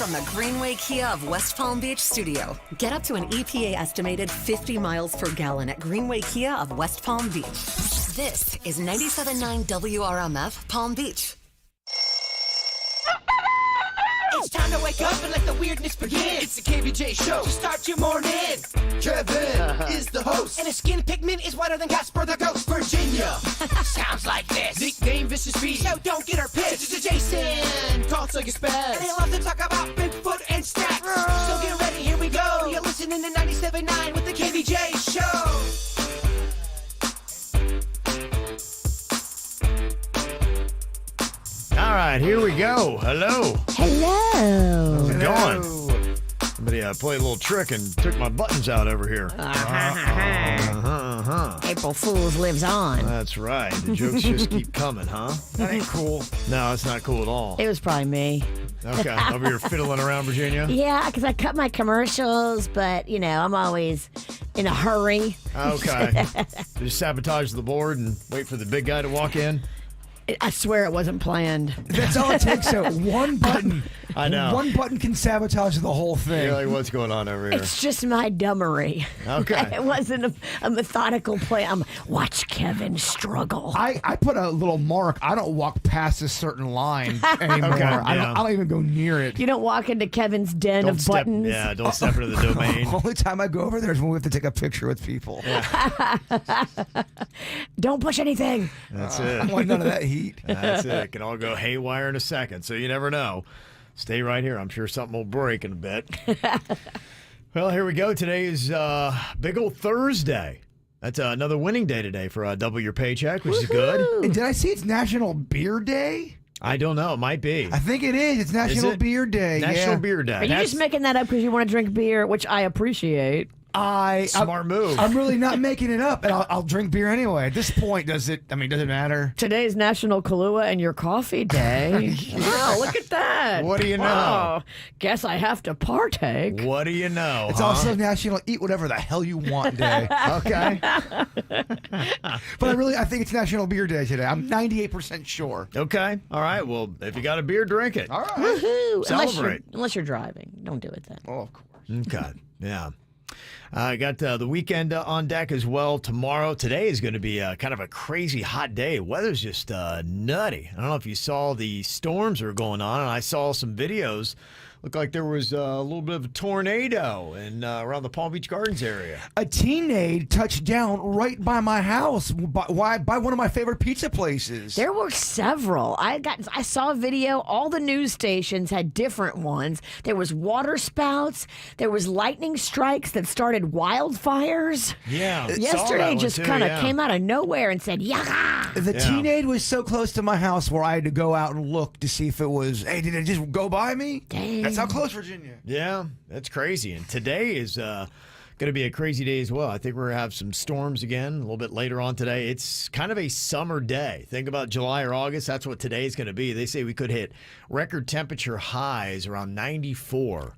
from the Greenway Kia of West Palm Beach studio. Get up to an EPA estimated 50 miles per gallon at Greenway Kia of West Palm Beach. This is 97.9 WRMF Palm Beach. It's time to wake up and let the weirdness begin. It's the KVJ show to start your morning. Kevin is the host, and his skin pigment is whiter than Casper the Ghost. Virginia sounds like this. Nickname Vicious Beast, so don't get her pissed. It's Jason, called so you spaz, and they love to talk about Bigfoot and stacks. So get ready, here we go. You're listening to 97.9 with the KVJ show. All right, here we go. Hello. Hello. How's it going? Somebody played a little trick and took my buttons out over here. April Fool's lives on. That's right. The jokes just keep coming, huh? That ain't cool. No, it's not cool at all. It was probably me. Okay, over here fiddling around, Virginia? Yeah, because I cut my commercials, but, you know, I'm always in a hurry. Okay. Just sabotage the board and wait for the big guy to walk in? I swear it wasn't planned. That's all it takes. So one button. I know. One button can sabotage the whole thing. You're like, what's going on over here? It's just my dummery. Okay. It wasn't a methodical plan. Watch Kevin struggle. I put a little mark. I don't walk past a certain line anymore. Okay, I yeah. don't even go near it. You don't walk into Kevin's den Don't of step, buttons. yeah, don't step into the domain. Only time I go over there is when we have to take a picture with people. Don't push anything. That's I it. want none of that heat. That's it. It can all go haywire in a second, so you never know. Stay right here. I'm sure something will break in a bit. Well, here we go. Today is big old Thursday. That's another winning day today for Double Your Paycheck, which is good. And did I see it's National Beer Day? I don't know. It might be. I think it is. It's National Beer Day. National yeah. Beer Day. Are you just making that up because you want to drink beer, which I appreciate? Smart move. I'm really not making it up, and I'll drink beer anyway. At this point, does it matter? Today's National Kahlua and your coffee day. Wow, look at that. What do you know? Wow. Guess I have to partake. What do you know? It's also National Eat Whatever the Hell You Want Day. Okay. But I think it's National Beer Day today. I'm 98% sure. Okay. All right. Well, if you got a beer, drink it. All right. Woohoo. Celebrate. Unless you're driving. Don't do it then. Oh, of course. Okay. Yeah. I got the weekend on deck as well tomorrow. Today is going to be kind of a crazy hot day. Weather's just nutty. I don't know if you saw the storms that are going on, and I saw some videos. Looked like there was a little bit of a tornado around the Palm Beach Gardens area. A teenade touched down right by my house, by one of my favorite pizza places. There were several. I saw a video. All the news stations had different ones. There was water spouts. There was lightning strikes that started wildfires. Yeah. Yesterday just kind of came out of nowhere and said, "Yaga!" The teenade was so close to my house where I had to go out and look to see if it was, hey, did it just go by me? Dang. That's how close, Virginia. Yeah, that's crazy. And today is going to be a crazy day as well. I think we're going to have some storms again a little bit later on today. It's kind of a summer day. Think about July or August. That's what today is going to be. They say we could hit record temperature highs around 94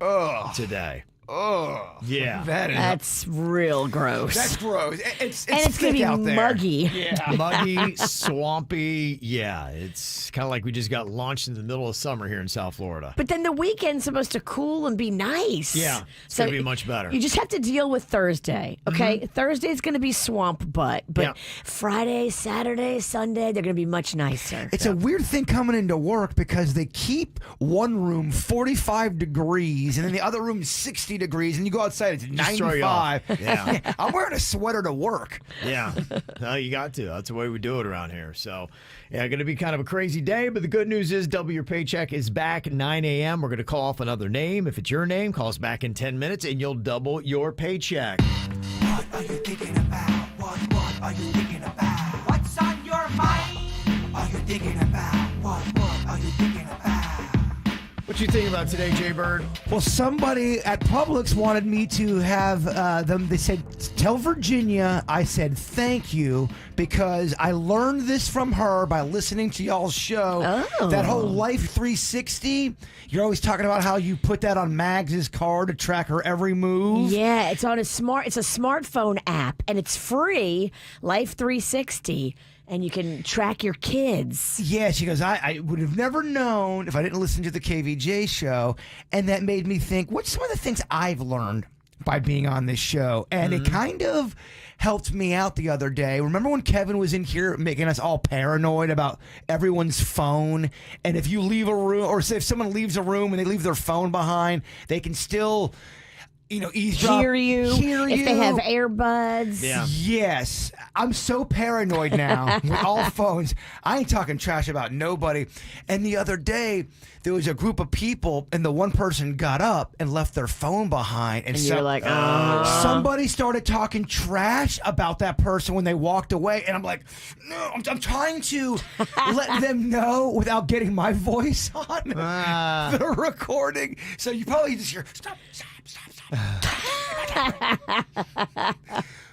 today. Oh, yeah. That's real gross. That's gross. It's and it's going to be out there. muggy. Yeah, muggy, swampy. Yeah, it's kind of like we just got launched in the middle of summer here in South Florida. But then the weekend's supposed to cool and be nice. Yeah, it's going to be much better. You just have to deal with Thursday, okay? Mm-hmm. Thursday's going to be swamp butt, but Friday, Saturday, Sunday, they're going to be much nicer. It's a weird thing coming into work because they keep one room 45 degrees and then the other room 60 degrees, and you go outside, it's 95. Yeah. I'm wearing a sweater to work. Yeah. No, you got to. That's the way we do it around here. So, yeah, going to be kind of a crazy day, but the good news is Double Your Paycheck is back at 9 a.m. We're going to call off another name. If it's your name, call us back in 10 minutes, and you'll double your paycheck. What are you thinking about? What are you thinking about? What's on your mind? Are you thinking about? What are you thinking about? What you think about today, Jay Bird? Well, somebody at Publix wanted me to have them. They said, tell Virginia I said thank you because I learned this from her by listening to y'all's show. Oh. That whole Life 360, you're always talking about how you put that on Mags' car to track her every move. Yeah, it's a smartphone app and it's free. Life 360. and you can track your kids. Yeah, she goes, I would have never known if I didn't listen to the KVJ show. And that made me think, what's some of the things I've learned by being on this show? And it kind of helped me out the other day. Remember when Kevin was in here making us all paranoid about everyone's phone? And if you leave a room, or say if someone leaves a room and they leave their phone behind, they can still, eavesdrop. Hear you if they have earbuds. Yeah. Yes. I'm so paranoid now with all phones. I ain't talking trash about nobody. And the other day, there was a group of people, and the one person got up and left their phone behind. And you're like, somebody started talking trash about that person when they walked away. And I'm like, no, I'm trying to let them know without getting my voice on the recording. So you probably just hear, stop.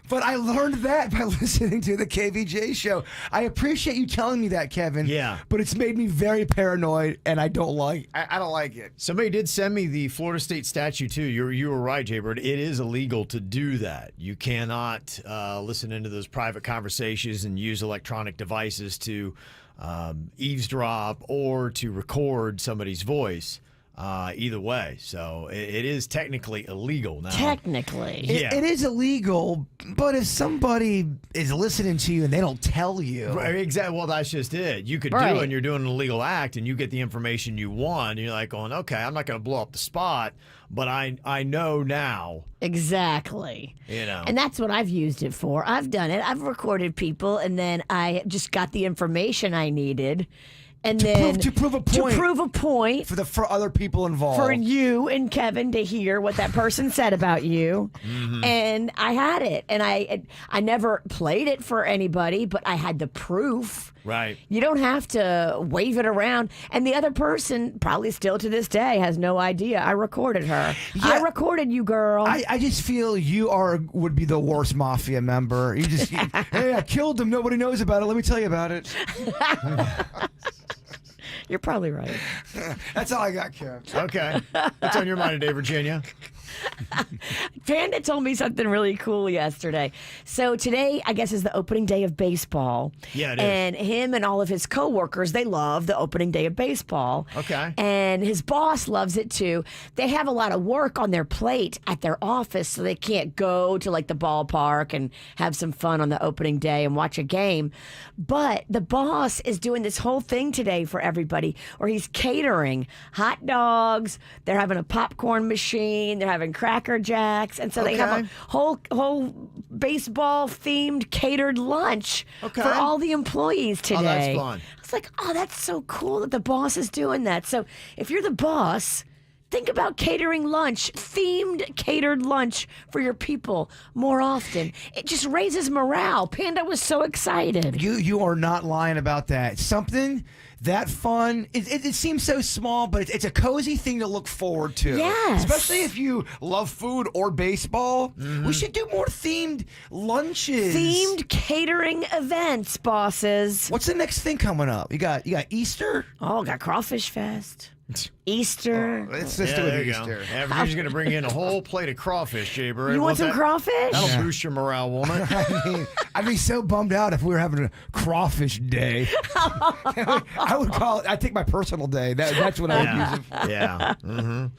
But I learned that by listening to the KVJ show. I appreciate you telling me that, Kevin. Yeah. But it's made me very paranoid, and I don't like it. Somebody did send me the Florida State statute, too. You were right, Jaybird. It is illegal to do that. You cannot listen into those private conversations and use electronic devices to eavesdrop or to record somebody's voice. Either way. So it is technically illegal now. Technically. Yeah. It is illegal, but if somebody is listening to you and they don't tell you. Right, exactly. Well, that's just it. You could Right. do it and you're doing an illegal act and you get the information you want. And you're like going, okay, I'm not going to blow up the spot, but I know now. Exactly. And that's what I've used it for. I've done it. I've recorded people, and then I just got the information I needed. And to prove a point. For other people involved. For you and Kevin to hear what that person said about you. And I had it. And I never played it for anybody, but I had the proof. Right. You don't have to wave it around. And the other person, probably still to this day, has no idea. I recorded her. Yeah. I recorded you, girl. I just feel you would be the worst mafia member. Hey, I killed him. Nobody knows about it. Let me tell you about it. You're probably right. That's all I got, Kev. Okay. What's on your mind today, Virginia? Panda told me something really cool yesterday. So today, I guess, is the opening day of baseball. Yeah, it is. And him and all of his coworkers, they love the opening day of baseball. Okay. And his boss loves it too. They have a lot of work on their plate at their office, so they can't go to like the ballpark and have some fun on the opening day and watch a game. But the boss is doing this whole thing today for everybody, where he's catering hot dogs. They're having a popcorn machine. They're having Cracker Jacks, and so they have a whole baseball themed catered lunch for all the employees today. Oh, that's fun. I was like, oh, that's so cool that the boss is doing that. So if you're the boss, think about catering lunch, themed catered lunch for your people more often. It just raises morale. Panda was so excited. You are not lying about that. Something that fun. It seems so small, but it's a cozy thing to look forward to. Yes. Especially if you love food or baseball. We should do more themed lunches. Themed catering events, bosses. What's the next thing coming up? You got Easter? Oh, got Crawfish Fest. Easter. Let's just Yeah, do there it you Easter. go. Yeah, Virginia's going to bring in a whole plate of crawfish, Jaybird. You want some crawfish? That'll boost your morale, woman. I mean, I'd be so bummed out if we were having a crawfish day. I would call it. I take my personal day. That's what I would use it for. Yeah.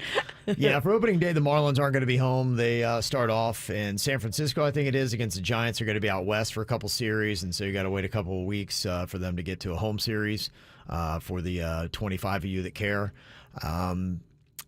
Yeah, for opening day, the Marlins aren't going to be home. They start off in San Francisco, I think it is, against the Giants. They're going to be out west for a couple series, and so you got to wait a couple of weeks for them to get to a home series for the 25 of you that care.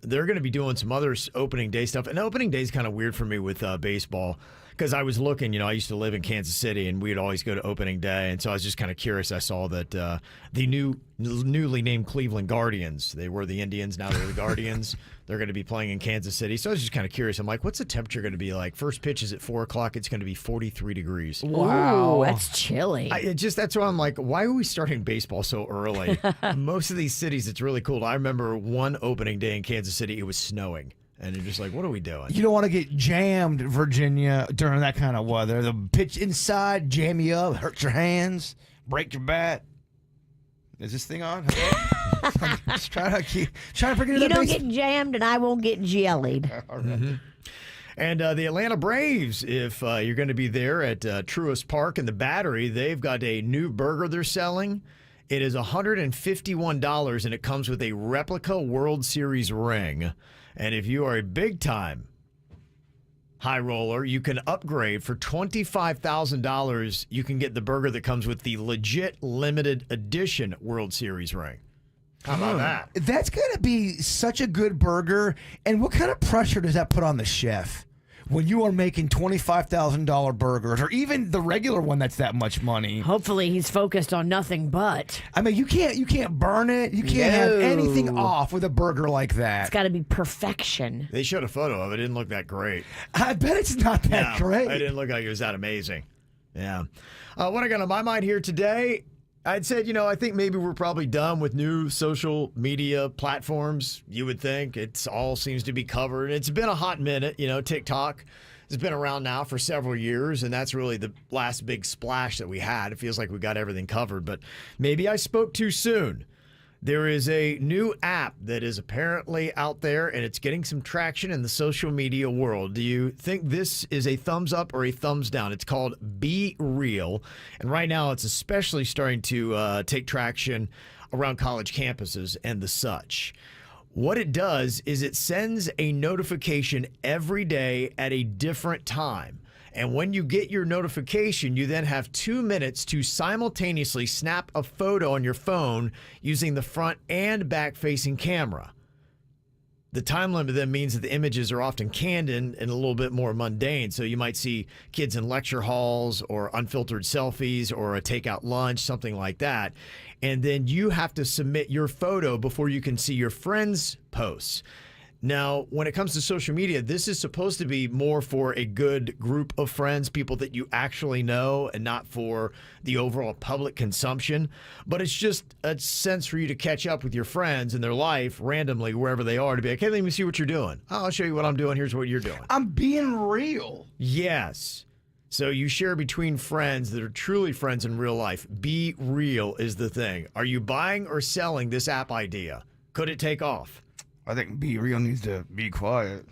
They're going to be doing some other opening day stuff. And opening day is kind of weird for me with baseball because I was looking, I used to live in Kansas City and we'd always go to opening day. And so I was just kind of curious. I saw that the newly named Cleveland Guardians, they were the Indians, now they're the Guardians. They're going to be playing in Kansas City. So I was just kind of curious. I'm like, what's the temperature going to be like? First pitch is at 4 o'clock. It's going to be 43 degrees. Wow. Ooh, that's chilly. That's why I'm like, why are we starting baseball so early? Most of these cities, it's really cool. I remember one opening day in Kansas City, it was snowing. And you're just like, what are we doing? You don't want to get jammed, Virginia, during that kind of weather. The pitch inside, jam you up, hurt your hands, break your bat. Is this thing on? I'm just trying to bring it You up. don't get jammed and I won't get jellied. Mm-hmm. And the Atlanta Braves, if you're going to be there at Truist Park in the Battery, they've got a new burger they're selling. It is $151, and it comes with a replica World Series ring. And if you are a big-time high roller, you can upgrade for $25,000. You can get the burger that comes with the legit limited edition World Series ring. How about that? That's going to be such a good burger. And what kind of pressure does that put on the chef when you are making $25,000 burgers, or even the regular one that's that much money? Hopefully he's focused on nothing but. I mean, you can't burn it. You can't have anything off with a burger like that. It's got to be perfection. They showed a photo of it. It didn't look that great. I bet it's not that great. It didn't look like it was that amazing. Yeah. What I got on my mind here today, I'd said, I think maybe we're probably done with new social media platforms. You would think it all seems to be covered. It's been a hot minute. TikTok has been around now for several years, and that's really the last big splash that we had. It feels like we got everything covered, but maybe I spoke too soon. There is a new app that is apparently out there, and it's getting some traction in the social media world. Do you think this is a thumbs up or a thumbs down? It's called Be Real, and right now it's especially starting to take traction around college campuses and the such. What it does is it sends a notification every day at a different time. And when you get your notification, you then have 2 minutes to simultaneously snap a photo on your phone using the front and back facing camera. The time limit then means that the images are often candid and a little bit more mundane. So you might see kids in lecture halls or unfiltered selfies or a takeout lunch, something like that. And then you have to submit your photo before you can see your friends' posts. Now, when it comes to social media, this is supposed to be more for a good group of friends, people that you actually know, and not for the overall public consumption. But it's just a sense for you to catch up with your friends in their life randomly, wherever they are, to be like, hey, let me see what you're doing. Oh, I'll show you what I'm doing. Here's what you're doing. I'm being real. Yes. So you share between friends that are truly friends in real life. Be real is the thing. Are you buying or selling this app idea? Could it take off? I think Be Real needs to be quiet.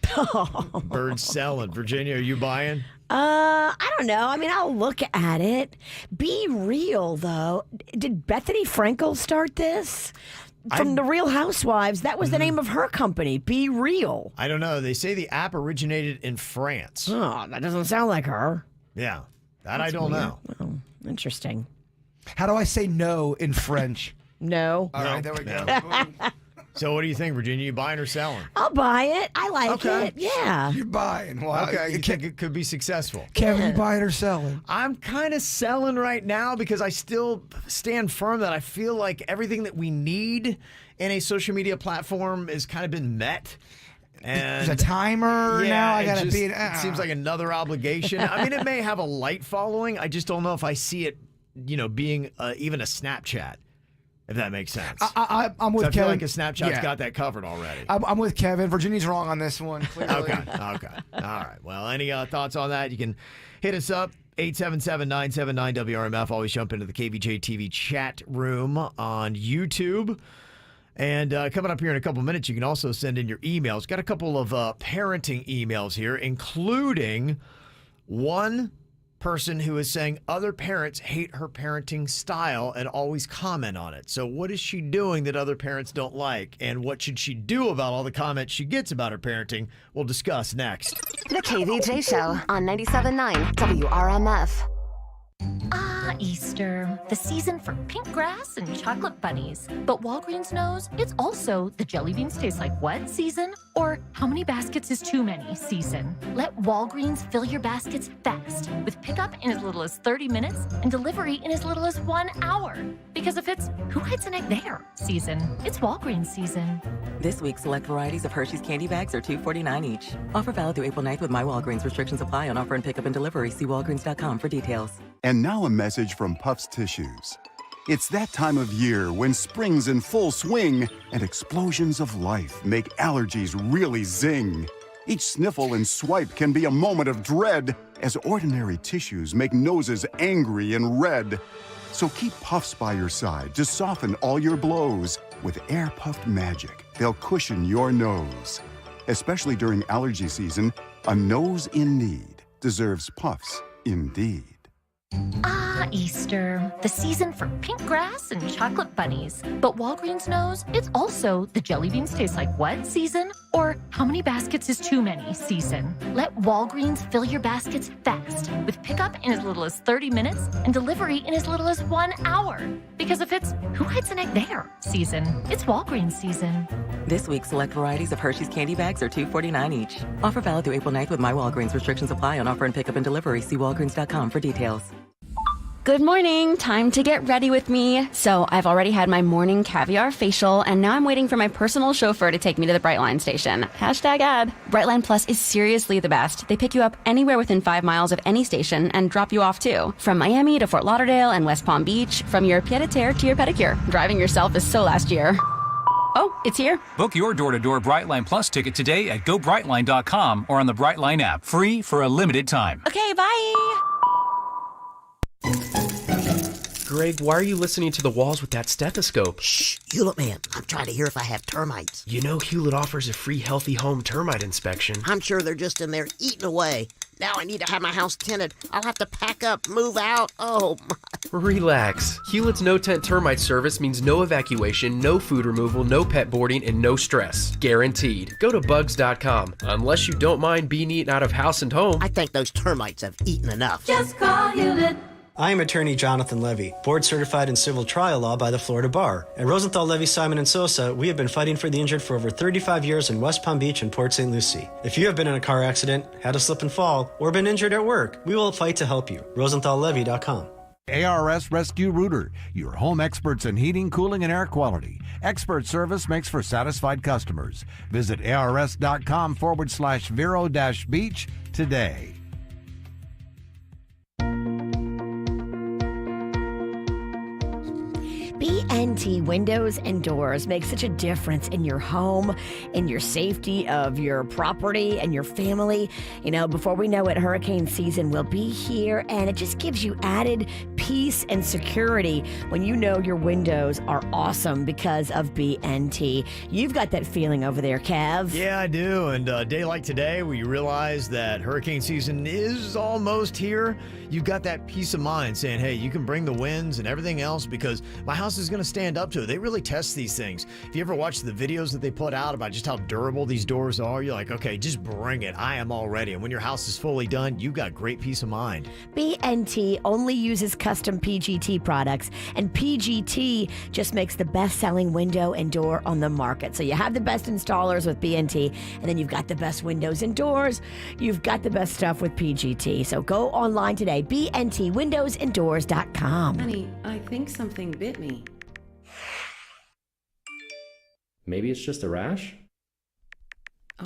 Birds selling. Virginia, are you buying? I don't know. I mean, I'll look at it. Be Real, though. Did Bethany Frankel start this? From The Real Housewives, that was the name of her company, Be Real. I don't know. They say the app originated in France. Oh, that doesn't sound like her. Yeah, I don't know. Well, interesting. How do I say no in French? No. All right, there we go. So what do you think, Virginia? You buying or selling? I'll buy it. I like it. Yeah. You're buying. Well, Okay, you think it could be successful? Kevin, you buying or selling? I'm kind of selling right now because I still stand firm that I feel like everything that we need in a social media platform has kind of been met. And There's a timer now. I gotta be. It seems like another obligation. I mean, it may have a light following. I just don't know if I see it, being even a Snapchat. If that makes sense. I'm with I feel Kevin. like a Snapchat's got that covered already. I'm with Kevin. Virginia's wrong on this one. Clearly. Okay. All right. Well, any thoughts on that? You can hit us up. 877-979-WRMF. Always jump into the KVJ TV chat room on YouTube. And coming up here in a couple minutes, you can also send in your emails. Got a couple of parenting emails here, including one person who is saying other parents hate her parenting style and always comment on it. So what is she doing that other parents don't like? And what should she do about all the comments she gets about her parenting? We'll discuss next. The KVJ Show on 97.9 WRMF. Ah, Easter, the season for pink grass and chocolate bunnies. But Walgreens knows it's also the jelly beans taste like what season? Or how many baskets is too many season? Let Walgreens fill your baskets fast with pickup in as little as 30 minutes and delivery in as little as 1 hour. Because if it's who hides an egg there season, it's Walgreens season. This week, select varieties of Hershey's candy bags are $2.49 each. Offer valid through April 9th with My Walgreens. Restrictions apply on offer and pickup and delivery. See Walgreens.com for details. And now a message from Puffs Tissues. It's that time of year when spring's in full swing and explosions of life make allergies really zing. Each sniffle and swipe can be a moment of dread as ordinary tissues make noses angry and red. So keep Puffs by your side to soften all your blows. With Air Puffed Magic, they'll cushion your nose. Especially during allergy season, A nose in need deserves puffs indeed. Ah, Easter, the season for pink grass and chocolate bunnies. But Walgreens knows it's also the jelly beans taste like what season, or how many baskets is too many season. Let Walgreens fill your baskets fast with pickup in as little as 30 minutes and delivery in as little as 1 hour. Because if it's who hides an egg there season, it's Walgreens season. This week, select varieties of Hershey's candy bags are $2.49 each. Offer valid through April 9th with My Walgreens. Restrictions apply on offer and pickup and delivery. See walgreens.com for details. Good morning. Time to get ready with me. So I've already had my morning caviar facial, and now I'm waiting for my personal chauffeur to take me to the Brightline station. #ad. Brightline Plus is seriously the best. They pick you up anywhere within 5 miles of any station and drop you off too. From Miami to Fort Lauderdale and West Palm Beach, from your pied-à-terre to your pedicure. Driving yourself is so last year. Oh, it's here. Book your door-to-door Brightline Plus ticket today at gobrightline.com or on the Brightline app. Free for a limited time. Okay, bye. Greg, why are you listening to the walls with that stethoscope? Shh, Hewlett Man. I'm trying to hear if I have termites. You know Hewlett offers a free Healthy Home termite inspection. I'm sure they're just in there eating away. Now I need to have my house tinted. I'll have to pack up, move out. Oh, my. Relax. Hewlett's no-tent termite service means no evacuation, no food removal, no pet boarding, and no stress. Guaranteed. Go to bugs.com. Unless you don't mind being eaten out of house and home. I think those termites have eaten enough. Just call Hewlett. I am attorney Jonathan Levy, board certified in civil trial law by the Florida Bar. At Rosenthal, Levy, Simon & Sosa, we have been fighting for the injured for over 35 years in West Palm Beach and Port St. Lucie. If you have been in a car accident, had a slip and fall, or been injured at work, we will fight to help you. RosenthalLevy.com. ARS Rescue Rooter, your home experts in heating, cooling, and air quality. Expert service makes for satisfied customers. Visit ars.com/Vero-Beach today. BNT Windows and Doors make such a difference in your home, in your safety of your property and your family. You know, before we know it, hurricane season will be here, and it just gives you added peace and security when you know your windows are awesome because of BNT. You've got that feeling over there, Kev. Yeah, I do. And a day like today, where you realize that hurricane season is almost here, you've got that peace of mind saying, hey, you can bring the winds and everything else because my house is going to stand up to it. They really test these things. If you ever watch the videos that they put out about just how durable these doors are, you're like, okay, just bring it. I am all ready. And when your house is fully done, you got great peace of mind. BNT only uses custom PGT products, and PGT just makes the best-selling window and door on the market. So you have the best installers with BNT, and then you've got the best windows and doors. You've got the best stuff with PGT. So go online today, bntwindowsanddoors.com. Honey, I think something bit me. Maybe it's just a rash?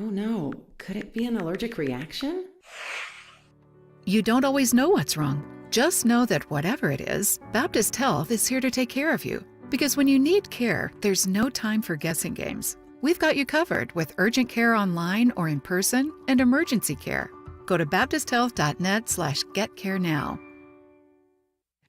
Oh no, could it be an allergic reaction? You don't always know what's wrong. Just know that whatever it is, Baptist Health is here to take care of you. Because when you need care, there's no time for guessing games. We've got you covered with urgent care online or in person and emergency care. Go to baptisthealth.net/getcarenow.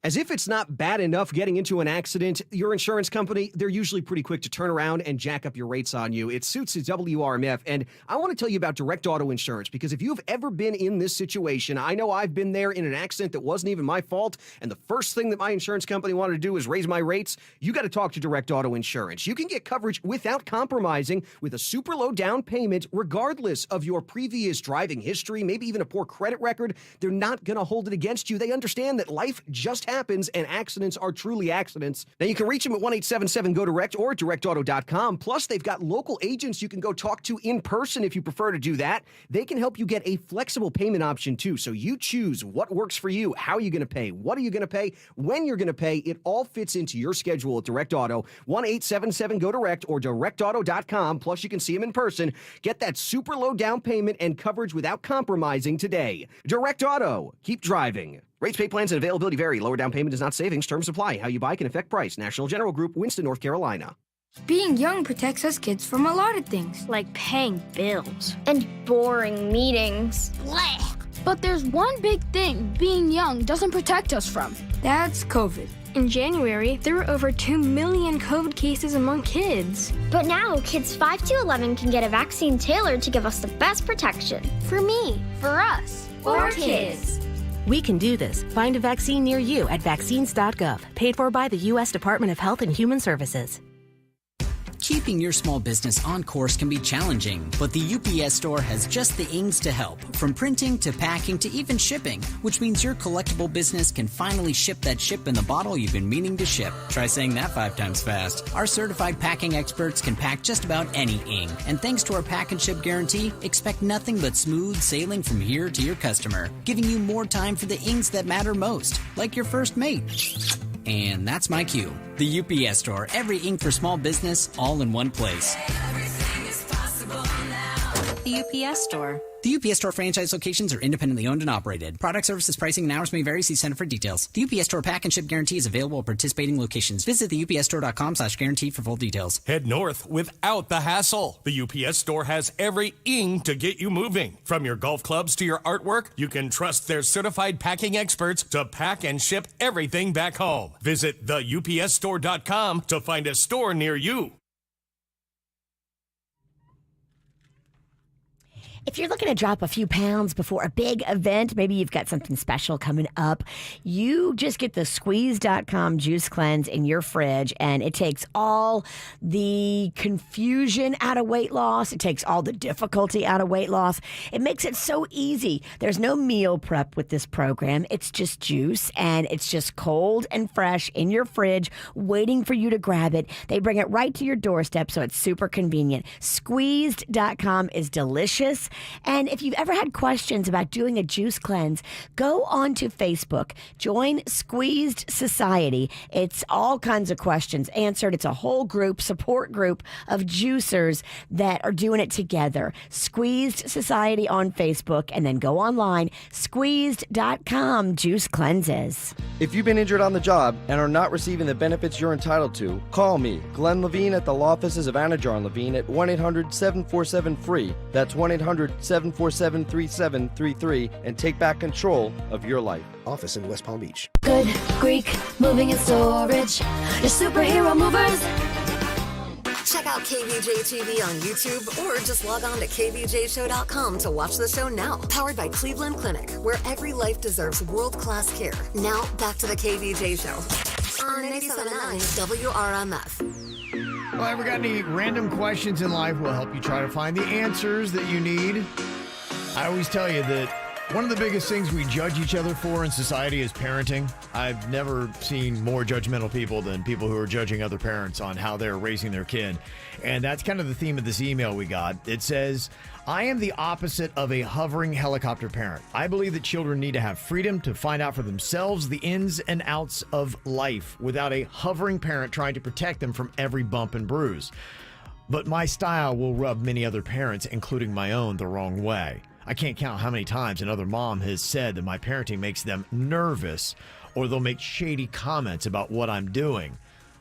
As if it's not bad enough getting into an accident, your insurance company, they're usually pretty quick to turn around and jack up your rates on you. It suits WRMF, and I want to tell you about direct auto insurance, because if you've ever been in this situation, I know I've been there in an accident that wasn't even my fault, and the first thing that my insurance company wanted to do was raise my rates. You got to talk to direct auto insurance. You can get coverage without compromising with a super low down payment, regardless of your previous driving history, maybe even a poor credit record. They're not going to hold it against you. They understand that life just happens and accidents are truly accidents. Now, you can reach them at 1-877-GO-DIRECT or directauto.com. Plus, they've got local agents you can go talk to in person if you prefer to do that. They can help you get a flexible payment option, too. So you choose what works for you. How are you going to pay? What are you going to pay? When you're going to pay? It all fits into your schedule at Direct Auto. 1-877-GO-DIRECT or directauto.com. Plus, you can see them in person. Get that super low down payment and coverage without compromising today. Direct Auto. Keep driving. Rates, pay plans, and availability vary. Lower down payment is not savings. Terms apply. How you buy can affect price. National General Group, Winston, North Carolina. Being young protects us kids from a lot of things. Like paying bills. And boring meetings. Blech. But there's one big thing being young doesn't protect us from. That's COVID. In January, there were over 2 million COVID cases among kids. But now, kids 5 to 11 can get a vaccine tailored to give us the best protection. For me, for us, for kids. We can do this. Find a vaccine near you at vaccines.gov. Paid for by the U.S. Department of Health and Human Services. Keeping your small business on course can be challenging, but the UPS Store has just the ings to help. From printing to packing to even shipping, which means your collectible business can finally ship that ship in the bottle you've been meaning to ship. Try saying that 5 times fast. Our certified packing experts can pack just about any ing. And thanks to our pack and ship guarantee, expect nothing but smooth sailing from here to your customer, giving you more time for the ings that matter most, like your first mate. And that's my cue. The UPS Store, every ink for small business, all in one place. Everything is possible now. The UPS Store. The UPS Store franchise locations are independently owned and operated. Product services, pricing, and hours may vary. See Center for details. The UPS Store pack and ship guarantee is available at participating locations. Visit the upsstore.com/guarantee for full details. Head north without the hassle. The UPS Store has every ing to get you moving. From your golf clubs to your artwork, you can trust their certified packing experts to pack and ship everything back home. Visit theupsstore.com to find a store near you. If you're looking to drop a few pounds before a big event, maybe you've got something special coming up, you just get the squeeze.com juice cleanse in your fridge, and it takes all the confusion out of weight loss. It takes all the difficulty out of weight loss. It makes it so easy. There's no meal prep with this program. It's just juice, and it's just cold and fresh in your fridge, waiting for you to grab it. They bring it right to your doorstep, so it's super convenient. Squeezed.com is delicious. And if you've ever had questions about doing a juice cleanse, go onto Facebook. Join Squeezed Society. It's all kinds of questions answered. It's a whole group, support group of juicers that are doing it together. Squeezed Society on Facebook, and then go online, squeezed.com juice cleanses. If you've been injured on the job and are not receiving the benefits you're entitled to, call me, Glenn Levine, at the law offices of Anajar and Levine at 1-800-747-FREE. That's 1-800-747-3733, and take back control of your life. Office in West Palm Beach. Good Greek moving and storage. Your superhero movers. Check out KVJ TV on YouTube or just log on to kvjshow.com to watch the show now. Powered by Cleveland Clinic, where every life deserves world-class care. Now, back to the KVJ Show on 97.9 WRMF. Well, ever got any random questions in life? We'll help you try to find the answers that you need. I always tell you that one of the biggest things we judge each other for in society is parenting. I've never seen more judgmental people than people who are judging other parents on how they're raising their kid. And that's kind of the theme of this email we got. It says, I am the opposite of a hovering helicopter parent. I believe that children need to have freedom to find out for themselves the ins and outs of life without a hovering parent trying to protect them from every bump and bruise. But my style will rub many other parents, including my own, the wrong way. I can't count how many times another mom has said that my parenting makes them nervous, or they'll make shady comments about what I'm doing.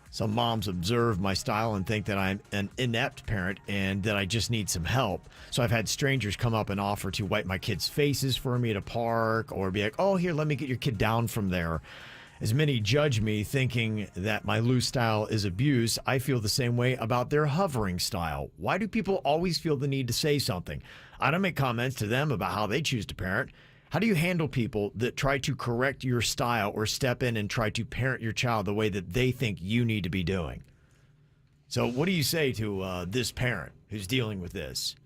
Some moms observe my style and think that I'm an inept parent and that I just need some help. So I've had strangers come up and offer to wipe my kids' faces for me at a park, or be like, oh, here, let me get your kid down from there. As many judge me thinking that my loose style is abuse, I feel the same way about their hovering style. Why do people always feel the need to say something? I don't make comments to them about how they choose to parent. How do you handle people that try to correct your style or step in and try to parent your child the way that they think you need to be doing? So what do you say to this parent who's dealing with this?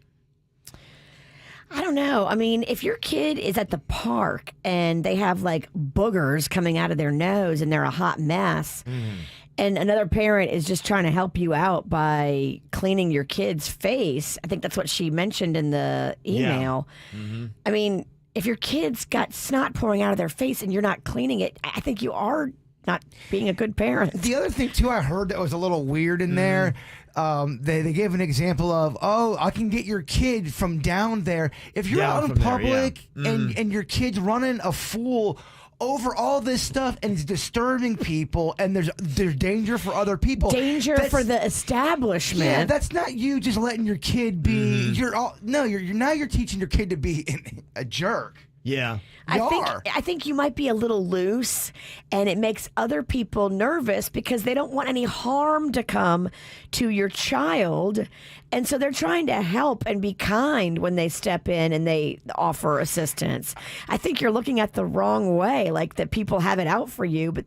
I don't know. I mean, if your kid is at the park and they have like boogers coming out of their nose and they're a hot mess, and another parent is just trying to help you out by cleaning your kid's face, I think that's what she mentioned in the email. Yeah. Mm-hmm. I mean, if your kid's got snot pouring out of their face and you're not cleaning it, I think you are not being a good parent. The other thing, too, I heard that was a little weird in there. They gave an example of, I can get your kid from down there. If you're out in public and your kid's running a fool over all this stuff and it's disturbing people and there's danger for other people. Danger for the establishment. Yeah, that's not you just letting your kid be. You're teaching your kid to be a jerk. Yeah. I think you might be a little loose, and it makes other people nervous because they don't want any harm to come to your child. And so they're trying to help and be kind when they step in and they offer assistance. I think you're looking at the wrong way, like that people have it out for you, but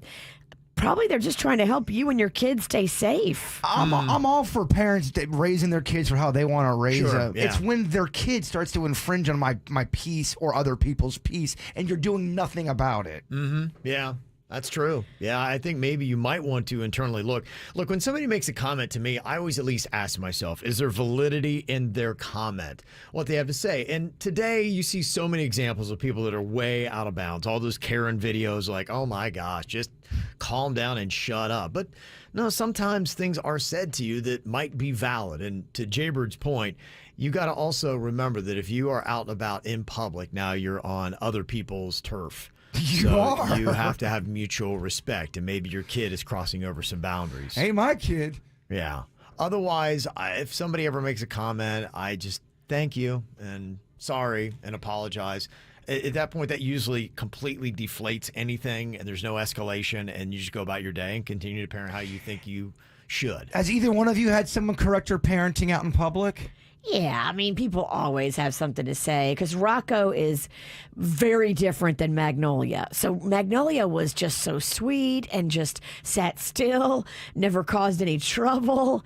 probably they're just trying to help you and your kids stay safe. I'm all for parents raising their kids for how they want to raise Sure, them. yeah. It's when their kid starts to infringe on my peace or other people's peace, and you're doing nothing about it. Mm-hmm. Yeah. That's true. Yeah, I think maybe you might want to internally look. Look, when somebody makes a comment to me, I always at least ask myself, is there validity in their comment, what they have to say? And today you see so many examples of people that are way out of bounds. All those Karen videos like, oh my gosh, just calm down and shut up. But no, sometimes things are said to you that might be valid. And to Jaybird's point, you got to also remember that if you are out and about in public, now you're on other people's turf. You have to have mutual respect, and maybe your kid is crossing over some boundaries. Hey, my kid. Yeah. Otherwise, if somebody ever makes a comment, I just thank you and sorry and apologize. At that point, that usually completely deflates anything, and there's no escalation, and you just go about your day and continue to parent how you think you should. Has either one of you had someone correct your parenting out in public? Yeah, I mean, people always have something to say because Rocco is very different than Magnolia. So Magnolia was just so sweet and just sat still, never caused any trouble.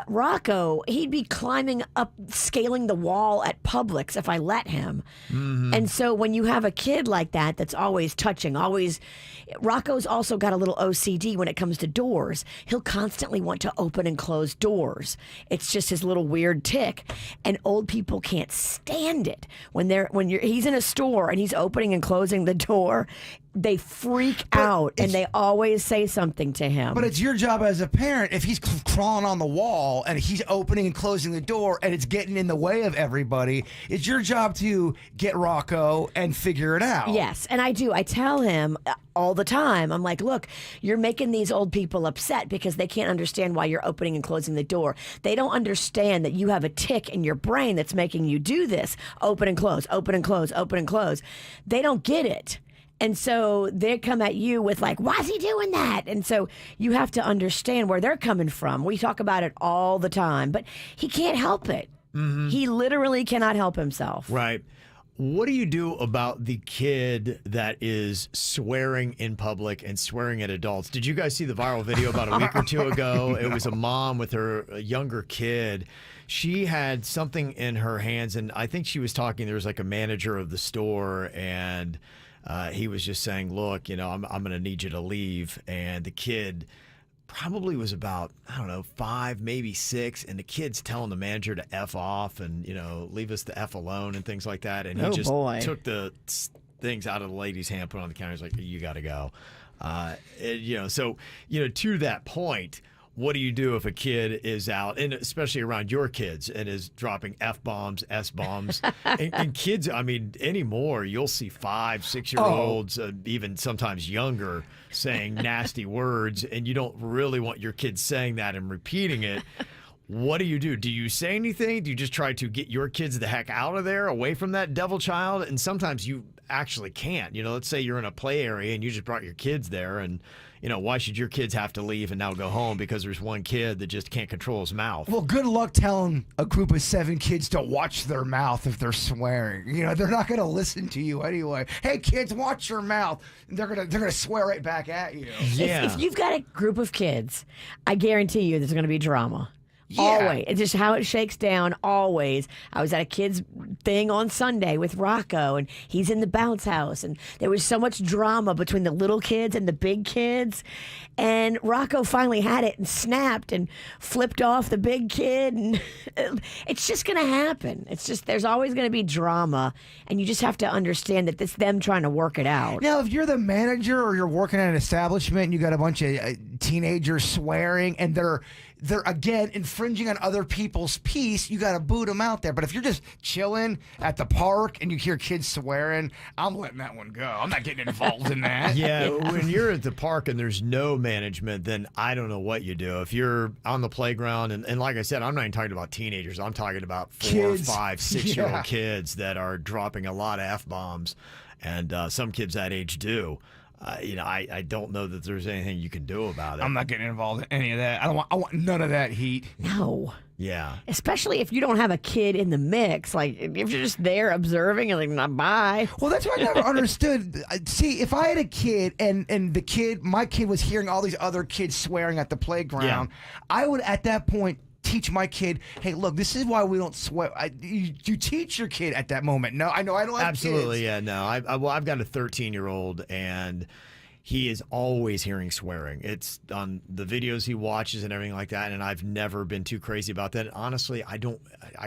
Rocco, he'd be climbing up, scaling the wall at Publix if I let him. Mm-hmm. And so when you have a kid like that that's always touching, Rocco's also got a little OCD when it comes to doors. He'll constantly want to open and close doors. It's just his little weird tick. And old people can't stand it. He's in a store and he's opening and closing the door, they freak out and they always say something to him. But it's your job as a parent, if he's crawling on the wall and he's opening and closing the door and it's getting in the way of everybody, it's your job to get Rocco and figure it out. Yes, and I do. I tell him all the time, I'm like, look, you're making these old people upset because they can't understand why you're opening and closing the door. They don't understand that you have a tick in your brain that's making you do this. Open and close, open and close, open and close. They don't get it. And so they come at you with like, why is he doing that? And so you have to understand where they're coming from. We talk about it all the time, but he can't help it. Mm-hmm. He literally cannot help himself. Right. What do you do about the kid that is swearing in public and swearing at adults? Did you guys see the viral video about a week or two ago? It was a mom with her younger kid. She had something in her hands, and I think she was talking. There was like a manager of the store, and he was just saying, look, I'm going to need you to leave. And the kid probably was about, 5, maybe 6. And the kid's telling the manager to F off and, leave us the F alone and things like that. And he took the things out of the lady's hand, put it on the counter. He's like, you got to go. To that point, what do you do if a kid is out, and especially around your kids, and is dropping F-bombs, S-bombs? and kids, anymore, you'll see 5, 6-year-olds, even sometimes younger, saying nasty words, and you don't really want your kids saying that and repeating it. What do you do? Do you say anything? Do you just try to get your kids the heck out of there, away from that devil child? And sometimes you actually can't. Let's say you're in a play area and you just brought your kids there, and why should your kids have to leave and now go home because there's one kid that just can't control his mouth? Well, good luck telling a group of 7 kids to watch their mouth if they're swearing. They're not going to listen to you anyway. Hey, kids, watch your mouth. They're gonna swear right back at you. Yeah. If you've got a group of kids, I guarantee you there's going to be drama. Yeah. Always. It's just how it shakes down, always. I was at a kid's thing on Sunday with Rocco, and he's in the bounce house, and there was so much drama between the little kids and the big kids, and Rocco finally had it and snapped and flipped off the big kid, and it's just going to happen. It's just, there's always going to be drama, and you just have to understand that it's them trying to work it out. Now, if you're the manager or you're working at an establishment and you got a bunch of teenagers swearing and they're again infringing on other people's peace, you got to boot them out there. But if you're just chilling at the park and you hear kids swearing, I'm letting that one go. I'm not getting involved in that. Yeah, when you're at the park and there's no management, then I don't know what you do. If you're on the playground, and like I said, I'm not even talking about teenagers. I'm talking about 4, Kids. 5, 6-year-old kids that are dropping a lot of F-bombs, and some kids that age do. I don't know that there's anything you can do about it. I'm not getting involved in any of that. I want none of that heat. No. Yeah. Especially if you don't have a kid in the mix. Like, if you're just there observing, you're like, nah, bye. Well, that's what I never understood. See, if I had a kid and my kid was hearing all these other kids swearing at the playground, I would at that point teach my kid, hey, look, this is why we don't swear. You teach your kid at that moment. No, I know I don't have Absolutely, kids. yeah, no. I've got a 13-year-old, and he is always hearing swearing. It's on the videos he watches and everything like that, and I've never been too crazy about that. Honestly, I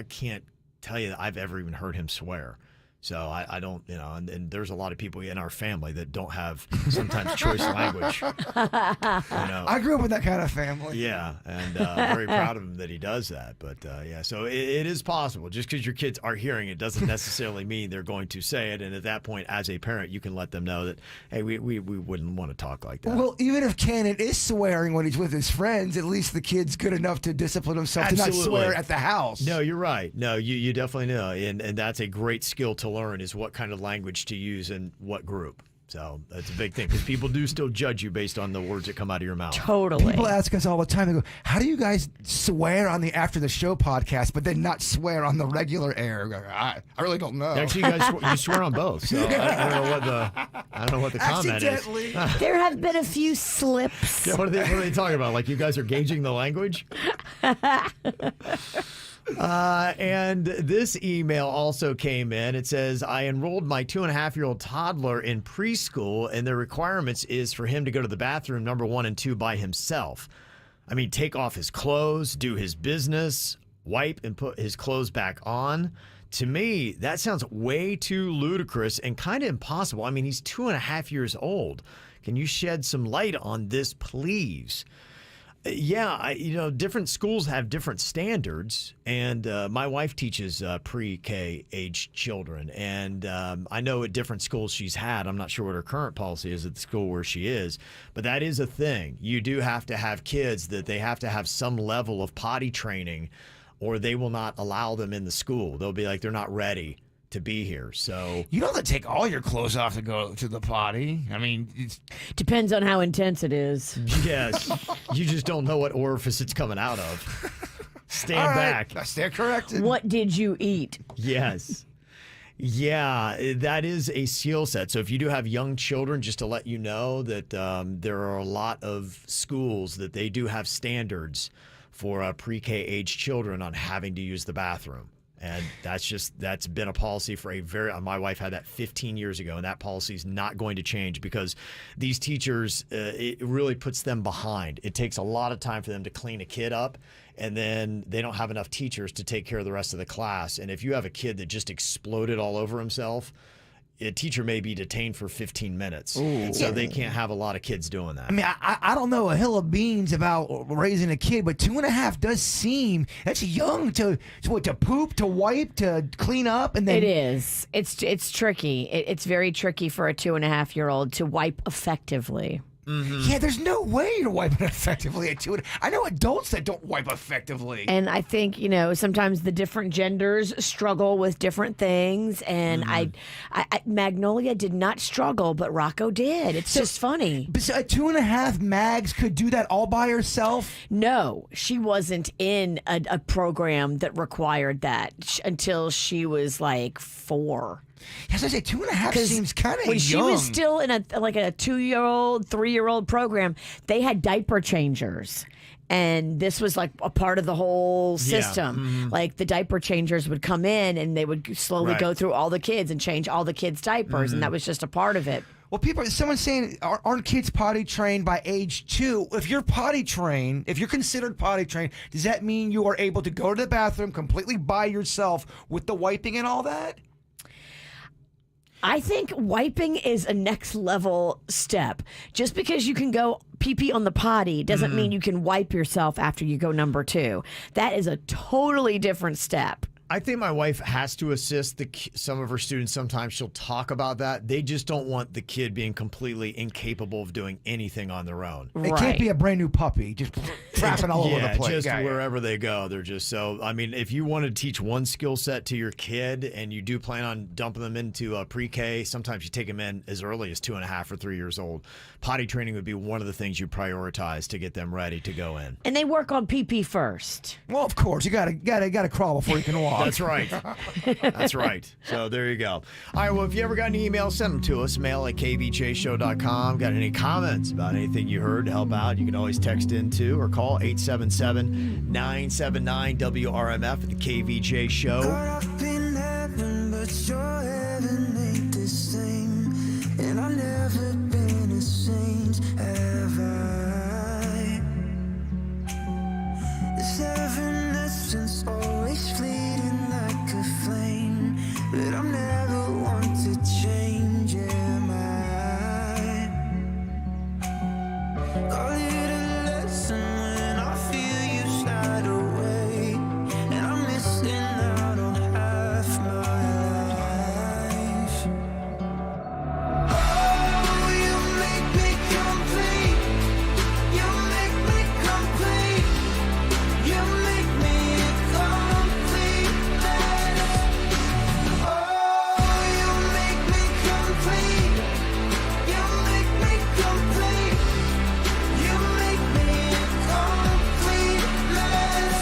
can't tell you that I've ever even heard him swear. So I don't, and there's a lot of people in our family that don't have sometimes choice language. I grew up with that kind of family. Yeah, and I'm very proud of him that he does that. But so it is possible. Just because your kids are hearing it doesn't necessarily mean they're going to say it. And at that point, as a parent, you can let them know that, hey, we wouldn't want to talk like that. Well, even if Cannon is swearing when he's with his friends, at least the kid's good enough to discipline himself to not swear at the house. No, you're right. No, you definitely know. And that's a great skill to learn, is what kind of language to use in what group. So that's a big thing, because people do still judge you based on the words that come out of your mouth. Totally. People ask us all the time, they go, how do you guys swear on the After the Show podcast, but then not swear on the regular air? I really don't know. Actually, you guys you swear on both. So I don't know what the comment is. There have been a few slips. Yeah, what are they talking about? Like, you guys are gauging the language? And this email also came in. It says, I enrolled my 2.5-year-old toddler in preschool, and the requirements is for him to go to the bathroom number 1 and 2 by himself. I mean, take off his clothes, do his business, wipe and put his clothes back on. To me, that sounds way too ludicrous and kind of impossible. I mean, he's 2.5 years old. Can you shed some light on this, please? Yeah, different schools have different standards, and my wife teaches pre-K age children, and I know at different schools she's had. I'm not sure what her current policy is at the school where she is, but that is a thing. You do have to have kids that they have to have some level of potty training, or they will not allow them in the school. They'll be like, they're not ready to be here. So you don't have to take all your clothes off to go to the potty. I mean, it depends on how intense it is. Yes. You just don't know what orifice it's coming out of. Stand back. I stand corrected. What did you eat? Yes. Yeah, that is a skill set. So if you do have young children, just to let you know that there are a lot of schools that they do have standards for pre-K age children on having to use the bathroom. And that's been a policy for my wife had that 15 years ago, and that policy is not going to change, because these teachers, it really puts them behind. It takes a lot of time for them to clean a kid up, and then they don't have enough teachers to take care of the rest of the class. And if you have a kid that just exploded all over himself, a teacher may be detained for 15 minutes. Ooh. So they can't have a lot of kids doing that. I mean, I don't know a hill of beans about raising a kid, but 2.5 does seem, that's young to poop, to wipe, to clean up, and then it is. It's tricky. It's very tricky for a 2.5-year-old to wipe effectively. Mm-hmm. Yeah, there's no way you're wiping effectively at 2. I know adults that don't wipe effectively. And I think, sometimes the different genders struggle with different things. And I Magnolia did not struggle, but Rocco did. It's just funny. But so at 2.5, Mags could do that all by herself? No, she wasn't in a program that required that until she was like 4. Yes, I say 2.5 seems kind of young. When she was still in a 2-year-old, 3-year-old program, they had diaper changers. And this was like a part of the whole system. Yeah. Mm-hmm. Like the diaper changers would come in and they would slowly go through all the kids and change all the kids' diapers. And that was just a part of it. Well, someone's saying, aren't kids potty trained by age 2? If you're potty trained, if you're considered potty trained, does that mean you are able to go to the bathroom completely by yourself with the wiping and all that? I think wiping is a next level step. Just because you can go pee-pee on the potty doesn't mean you can wipe yourself after you go number 2. That is a totally different step. I think my wife has to assist some of her students. Sometimes she'll talk about that. They just don't want the kid being completely incapable of doing anything on their own. It can't be a brand new puppy just trapping all over the place. Just wherever they go. They're just so, I mean, if you want to teach one skill set to your kid and you do plan on dumping them into pre-K, sometimes you take them in as early as 2.5 or 3 years old. Potty training would be one of the things you prioritize to get them ready to go in. And they work on pee-pee first. Well, of course. You gotta crawl before you can walk. That's right. That's right. So there you go. All right, well, if you ever got any emails, send them to us. Mail at kvjshow.com. Got any comments about anything you heard to help out, you can always text in to or call 877-979-WRMF at the KVJ Show. Caught up in heaven, but your heaven ain't the same. And I've never been a saint, have I? This evanescence always fleeting like a flame, but I'm never one to change, am I? Call it a lesson when I feel you slide away, and I'm missing out on half my life. Oh, you make me complete. You make me complete. You make me a complete mess. Oh, you make me complete. You make me complete. You make me a complete mess.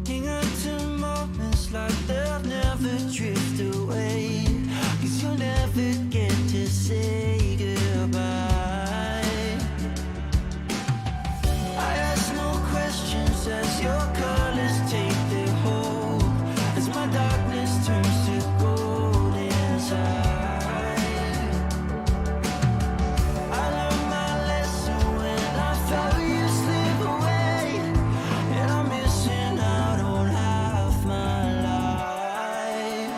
Hang on to moments like they'll never drift away, 'cause you'll never get to say goodbye. I ask no questions as your colors take their hold, as my darkness turns to gold inside. I learned my lesson when I felt you slip away, and I'm missing out on half my life.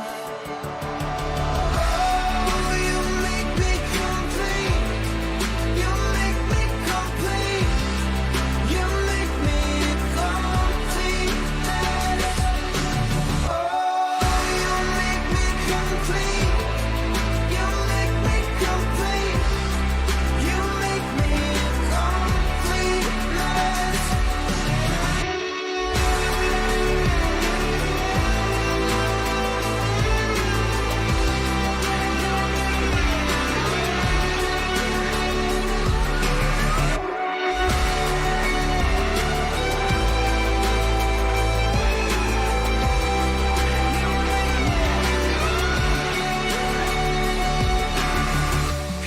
Oh, you make me complete. You make me complete. You make me a complete mess. Oh, you make me complete. You make me complete. You make me a complete mess.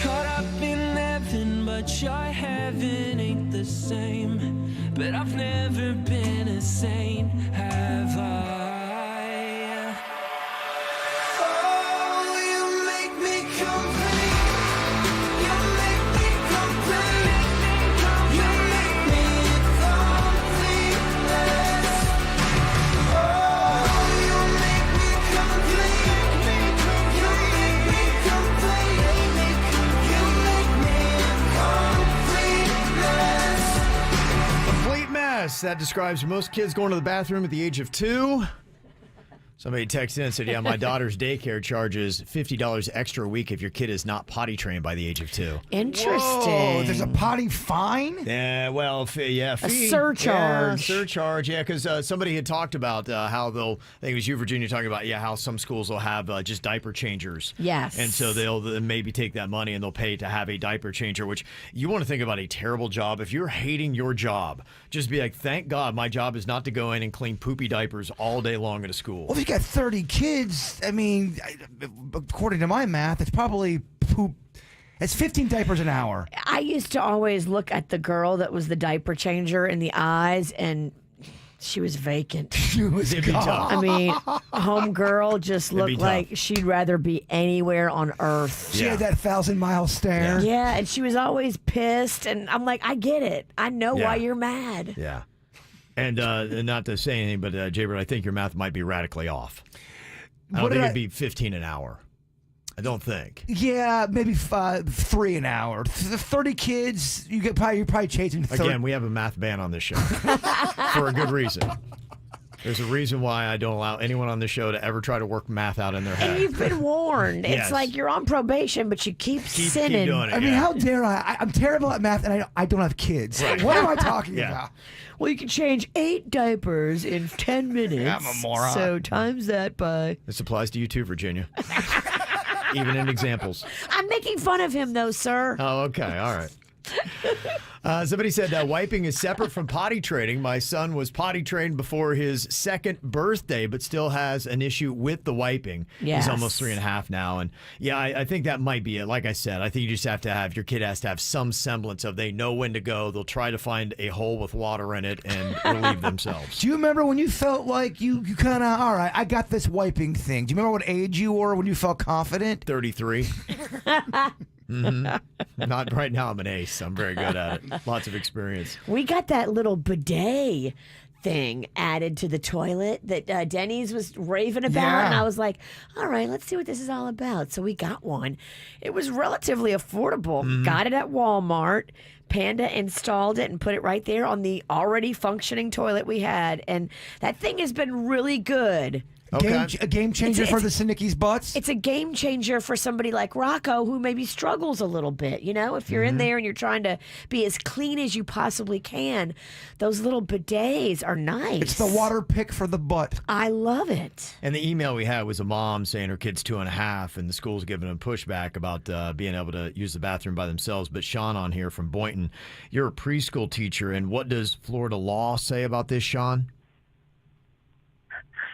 Caught up in heaven, but your heaven ain't the same. But I've never been a saint, have I? Oh, you make me complete. You make me complete. You make me a complete mess. Oh, you make me complete. You make me complete. You make me a complete mess. Complete mess. That describes most kids going to the bathroom at the age of 2. Somebody texted in and said, yeah, my daughter's daycare charges $50 extra a week if your kid is not potty trained by the age of 2. Interesting. Whoa, there's a potty fine? Yeah, well, fee. A surcharge. Yeah, surcharge, yeah, because somebody had talked about how they'll, I think it was you, Virginia, talking about, how some schools will have just diaper changers. Yes. And so they'll maybe take that money and they'll pay to have a diaper changer, which you want to think about a terrible job. If you're hating your job, just be like, thank God my job is not to go in and clean poopy diapers all day long at a school. Well, if you got 30 kids, I mean, according to my math, it's probably poop. It's 15 diapers an hour. I used to always look at the girl that was the diaper changer in the eyes, and She was vacant. She was It'd be gone. tough. I mean, homegirl just It'd be looked tough. like she'd rather be anywhere on earth. She had that 1,000-mile stare. Yeah, and she was always pissed. And I'm like, I get it. I know Yeah. why you're mad. Yeah. And not to say anything, but Jaybird, I think your math might be radically off. I don't What think did it'd be 15 an hour. I don't think. Yeah, maybe 3 an hour. 30 kids, you're probably chasing 30. Again, we have a math ban on this show for a good reason. There's a reason why I don't allow anyone on this show to ever try to work math out in their head. And you've been warned. Yes. It's like you're on probation, but you keep sinning. doing it. I mean, how dare I? I'm terrible at math, and I don't have kids. Right. What am I talking about? Well, you can change 8 diapers in 10 minutes. I'm a moron. So times that by... This applies to you too, Virginia. Even in examples. I'm making fun of him, though, sir. Oh, okay. All right. Somebody said wiping is separate from potty training. My son was potty trained before his 2nd birthday, but still has an issue with the wiping. Yes. He's almost 3.5 now. And yeah, I think that might be it. Like I said, I think you just have to have, your kid has to have some semblance of they know when to go. They'll try to find a hole with water in it and relieve themselves. Do you remember when you felt like you kind of, all right, I got this wiping thing? Do you remember what age you were when you felt confident? 33. Not right now. I'm an ace. I'm very good at it. Lots of experience. We got that little bidet thing added to the toilet that Denny's was raving about. Yeah. And I was like, all right, let's see what this is all about. So we got one. It was relatively affordable. Got it at Walmart. Panda installed it and put it right there on the already functioning toilet we had. And that thing has been really good. Okay. A game changer for the Sinicki's butts? It's a game changer for somebody like Rocco who maybe struggles a little bit. You know, if you're in there and you're trying to be as clean as you possibly can, those little bidets are nice. It's the water pick for the butt. I love it. And the email we had was a mom saying her kid's 2.5, and the school's giving them pushback about being able to use the bathroom by themselves. But Sean on here from Boynton, you're a preschool teacher, and what does Florida law say about this, Sean?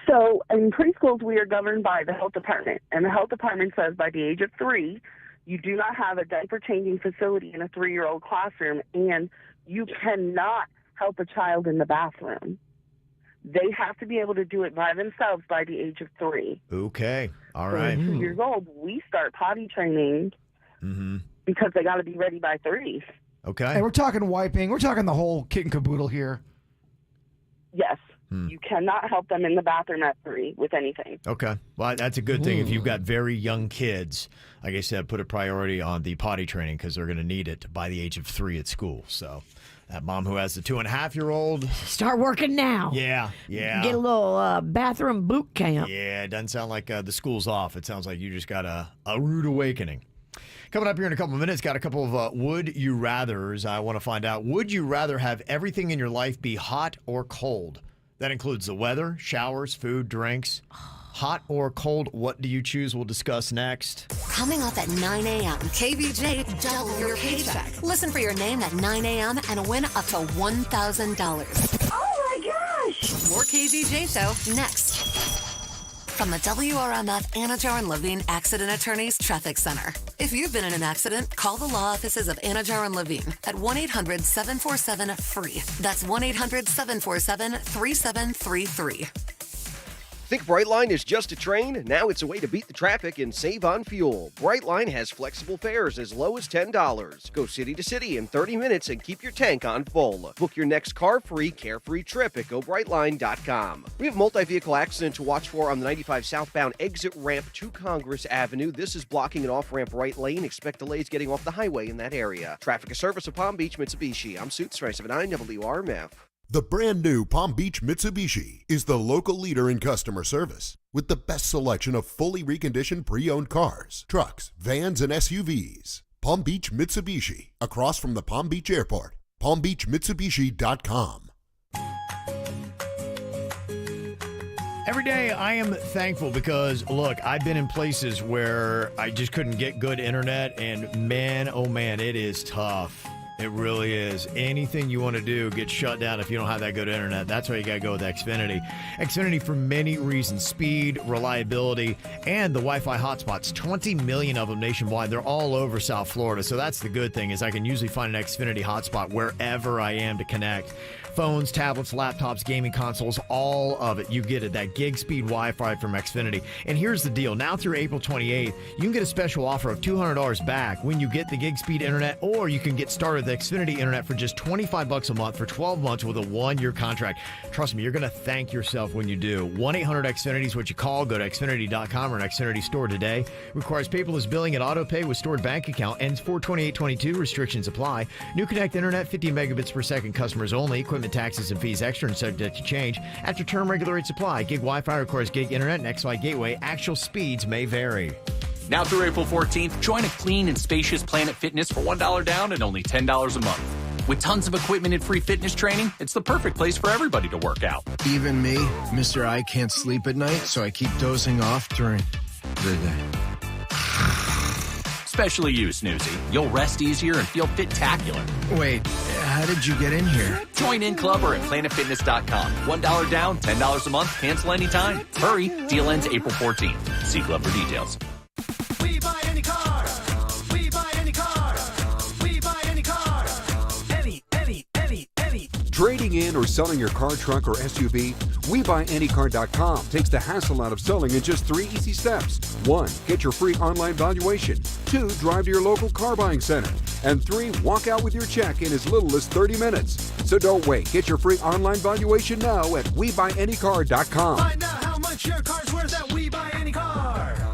So in preschools, we are governed by the health department, and the health department says by the age of 3, you do not have a diaper changing facility in a 3-year-old classroom, and you cannot help a child in the bathroom. They have to be able to do it by themselves by the age of 3. Okay. All So right. at 2 years old, we start potty training because they got to be ready by 3. Okay. Hey, we're talking wiping. We're talking the whole kit and caboodle here. Yes. You cannot help them in the bathroom at 3 with anything. Okay. Well, that's a good thing. If you've got very young kids, like I said, put a priority on the potty training because they're going to need it by the age of 3 at school. So that mom who has the 2.5-year-old. Start working now. Yeah. Get a little bathroom boot camp. Yeah, it doesn't sound like the school's off. It sounds like you just got a rude awakening. Coming up here in a couple of minutes, got a couple of would you rathers. I want to find out, would you rather have everything in your life be hot or cold? That includes the weather, showers, food, drinks. Hot or cold, what do you choose? We'll discuss next. Coming up at 9 a.m., KVJ double your paycheck. Listen for your name at 9 a.m. and win up to $1,000. Oh my gosh! More KVJ show next. From the WRMF Anajar and Levine Accident Attorneys Traffic Center. If you've been in an accident, call the law offices of Anajar and Levine at 1-800-747-FREE. That's 1-800-747-3733. Think Brightline is just a train? Now it's a way to beat the traffic and save on fuel. Brightline has flexible fares as low as $10. Go city to city in 30 minutes and keep your tank on full. Book your next car-free, carefree trip at GoBrightline.com. We have a multi-vehicle accident to watch for on the 95 southbound exit ramp to Congress Avenue. This is blocking an off-ramp right lane. Expect delays getting off the highway in that area. Traffic is service of Palm Beach, Mitsubishi. I'm Suits 379 WRMF. The brand new Palm Beach Mitsubishi is the local leader in customer service with the best selection of fully reconditioned pre-owned cars, trucks, vans, and SUVs. Palm Beach Mitsubishi, across from the Palm Beach Airport. PalmBeachMitsubishi.com. Every day I am thankful because, look, I've been in places where I just couldn't get good internet, and man, oh man, it is tough. It really is. Anything you want to do gets shut down if you don't have that good internet. That's why you got to go with Xfinity. Xfinity for many reasons: speed, reliability, and the Wi-Fi hotspots. 20 million of them nationwide. They're all over South Florida. So that's the good thing, is I can usually find an Xfinity hotspot wherever I am to connect. Phones, tablets, laptops, gaming consoles, all of it. You get it. That gig speed Wi-Fi from Xfinity. And here's the deal. Now through April 28th, you can get a special offer of $200 back when you get the gig speed internet, or you can get started with Xfinity internet for just $25 a month for 12 months with a 1-year contract. Trust me, you're going to thank yourself when you do. 1-800-XFINITY is what you call. Go to Xfinity.com or an Xfinity store today. Requires paperless billing and auto pay with stored bank account. Ends 4/28/22. Restrictions apply. New Connect internet, 50 megabits per second. Customers only. Equipment taxes and fees extra and subject to change. After term, regular rates apply. Gig Wi-Fi requires gig internet and XFi gateway. Actual speeds may vary. Now through April 14th, join a clean and spacious Planet Fitness for $1 down and only $10 a month. With tons of equipment and free fitness training, it's the perfect place for everybody to work out. Even me, Mr. I can't sleep at night, so I keep dozing off during the day. Especially you, Snoozy. You'll rest easier and feel fit-tacular. Wait, how did you get in here? Join in club or at planetfitness.com. $1 down, $10 a month, cancel anytime. Hurry, deal ends April 14th. See club for details. We buy any car. We buy any car. We buy any car. Any. Trading in or selling your car, truck, or SUV? WeBuyAnyCar.com takes the hassle out of selling in just 3 easy steps. 1. Get your free online valuation. 2. Drive to your local car buying center. And 3. Walk out with your check in as little as 30 minutes. So don't wait. Get your free online valuation now at WeBuyAnyCar.com. Find out how much your car's worth at WeBuyAnyCar.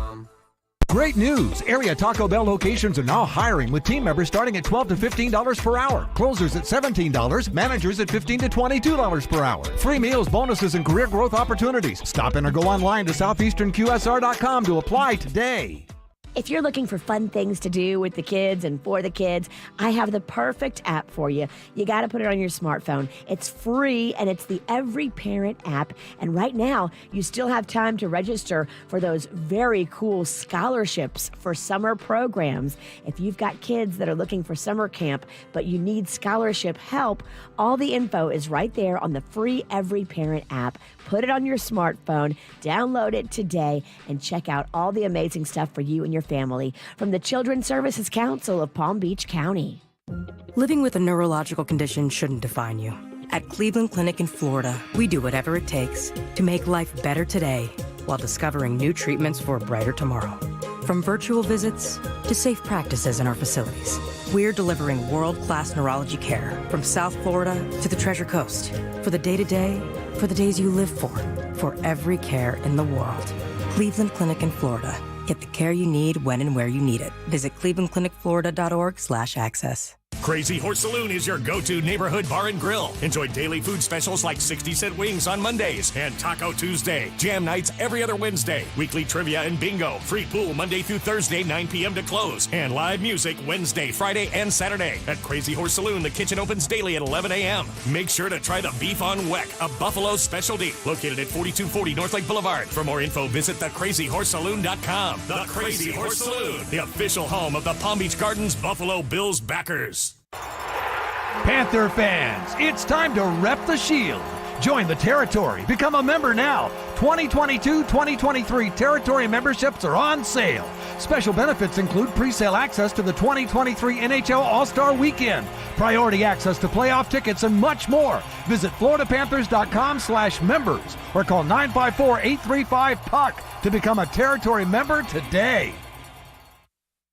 Great news! Area Taco Bell locations are now hiring with team members starting at $12 to $15 per hour. Closers at $17, managers at $15 to $22 per hour. Free meals, bonuses, and career growth opportunities. Stop in or go online to southeasternqsr.com to apply today. If you're looking for fun things to do with the kids and for the kids, I have the perfect app for you. You got to put it on your smartphone. It's free, and it's the Every Parent app. And right now, you still have time to register for those very cool scholarships for summer programs. If you've got kids that are looking for summer camp, but you need scholarship help, all the info is right there on the free Every Parent app. Put it on your smartphone, download it today, and check out all the amazing stuff for you and your family from the Children's Services Council of Palm Beach County. Living with a neurological condition shouldn't define you. At Cleveland Clinic in Florida, we do whatever it takes to make life better today while discovering new treatments for a brighter tomorrow. From virtual visits to safe practices in our facilities, we're delivering world-class neurology care from South Florida to the Treasure Coast. For the day-to-day, for the days you live for every care in the world. Cleveland Clinic in Florida. Get the care you need when and where you need it. Visit clevelandclinicflorida.org/access. Crazy Horse Saloon is your go-to neighborhood bar and grill. Enjoy daily food specials like 60-cent wings on Mondays and Taco Tuesday. Jam nights every other Wednesday. Weekly trivia and bingo. Free pool Monday through Thursday, 9 p.m. to close. And live music Wednesday, Friday, and Saturday. At Crazy Horse Saloon, the kitchen opens daily at 11 a.m. Make sure to try the beef on weck, a Buffalo specialty. Located at 4240 North Lake Boulevard. For more info, visit thecrazyhorsesaloon.com. The Crazy Horse Saloon, the official home of the Palm Beach Gardens Buffalo Bills backers. Panther fans, it's time to rep the Shield. Join the territory. Become a member now. 2022-2023 territory memberships are on sale. Special benefits include pre-sale access to the 2023 NHL All-Star Weekend, priority access to playoff tickets, and much more. Visit floridapanthers.com/members or call 954-835-PUCK to become a territory member today.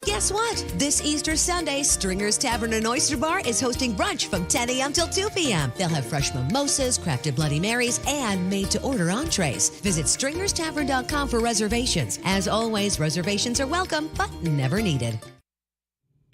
Guess what? This Easter Sunday, Stringer's Tavern and Oyster Bar is hosting brunch from 10 a.m. till 2 p.m. They'll have fresh mimosas, crafted Bloody Marys, and made-to-order entrees. Visit stringerstavern.com for reservations. As always, reservations are welcome, but never needed.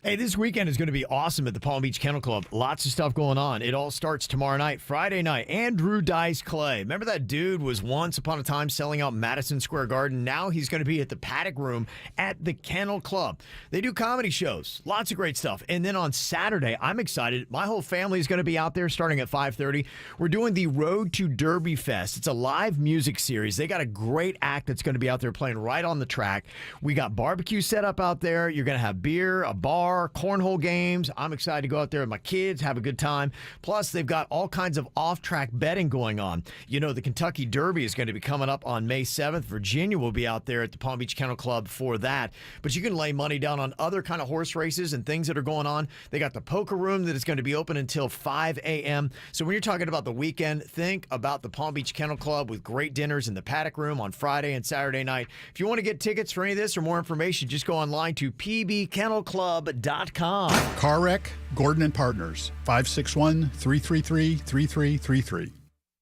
Hey, this weekend is going to be awesome at the Palm Beach Kennel Club. Lots of stuff going on. It all starts tomorrow night, Friday night. Andrew Dice Clay. Remember that dude was once upon a time selling out Madison Square Garden? Now he's going to be at the Paddock Room at the Kennel Club. They do comedy shows. Lots of great stuff. And then on Saturday, I'm excited. My whole family is going to be out there starting at 5:30. We're doing the Road to Derby Fest. It's a live music series. They got a great act that's going to be out there playing right on the track. We got barbecue set up out there. You're going to have beer, a bar, bar, cornhole games. I'm excited to go out there with my kids, have a good time. Plus, they've got all kinds of off-track betting going on. You know, the Kentucky Derby is going to be coming up on May 7th. Virginia will be out there at the Palm Beach Kennel Club for that. But you can lay money down on other kind of horse races and things that are going on. They got the poker room that is going to be open until 5 a.m. So when you're talking about the weekend, think about the Palm Beach Kennel Club with great dinners in the paddock room on Friday and Saturday night. If you want to get tickets for any of this or more information, just go online to pbkennelclub.com. Car wreck, Gordon and Partners, 561-333-3333.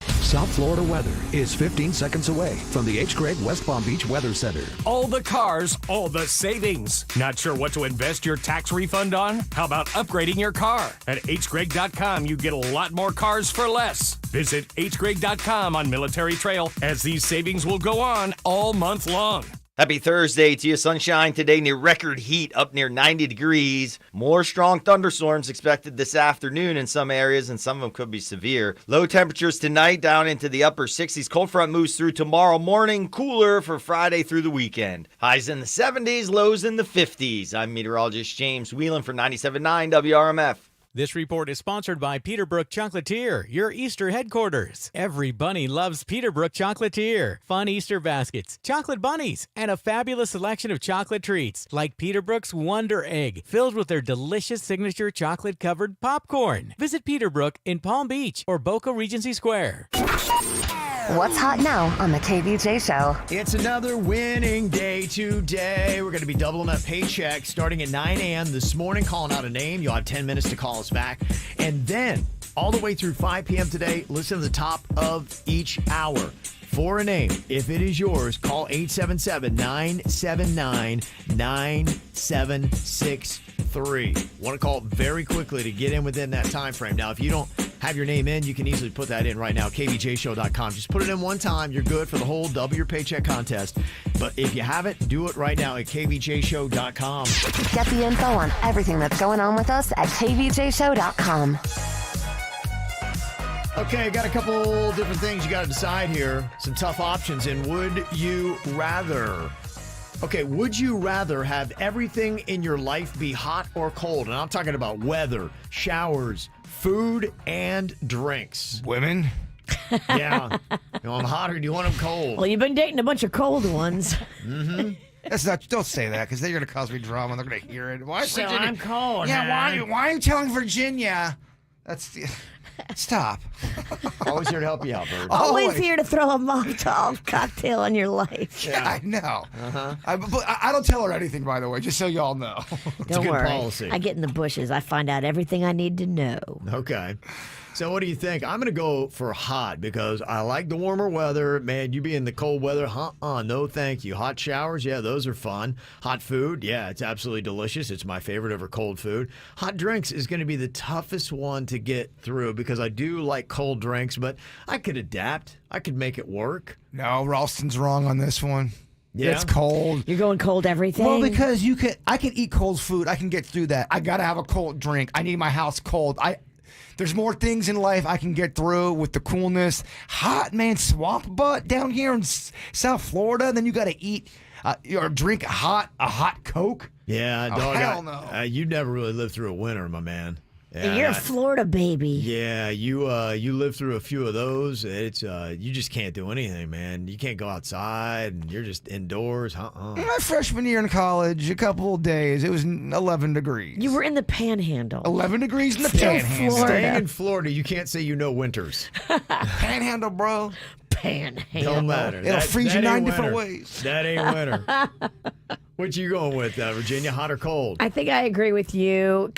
South Florida weather is 15 seconds away from the H. Gregg West Palm Beach Weather Center. All the cars, all the savings. Not sure what to invest your tax refund on? How about upgrading your car? At hgregg.com, you get a lot more cars for less. Visit hgregg.com on Military Trail, as these savings will go on all month long. Happy Thursday to you. Sunshine today, near record heat, up near 90 degrees. More strong thunderstorms expected this afternoon in some areas, and some of them could be severe. Low temperatures tonight down into the upper 60s. Cold front moves through tomorrow morning, cooler for Friday through the weekend. Highs in the 70s, lows in the 50s. I'm meteorologist James Whelan for 97.9 WRMF. This report is sponsored by Peterbrook Chocolatier, your Easter headquarters. Every bunny loves Peterbrook Chocolatier. Fun Easter baskets, chocolate bunnies, and a fabulous selection of chocolate treats like Peterbrook's Wonder Egg, filled with their delicious signature chocolate-covered popcorn. Visit Peterbrook in Palm Beach or Boca Regency Square. What's hot now on the KVJ Show? It's another winning day today. We're going to be doubling that paycheck starting at 9 a.m. this morning, calling out a name. You'll have 10 minutes to call us back. And then all the way through 5 p.m. today, listen to the top of each hour. For a name, if it is yours, call 877-979-9763. Want to call very quickly to get in within that time frame. Now, if you don't have your name in, you can easily put that in right now, kvjshow.com. Just put it in one time. You're good for the whole double your paycheck contest. But if you haven't, do it right now at kvjshow.com. Get the info on everything that's going on with us at kvjshow.com. Okay, got a couple different things you got to decide here. Some tough options. And would you rather? Okay, would you rather have everything in your life be hot or cold? And I'm talking about weather, showers, food, and drinks. Women? Yeah. You want them hot or do you want them cold? Well, you've been dating a bunch of cold ones. Mm-hmm. That's not. Don't say that because they're going to cause me drama. They're going to hear it. Why is So Virginia? I'm cold, Yeah. huh? Why are you telling Virginia? That's. Stop. Always here to help you out, Bird. Always here to throw a Molotov cocktail in your life. Yeah, I know. Uh-huh. I don't tell her anything, by the way, just so y'all know. Don't worry. policy. I get in the bushes. I find out everything I need to know. Okay. So what do you think? I'm going to go for hot because I like the warmer weather. Man, you be in the cold weather, no thank you. Hot showers, yeah, those are fun. Hot food, yeah, it's absolutely delicious. It's my favorite over cold food. Hot drinks is going to be the toughest one to get through because I do like cold drinks, but I could adapt. I could make it work. No, Ralston's wrong on this one. Yeah? It's cold. You're going cold everything? Well, because I can eat cold food. I can get through that. I got to have a cold drink. I need my house cold. There's more things in life I can get through with the coolness. Hot, man, swamp butt down here in South Florida. Then you got to eat or drink a hot Coke. Yeah, dog. Hell no. You never really lived through a winter, my man. Yeah, You're a Florida baby. Yeah, you lived through a few of those. It's you just can't do anything, man. You can't go outside, and you're just indoors. My freshman year in college, a couple of days, it was 11 degrees. You were in the Panhandle. 11 degrees in the Still Panhandle. Florida. Staying in Florida, you can't say you know winters. Panhandle, bro. Panhandle. Don't matter. It'll freeze you ain't 9 different winter. ways. That ain't winter. What you going with, Virginia? Hot or cold? I think I agree with you,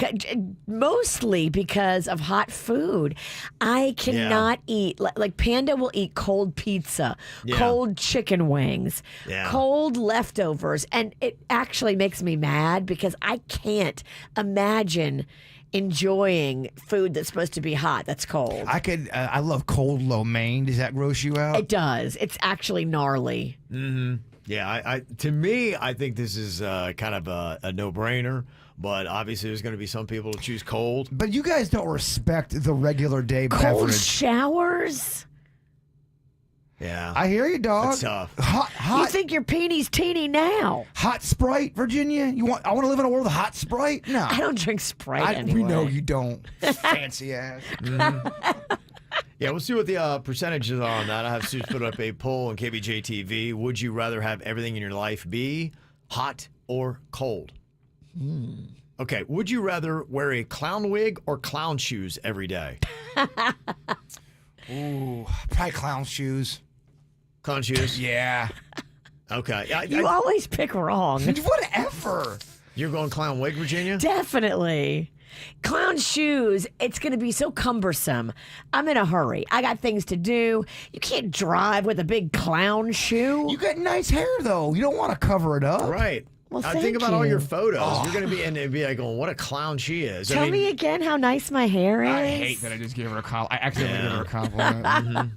mostly because of hot food. I cannot eat, like Panda will eat cold pizza, cold chicken wings, cold leftovers, and it actually makes me mad because I can't imagine enjoying food that's supposed to be hot that's cold. I love cold lo mein. Does that gross you out? It does. It's actually gnarly. Mm-hmm. Yeah, to me, I think this is kind of a no-brainer. But obviously, there's going to be some people who choose cold. But you guys don't respect the regular day Cold beverage. showers? Yeah. I hear you, dog. That's tough. Hot. You think your peenie's teeny now? Hot Sprite, Virginia? I want to live in a world of hot Sprite? No. I don't drink Sprite anyway. We know you don't. Fancy ass. Yeah, we'll see what the percentages are on that. I have Suze put up a poll on KVJ TV. Would you rather have everything in your life be hot or cold? Okay, would you rather wear a clown wig or clown shoes every day? Ooh, probably clown shoes. Clown shoes? Yeah. Okay. You always pick wrong. Whatever. You're going clown wig, Virginia? Definitely. Clown shoes, it's going to be so cumbersome. I'm in a hurry. I got things to do. You can't drive with a big clown shoe. You got nice hair, though. You don't want to cover it up. Right. Well, think about all you. your photos. You're going to be, and it'd be like, going, what a clown she is. Tell me again how nice my hair is. I hate that I just gave her a compliment. I accidentally gave her a compliment.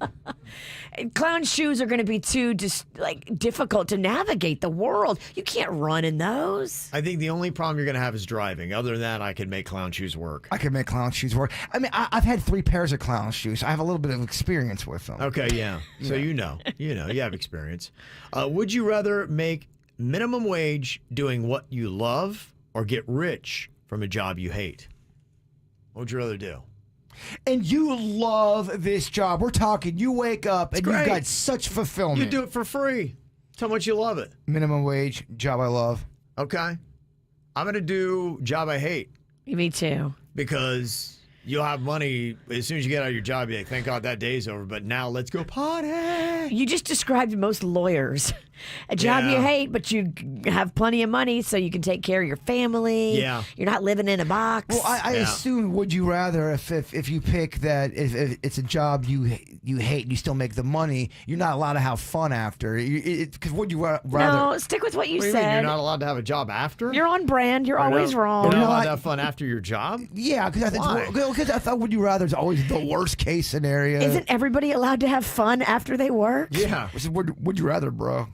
Clown shoes are going to be too difficult to navigate the world. You can't run in those. I think the only problem you're going to have is driving. Other than that, I could make clown shoes work. I can make clown shoes work. I mean, I've had 3 pairs of clown shoes. I have a little bit of experience with them. Okay, yeah. So you have experience. Would you rather make minimum wage doing what you love or get rich from a job you hate? What would you rather do? And you love this job. We're talking, you wake up and you've got such fulfillment. You do it for free. Tell me how much you love it. Minimum wage, job I love. Okay. I'm going to do job I hate. Me too. Because you'll have money as soon as you get out of your job. You're like, thank God that day's over. But now let's go party. You just described most lawyers. A job you hate, but you have plenty of money so you can take care of your family. Yeah. You're not living in a box. Well, I assume, would you rather, if you pick that if it's a job you hate and you still make the money, you're not allowed to have fun after? Because would you rather? No, stick with what you What do you said. mean, you're not allowed to have a job after? You're on brand. You're always wrong. You're not allowed to have fun after your job? Yeah, because I thought would you rather is always the worst case scenario. Isn't everybody allowed to have fun after they work? Yeah. Would you rather, bro?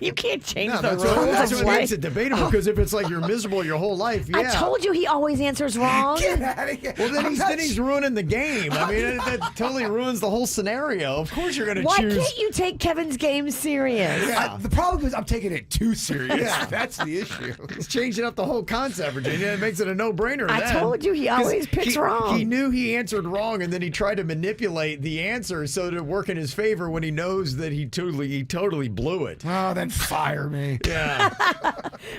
You can't change No, the that's rules what of makes life. it debatable, because if it's like you're miserable your whole life, yeah. I told you he always answers wrong. Get out of here. Well, then he's ruining the game. I mean, that totally ruins the whole scenario. Of course you're going to Why choose. can't you take Kevin's game serious? Yeah. The problem is I'm taking it too serious. Yeah. That's the issue. It's changing up the whole concept, Virginia. It makes it a no-brainer. I then. told you he 'Cause always picks wrong. He knew he answered wrong, and then he tried to manipulate the answer so to work in his favor when he knows that he totally blew it. Oh, then fire me. Yeah.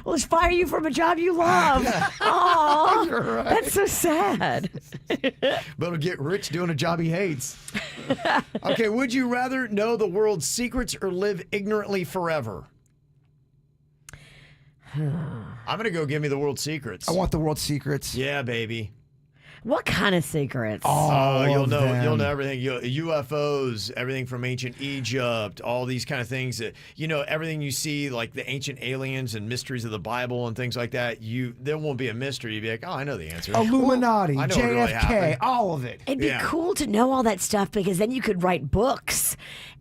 Well, let's fire you from a job you love. Oh, You're right. that's so sad. But he'll get rich doing a job he hates. Okay, would you rather know the world's secrets or live ignorantly forever? I'm going to go give me the world's secrets. I want the world's secrets. Yeah, baby. What kind of secrets? You'll know them. everything. UFOs, everything from ancient Egypt, all these kind of things that, everything you see, like the ancient aliens and mysteries of the Bible and things like that, there won't be a mystery. You'd be like, oh, I know the answer. Illuminati, I know what really JFK, happened. all of it. It'd be cool to know all that stuff, because then you could write books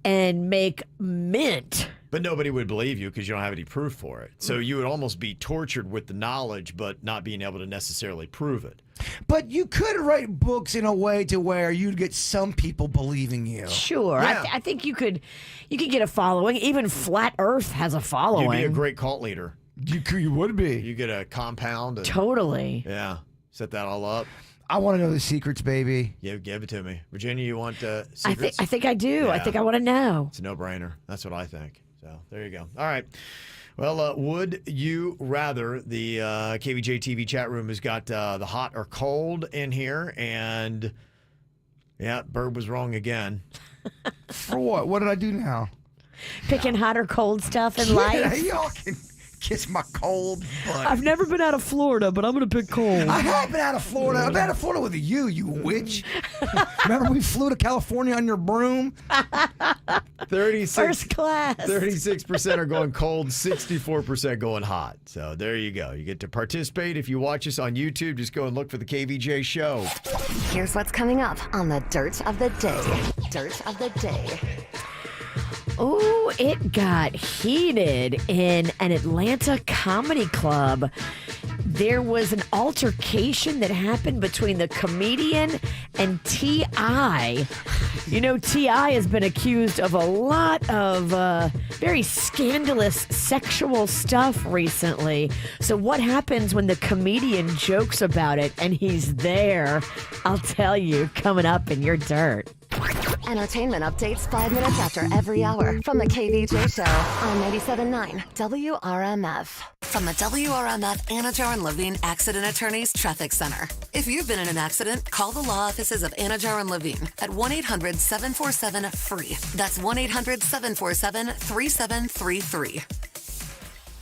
and make mint. But nobody would believe you because you don't have any proof for it. So you would almost be tortured with the knowledge, but not being able to necessarily prove it. But you could write books in a way to where you'd get some people believing you. Sure. Yeah. I think you could get a following. Even Flat Earth has a following. You'd be a great cult leader. You would be. You get a compound. And, Totally. Yeah. Set that all up. I want to know the secrets, baby. Yeah, give it to me. Virginia, you want secrets? I think I do. I Yeah. think I want to know. It's a no-brainer. That's what I think. So there you go. All right. Well, would you rather, the KVJ TV chat room has got the hot or cold in here, and yeah, Bird was wrong again. For what? What did I do now? Picking hot or cold stuff in life. Y'all can kiss my cold butt. I've never been out of Florida, but I'm going to pick cold. I have been out of Florida. I've been out of Florida with you witch. Remember we flew to California on your broom? 36, First class. 36% are going cold, 64% going hot. So there you go. You get to participate. If you watch us on YouTube, just go and look for the KVJ show. Here's what's coming up on the Dirt of the Day. Dirt of the Day. Oh, it got heated in an Atlanta comedy club. There was an altercation that happened between the comedian and T.I. You know, T.I. has been accused of a lot of very scandalous sexual stuff recently. So what happens when the comedian jokes about it and he's there? I'll tell you, coming up in your dirt. Entertainment updates 5 minutes after every hour from the KVJ Show on 97.9 WRMF. From the WRMF Anajar and Levine Accident Attorneys Traffic Center. If you've been in an accident, call the law offices of Anajar and Levine at 1-800-747-FREE. That's 1-800-747-3733.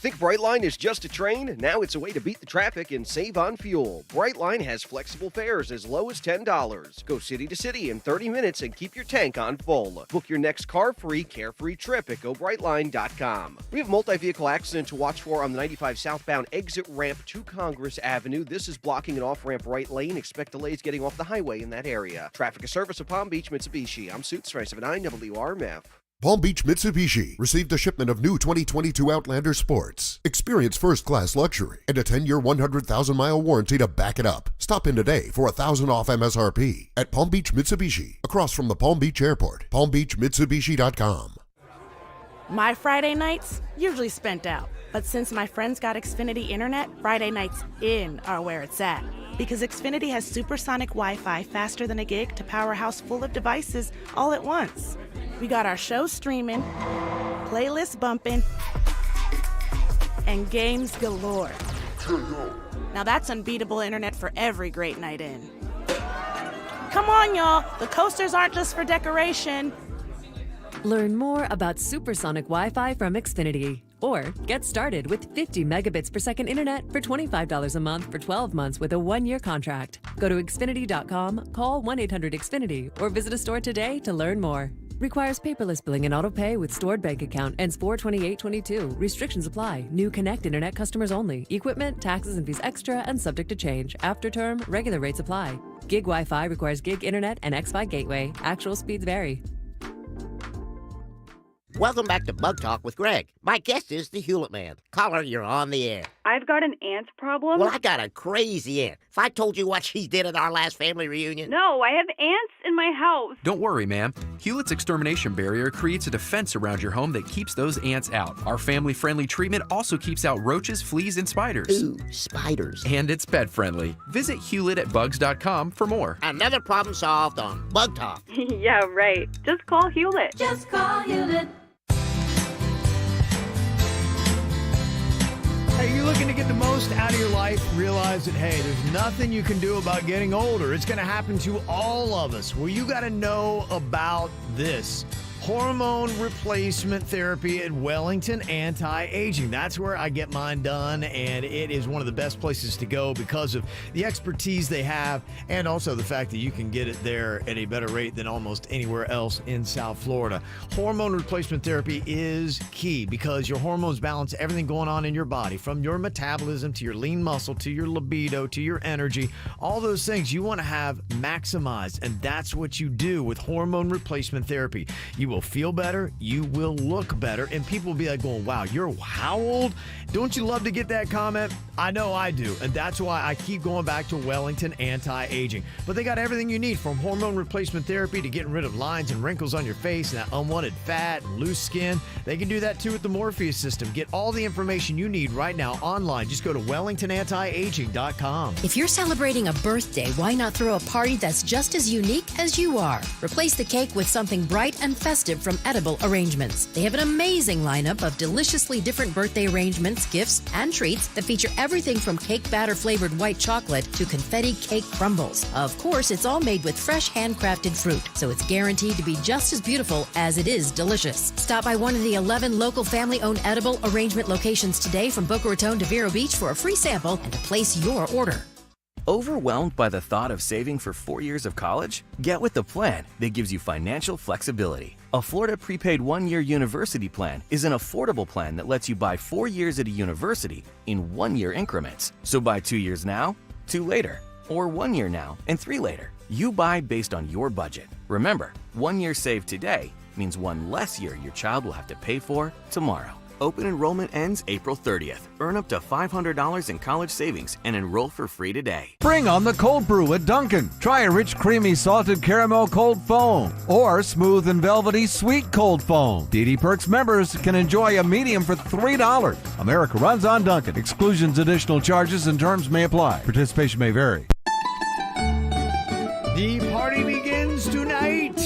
Think Brightline is just a train? Now it's a way to beat the traffic and save on fuel. Brightline has flexible fares as low as $10. Go city to city in 30 minutes and keep your tank on full. Book your next car-free, carefree trip at GoBrightline.com. We have a multi-vehicle accident to watch for on the 95 southbound exit ramp to Congress Avenue. This is blocking an off-ramp right lane. Expect delays getting off the highway in that area. Traffic is service of Palm Beach, Mitsubishi. I'm Suits 379 WRMF. Palm Beach Mitsubishi received a shipment of new 2022 Outlander Sports. Experience first-class luxury and a 10-year, 100,000-mile warranty to back it up. Stop in today for $1,000 off MSRP at Palm Beach Mitsubishi, across from the Palm Beach Airport. PalmBeachMitsubishi.com. My Friday nights usually spent out, but since my friends got Xfinity Internet, Friday nights in are where it's at. Because Xfinity has supersonic Wi-Fi faster than a gig to power a house full of devices all at once. We got our show streaming, playlists bumping, and games galore. Now that's unbeatable internet for every great night in. Come on, y'all. The coasters aren't just for decoration. Learn more about supersonic Wi-Fi from Xfinity. Or get started with 50 megabits per second internet for $25 a month for 12 months with a 1-year contract. Go to Xfinity.com, call 1-800-XFINITY, or visit a store today to learn more. Requires paperless billing and auto pay with stored bank account. Ends 4/28/22. Restrictions apply. New Connect Internet customers only. Equipment, taxes, and fees extra and subject to change. After term, regular rates apply. Gig Wi-Fi requires gig internet and X-Fi gateway. Actual speeds vary. Welcome back to Bug Talk with Greg. My guest is the Hewlett Man. Caller, you're on the air. I've got an ant problem. Well, I got a crazy aunt. If I told you what she did at our last family reunion. No, I have ants in my house. Don't worry, ma'am. Hewlett's extermination barrier creates a defense around your home that keeps those ants out. Our family-friendly treatment also keeps out roaches, fleas, and spiders. Ooh, spiders. And it's pet-friendly. Visit Hewlett@bugs.com for more. Another problem solved on Bug Talk. Yeah, right. Just call Hewlett. Just call Hewlett. Hey, you're looking to get the most out of your life, realize that, hey, there's nothing you can do about getting older. It's going to happen to all of us. Well, you got to know about this. Hormone replacement therapy at Wellington Anti-Aging. That's where I get mine done, and it is one of the best places to go because of the expertise they have and also the fact that you can get it there at a better rate than almost anywhere else in South Florida. Hormone replacement therapy is key because your hormones balance everything going on in your body, from your metabolism to your lean muscle to your libido to your energy. All those things you want to have maximized, and that's what you do with hormone replacement therapy. You will feel better, you will look better, and people will be like going, wow, you're how old? Don't you love to get that comment? I know I do, and that's why I keep going back to Wellington Anti-Aging. But they got everything you need, from hormone replacement therapy to getting rid of lines and wrinkles on your face and that unwanted fat and loose skin. They can do that too with the Morpheus system. Get all the information you need right now online. Just go to WellingtonAntiAging.com. If you're celebrating a birthday, why not throw a party that's just as unique as you are? Replace the cake with something bright and festive from Edible Arrangements. They have an amazing lineup of deliciously different birthday arrangements, gifts, and treats that feature everything from cake batter flavored white chocolate to confetti cake crumbles. Of course, it's all made with fresh handcrafted fruit, so it's guaranteed to be just as beautiful as it is delicious. Stop by one of the 11 local family-owned Edible Arrangement locations today from Boca Raton to Vero Beach for a free sample and to place your order. Overwhelmed by the thought of saving for 4 years of college? Get with the plan that gives you financial flexibility. A Florida prepaid 1-year university plan is an affordable plan that lets you buy 4 years at a university in 1-year increments. So buy 2 years now, 2 later, or 1 year now and 3 later. You buy based on your budget. Remember, 1 year saved today means 1 less year your child will have to pay for tomorrow. Open enrollment ends April 30th. Earn up to $500 in college savings and enroll for free today. Bring on the cold brew at Dunkin'. Try a rich, creamy, salted caramel cold foam or smooth and velvety sweet cold foam. DD Perks members can enjoy a medium for $3. America runs on Dunkin'. Exclusions, additional charges, and terms may apply. Participation may vary. The party begins tonight.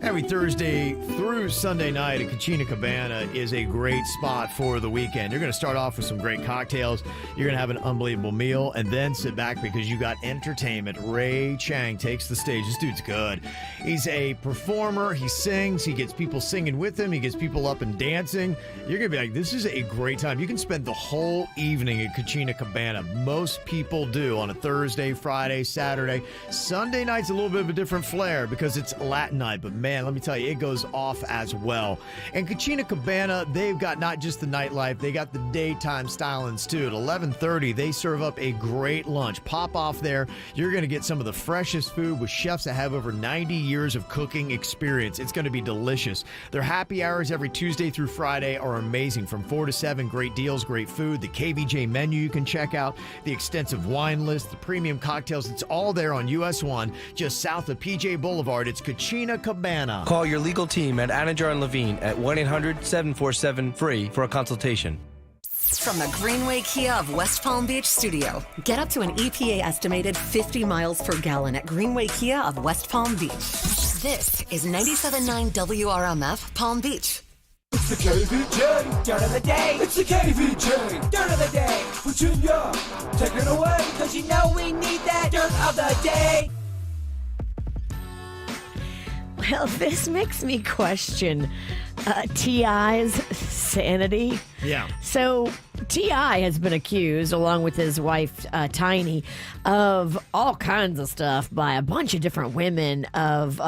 Every Thursday through Sunday night at Kvj Cabana is a great spot for the weekend. You're going to start off with some great cocktails. You're going to have an unbelievable meal and then sit back because you got entertainment. Ray Chang takes the stage. This dude's good. He's a performer. He sings. He gets people singing with him. He gets people up and dancing. You're going to be like, this is a great time. You can spend the whole evening at Kvj Cabana. Most people do on a Thursday, Friday, Saturday. Sunday night's a little bit of a different flair because it's Latin night, but man, let me tell you, it goes off as well. And Kvj Cabana, they've got not just the nightlife, they got the daytime stylings too. At 11:30, they serve up a great lunch. Pop off there. You're going to get some of the freshest food with chefs that have over 90 years of cooking experience. It's going to be delicious. Their happy hours every Tuesday through Friday are amazing. From 4 to 7, great deals, great food. The KVJ menu you can check out. The extensive wine list, the premium cocktails. It's all there on US 1, just south of PJ Boulevard. It's Kvj Cabana. Call your legal team at Anajar and Levine at 1-800-747-FREE for a consultation. From the Greenway Kia of West Palm Beach studio, get up to an EPA estimated 50 miles per gallon at Greenway Kia of West Palm Beach. This is 97.9 WRMF Palm Beach. It's the KVJ Dirt of the Day. It's the KVJ Dirt of the Day. Virginia, take it away, because you know we need that Dirt of the Day. Well, this makes me question T.I.'s sanity. Yeah. So T.I. has been accused, along with his wife Tiny, of all kinds of stuff by a bunch of different women of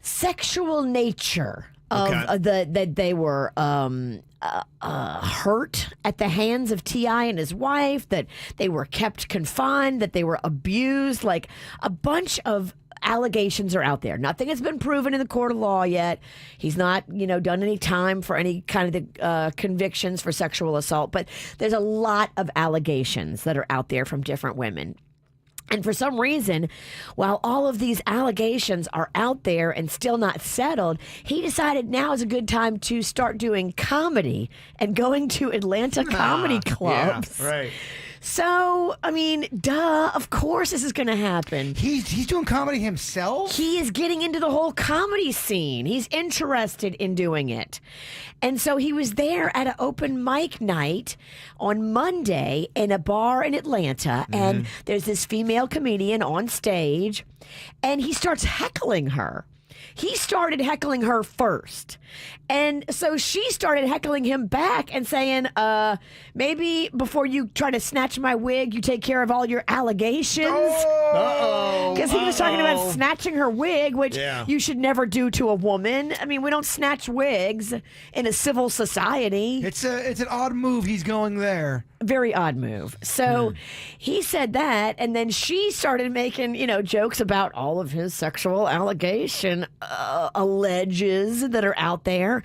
sexual nature. That they were hurt at the hands of T.I. and his wife, that they were kept confined, that they were abused, like a bunch of allegations are out there. Nothing has been proven in the court of law yet. He's not, done any time for any kind of convictions for sexual assault, but there's a lot of allegations that are out there from different women. And for some reason, while all of these allegations are out there and still not settled, he decided now is a good time to start doing comedy and going to Atlanta comedy clubs. Yeah, right. So, I mean, duh, of course this is going to happen. He's doing comedy himself? He is getting into the whole comedy scene. He's interested in doing it. And so he was there at an open mic night on Monday in a bar in Atlanta. And there's this female comedian on stage, and he starts heckling her. He started heckling her first. And so she started heckling him back and saying, maybe before you try to snatch my wig, you take care of all your allegations. Because he was talking about snatching her wig, which you should never do to a woman. I mean, we don't snatch wigs in a civil society. It's an odd move he's going there. Very odd move. So he said that, and then she started making, jokes about all of his sexual allegation alleges that are out there.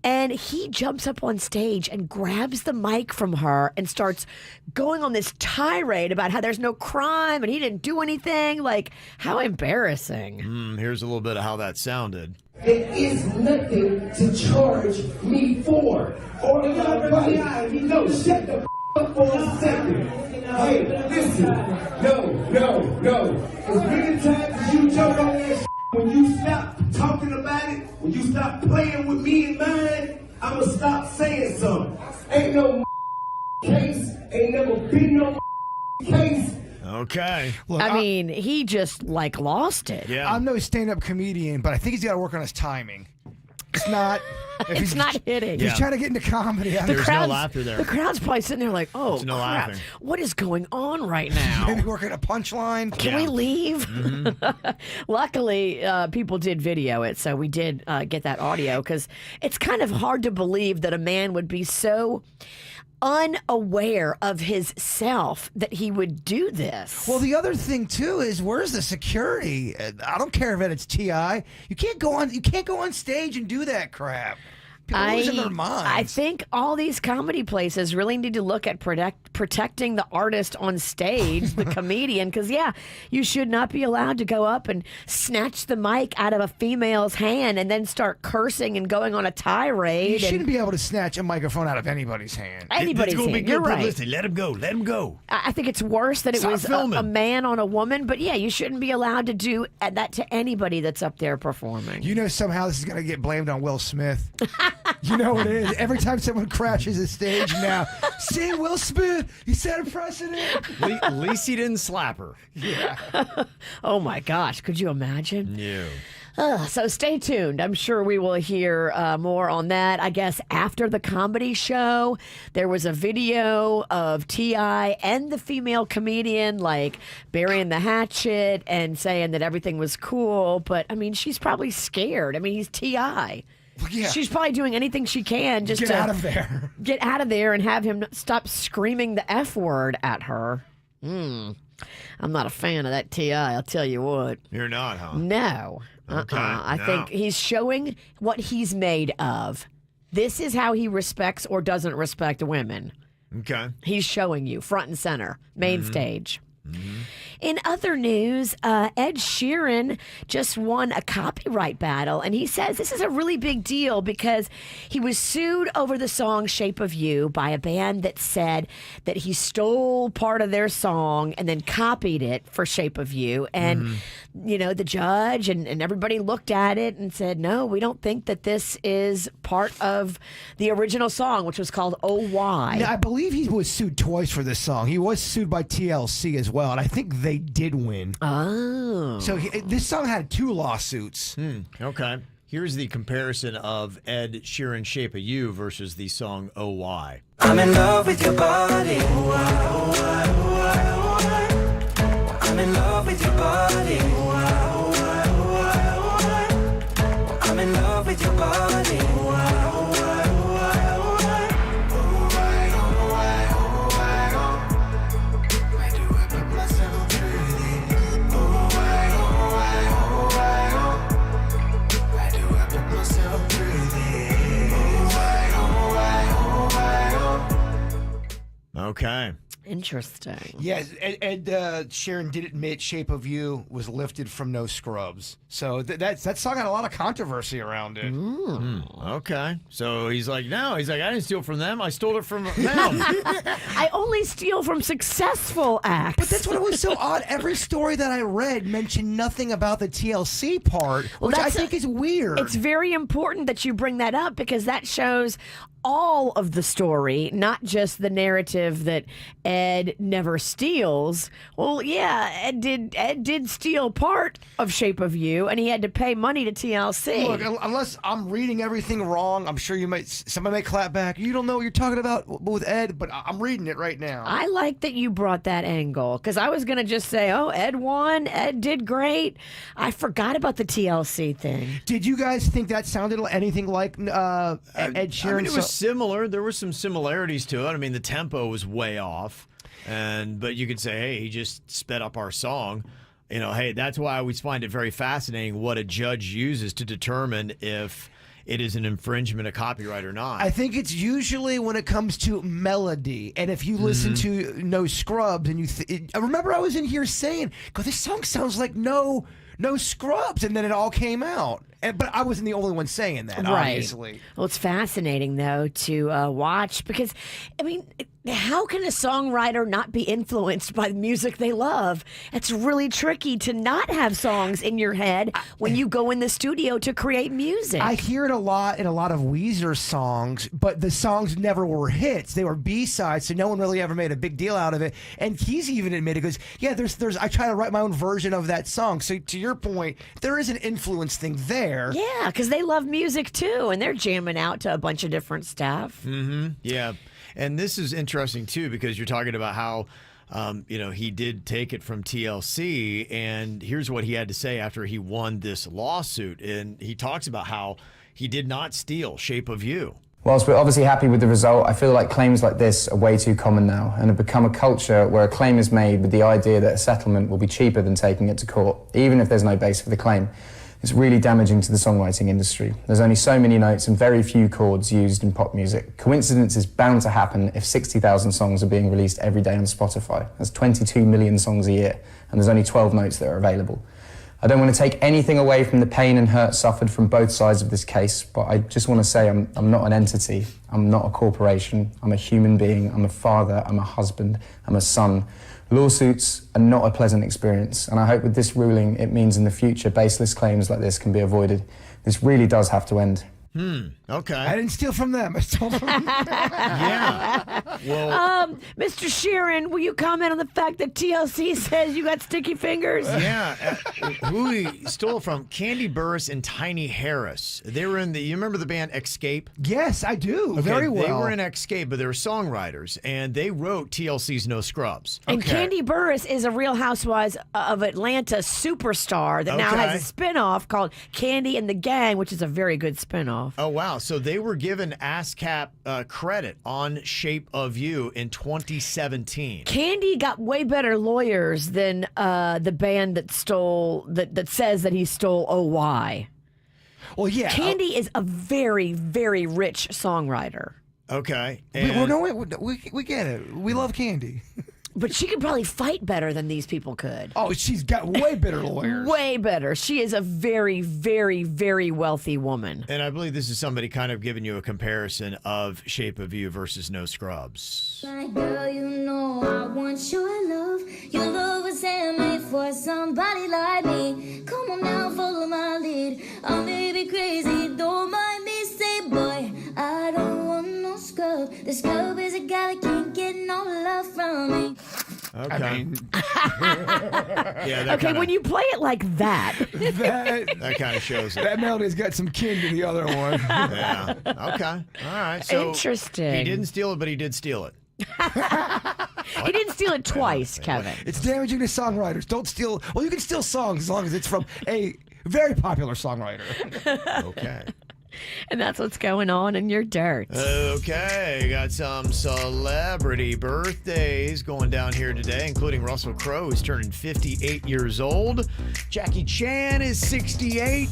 And he jumps up on stage and grabs the mic from her and starts going on this tirade about how there's no crime and he didn't do anything. Like, how embarrassing. Here's a little bit of how that sounded. It is nothing to charge me for. All of y'all everybody, no, shut the up for a second. Hey, listen. No. As many times as you joke on that when you stop talking about it, when you stop playing with me and mine, I'ma stop saying something. Ain't no case, ain't never been no case. Okay. Look, I mean, he just lost it. Yeah. I'm no stand-up comedian, but I think he's got to work on his timing. It's not. It's not hitting. He's trying to get into comedy. There's no laughter there. The crowd's probably sitting there like, oh, There's no crap. laughing. What is going on right now? Maybe working a punchline. Can we leave? Luckily, people did video it, so we did get that audio, because it's kind of hard to believe that a man would be so unaware of his self that he would do this. Well, the other thing too is, where's the security? I don't care if it's T.I. You can't go on stage and do that crap. People losing their minds. I think all these comedy places really need to look at protecting the artist on stage, the comedian, because, yeah, you should not be allowed to go up and snatch the mic out of a female's hand and then start cursing and going on a tirade. You shouldn't be able to snatch a microphone out of anybody's hand. Anybody's It's gonna be hand. good You're right. publicity. Let him go. Let him go. I think it's worse that it Stop was filming. a man on a woman, but yeah, you shouldn't be allowed to do that to anybody that's up there performing. You know somehow this is going to get blamed on Will Smith. You know what it is. Every time someone crashes a stage now, see Will Smith, he set a precedent. At least he didn't slap her. Yeah. Oh my gosh, could you imagine? No. So stay tuned. I'm sure we will hear more on that. I guess after the comedy show, there was a video of T.I. and the female comedian like burying the hatchet and saying that everything was cool. But I mean, she's probably scared. I mean, he's T.I. Yeah. She's probably doing anything she can just Get to out of there. Get out of there and have him stop screaming the F word at her. I'm not a fan of that T.I., I'll tell you what. You're not, huh? No. Okay, I no. think he's showing what he's made of. This is how he respects or doesn't respect women. Okay. He's showing you front and center, main stage. In other news, Ed Sheeran just won a copyright battle, and he says this is a really big deal because he was sued over the song Shape of You by a band that said that he stole part of their song and then copied it for Shape of You. And, you know, the judge and everybody looked at it and said, no, we don't think that this is part of the original song, which was called Oh Why. Yeah, I believe he was sued twice for this song. He was sued by TLC as well, and I think they did win. Oh. So this song had 2 lawsuits. Okay. Here's the comparison of Ed Sheeran's Shape of You versus the song Oh Why. I'm in love with your body. I'm in love with your body. I'm in love with your body. Okay. Interesting. Yes, Ed Sheeran did admit Shape of You was lifted from No Scrubs. So that song had a lot of controversy around it. Okay. So he's like, no. He's like, I didn't steal from them. I stole it from them. I only steal from successful acts. But that's what was so odd. Every story that I read mentioned nothing about the TLC part, which I think is weird. It's very important that you bring that up because that shows all of the story, not just the narrative that Ed never steals. Well, yeah, Ed did steal part of Shape of You, and he had to pay money to TLC. Look, unless I'm reading everything wrong, I'm sure somebody may clap back. You don't know what you're talking about with Ed, but I'm reading it right now. I like that you brought that angle because I was going to just say, oh, Ed won. Ed did great. I forgot about the TLC thing. Did you guys think that sounded anything like Ed Sheeran? I mean, it was similar. There were some similarities to it. I mean, the tempo was way off, but you could say, hey, he just sped up our song. You know, hey, that's why I always find it very fascinating what a judge uses to determine if it is an infringement of copyright or not. I think it's usually when it comes to melody. And if you listen to No Scrubs and I remember I was in here saying, God, this song sounds like No Scrubs. And then it all came out. But I wasn't the only one saying that, obviously. Well, it's fascinating, though, to watch because, I mean, how can a songwriter not be influenced by the music they love? It's really tricky to not have songs in your head when you go in the studio to create music. I hear it a lot in a lot of Weezer songs, but the songs never were hits. They were B-sides, so no one really ever made a big deal out of it. And he's even admitted, goes, yeah, I try to write my own version of that song. So to your point, there is an influence thing there. Yeah, because they love music too, and they're jamming out to a bunch of different stuff. Yeah. And this is interesting too because you're talking about how he did take it from TLC, and here's what he had to say after he won this lawsuit. And he talks about how he did not steal Shape of You. Whilst we're obviously happy with the result, I feel like claims like this are way too common now and have become a culture where a claim is made with the idea that a settlement will be cheaper than taking it to court, even if there's no base for the claim. It's really damaging to the songwriting industry. There's only so many notes and very few chords used in pop music. Coincidence is bound to happen if 60,000 songs are being released every day on Spotify. That's 22 million songs a year, and there's only 12 notes that are available. I don't want to take anything away from the pain and hurt suffered from both sides of this case, but I just want to say I'm not an entity. I'm not a corporation. I'm a human being. I'm a father. I'm a husband. I'm a son. Lawsuits are not a pleasant experience, and I hope with this ruling it means in the future baseless claims like this can be avoided. This really does have to end. Okay. I didn't steal from them. I stole from Yeah. Well, Mr. Sheeran, will you comment on the fact that TLC says you got sticky fingers? yeah. Who he stole from? Candy Burris and Tiny Harris. They were in you remember the band Escape? Yes, I do. Okay, Very well. They were in Escape, but they were songwriters, and they wrote TLC's No Scrubs. And Candy Burris is a Real Housewives of Atlanta superstar that now has a spinoff called Candy and the Gang, which is a very good spinoff. Oh, wow. So they were given ASCAP credit on Shape of You in 2017. Candy got way better lawyers than the band that says that he stole OY. Well, yeah. Candy is a very, very rich songwriter. Okay. We get it. We love Candy. But she could probably fight better than these people could. Oh, she's got way better lawyers. Way better. She is a very, very, very wealthy woman. And I believe this is somebody kind of giving you a comparison of Shape of You versus No Scrubs. My girl, you know I want your love. Your love was handmade for somebody like me. Come on now, follow my lead. I may be crazy, don't mind me. Say, boy, I don't want no scrub. The scrub is a guy that can't get no love from me. Okay. I mean, yeah. Okay, when you play it like that, that kind of shows it. That melody's got some kin to the other one. Yeah. Okay. All right. So Interesting. He didn't steal it, but he did steal it. he didn't steal it twice, Kevin. It's damaging to songwriters. Don't steal. Well, you can steal songs as long as it's from a very popular songwriter. Okay. And that's what's going on in your dirt. Okay, got some celebrity birthdays going down here today, including Russell Crowe, who's turning 58 years old. Jackie Chan is 68.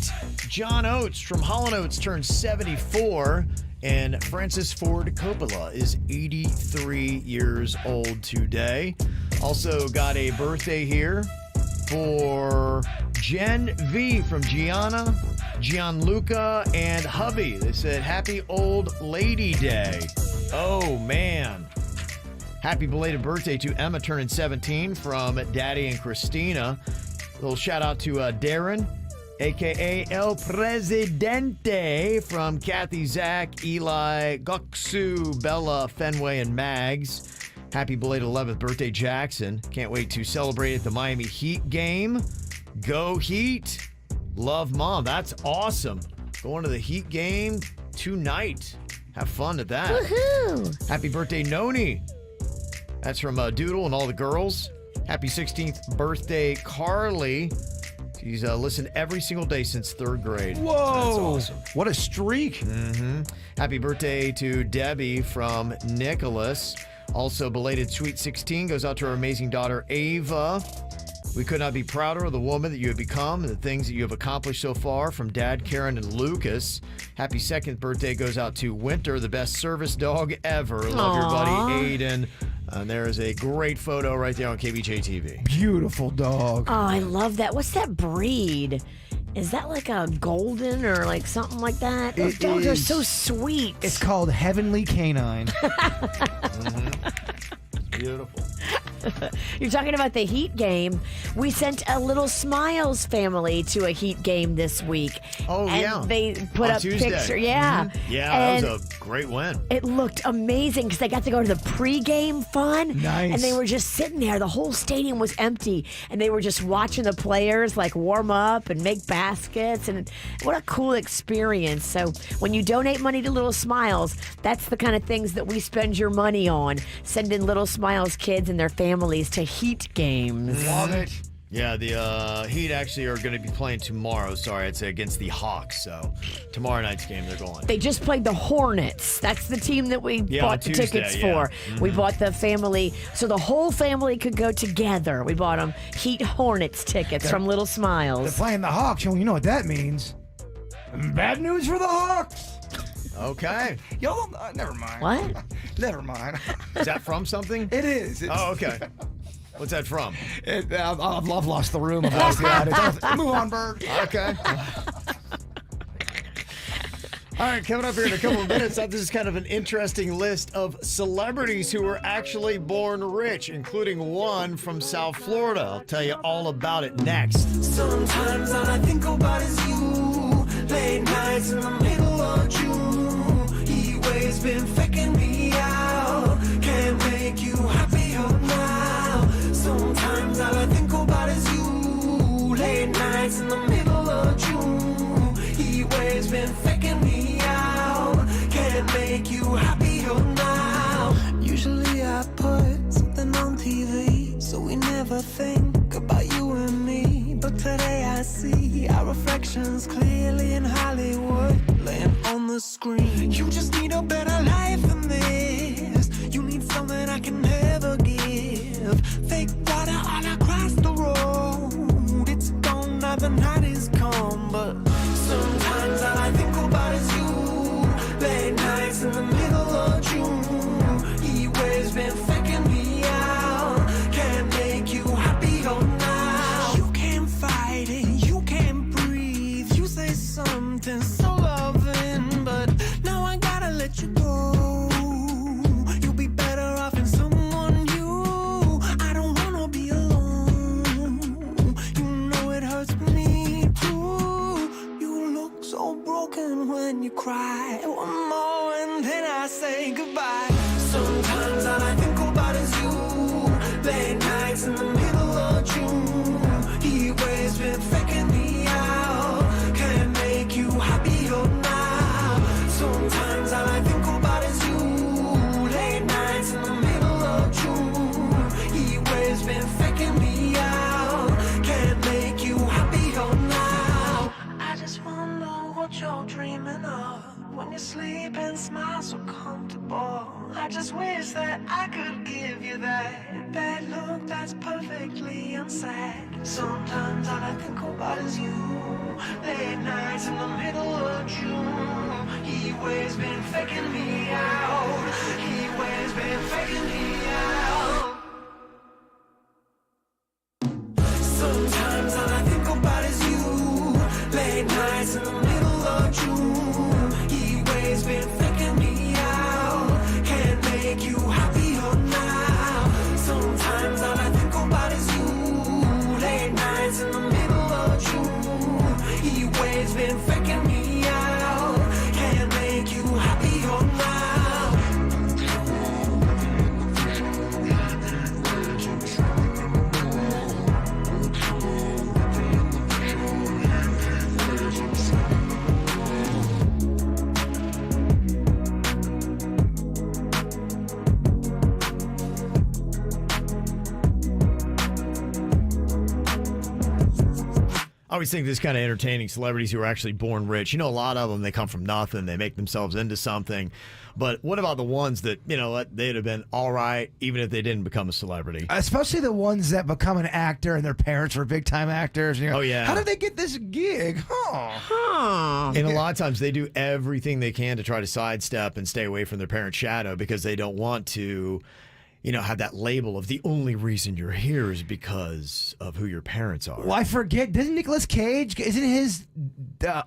John Oates from Hall & Oates turns 74. And Francis Ford Coppola is 83 years old today. Also got a birthday here for Gen V from Gianna, Gianluca, and hubby. They said, Happy Old Lady Day. Oh, man. Happy belated birthday to Emma turning 17 from Daddy and Christina. A little shout out to Darren, a.k.a. El Presidente from Kathy, Zach, Eli, Goksu, Bella, Fenway, and Mags. Happy belated 11th birthday, Jackson. Can't wait to celebrate at the Miami Heat game. Go Heat. Love Mom. That's awesome. Going to the Heat game tonight. Have fun at that. Woohoo! Happy birthday, Noni. That's from Doodle and all the girls. Happy 16th birthday, Carly. She's listened every single day since 3rd grade. Whoa! That's awesome. What a streak. Mm-hmm. Happy birthday to Debbie from Nicholas. Also, belated Sweet 16 goes out to our amazing daughter, Ava. We could not be prouder of the woman that you have become and the things that you have accomplished so far from Dad, Karen, and Lucas. Happy 2nd birthday goes out to Winter, the best service dog ever. Love your buddy, Aiden. And there is a great photo right there on Kvj TV. Beautiful dog. Oh, I love that. What's that breed? Is that like a golden or like something like that? Those dogs are so sweet. It's called Heavenly Canine. Beautiful. You're talking about the Heat game. We sent a Little Smiles family to a Heat game this week. Oh, and yeah. They put On up Tuesday. pictures. Yeah. Mhm. Yeah, and that was a great win. it looked amazing because they got to go to the pregame fun. Nice. And they were just sitting there. The whole stadium was empty. And they were just watching the players like warm up and make baskets. And what a cool experience. So when you donate money to Little Smiles, that's the kind of things that we spend your money on. Sending Little Smiles kids and their families to Heat games. Love it. Yeah, the Heat actually are going to be playing tomorrow. Sorry, it's against the Hawks. So tomorrow night's game, they're going. They just played the Hornets. That's the team that we bought the tickets for. We bought the family, so the whole family could go together. We bought them Heat Hornets tickets from Little Smiles. They're playing the Hawks. You know what that means. Bad news for the Hawks. Okay. Y'all, never mind. What? Never mind. Is that from something? It is. Oh, okay. What's that from? I've lost the room. I've lost the attitude. Move on, Bird. Okay. All right, coming up here in a couple of minutes, this is kind of an interesting list of celebrities who were actually born rich, including one from South Florida. I'll tell you all about it next. Sometimes all I think about is you. Late nights in the middle of June. He always been faking me out. Can't make you happier now. Sometimes all I think about is you. Late nights in the middle of June. He always been faking me out. Can't make you happier now. Usually I put something on TV, so we never think about you and me. But today I see our reflections clearly in Hollywood, laying on the screen. You just need a better life than this. You need something I can never give. Fake water all across the road. It's gone now, the night is come. But sometimes all I think about is you. Late nights in the middle of June. He always been faking me out. Can't make you happier now. You can't fight it, you can't breathe. You say something so loving, but now I gotta let you go. You'll be better off in someone new. I don't wanna be alone. You know it hurts me too. You look so broken when you cry. One more and then I say goodbye. Sometimes all I think about is you. Late nights in the middle of June. He always been faking me out. Can't make you happier now. Sometimes all I think about is you. Late nights in the middle of June. He always been faking me out. Can't make you happier now. I just wonder what you're dreaming of when you sleep and smile so comfortable. I just wish that I could give you that bad look that's perfectly unsaid. Sometimes all I think about is you. Late nights in the middle of June. He always been faking me out. He always been faking me out. Sometimes all I think about is you. Late nights in the middle of June. He always been faking me out. Can't make you happier now. Sometimes all I think about is you. Late nights in the middle of June. He always been faking me out. Can't make you happier now. I always think this kind of entertaining celebrities who are actually born rich. You know, a lot of them, they come from nothing. They make themselves into something. But what about the ones that, you know, they'd have been all right even if they didn't become a celebrity? Especially the ones that become an actor and their parents were big-time actors. You know, Oh, yeah. How did they get this gig? And a lot of times they do everything they can to try to sidestep and stay away from their parents' shadow because they don't want to, you know, have that label of the only reason you're here is because of who your parents are. Well, I forget. Doesn't Nicolas Cage, isn't his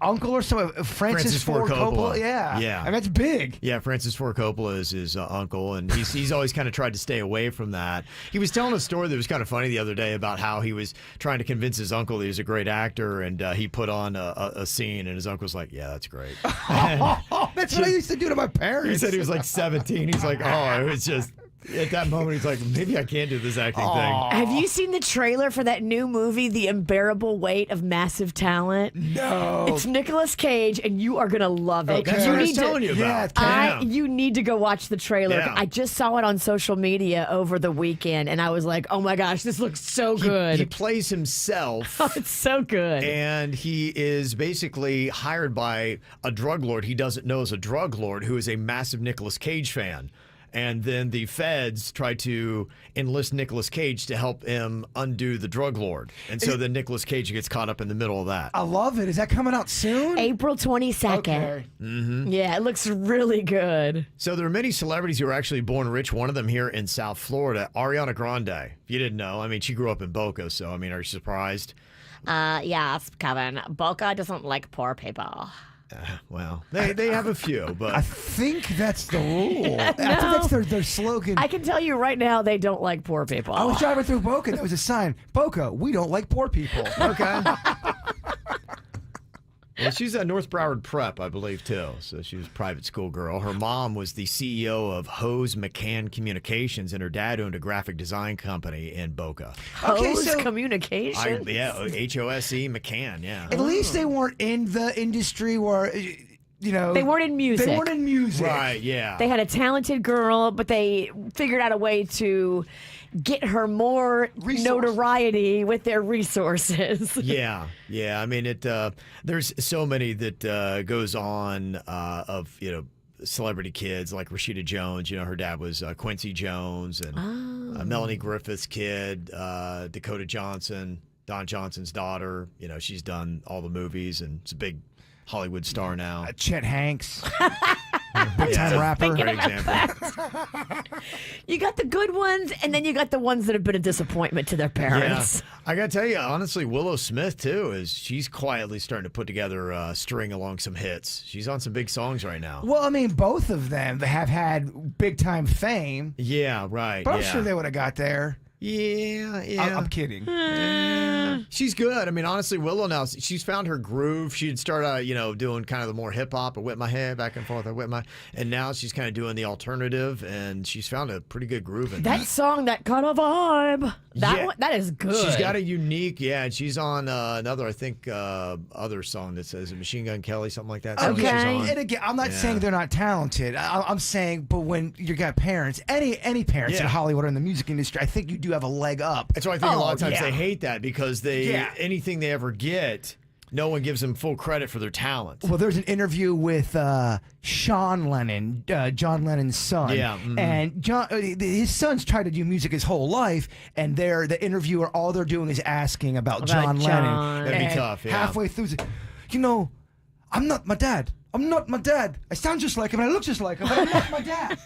uncle or so Francis Ford Coppola? Yeah. Yeah. I mean, that's big. Yeah, Francis Ford Coppola is his uncle, and he's always kind of tried to stay away from that. He was telling a story that was kind of funny the other day about how he was trying to convince his uncle that he was a great actor, and he put on a scene, and his uncle's like, yeah, that's great. That's what I used to do to my parents. He said he was like 17. He's like, oh, it was just... At that moment, he's like, maybe I can't do this acting thing. Have you seen the trailer for that new movie, The Unbearable Weight of Massive Talent? No. It's Nicolas Cage, and you are going to love it. That's what I was telling you about. You need to go watch the trailer. Yeah. I just saw it on social media over the weekend, and I was like, oh my gosh, this looks so good. He plays himself. Oh, it's so good. And he is basically hired by a drug lord he doesn't know is a drug lord who is a massive Nicolas Cage fan. And then the feds try to enlist Nicolas Cage to help him undo the drug lord. And so then Nicolas Cage gets caught up in the middle of that. I love it. Is that coming out soon? April 22nd. Okay. Mm-hmm. Yeah, it looks really good. So there are many celebrities who are actually born rich. One of them here in South Florida, Ariana Grande. If you didn't know, I mean, she grew up in Boca, so I mean, are you surprised? Yes, Kevin. Boca doesn't like poor people. Well, they have a few, but I think that's the rule. I think that's their slogan. I can tell you right now, they don't like poor people. I was driving through Boca. There was a sign. Boca, we don't like poor people. Okay. Well, she's at North Broward Prep, I believe, too. So she was a private school girl. Her mom was the CEO of Hose McCann Communications, and her dad owned a graphic design company in Boca. Hose Communications? H-O-S-E, McCann, yeah. At least they weren't in the industry where, you know. They weren't in music. They weren't in music. Right, yeah. They had a talented girl, but they figured out a way to get her more notoriety with their resources. Yeah. I mean, there's so many that goes on of, celebrity kids like Rashida Jones. Her dad was Quincy Jones, and Melanie Griffith's kid, Dakota Johnson, Don Johnson's daughter. She's done all the movies and it's a big Hollywood star now. Chet Hanks. Big time rapper. Great example. You got the good ones, and then you got the ones that have been a disappointment to their parents. Yeah. I got to tell you, honestly, Willow Smith, too, she's quietly starting to put together a string along some hits. She's on some big songs right now. Well, I mean, both of them have had big time fame. Yeah, right. But I'm sure they would have got there. Yeah. I'm kidding. She's good. I mean, honestly, Willow now, she's found her groove. She'd start doing kind of the more hip hop. I whip my head back and forth. And now she's kind of doing the alternative, and she's found a pretty good groove in that song, that kind of vibe. That is good. She's got a unique, and she's on another, I think, other song that says Machine Gun Kelly, something like that. Okay. And again, I'm not saying they're not talented. I'm saying, but when you got parents, any parents in Hollywood or in the music industry, I think you do have a leg up. That's why I think a lot of times they hate that because anything they ever get, no one gives them full credit for their talent. Well, there's an interview with Sean Lennon, John Lennon's son. Yeah. Mm-hmm. And his son's tried to do music his whole life, and the interviewer, all they're doing is asking about John Lennon. That'd be tough, yeah. Halfway through, I'm not my dad. I'm not my dad. I sound just like him, and I look just like him, but I'm not my dad.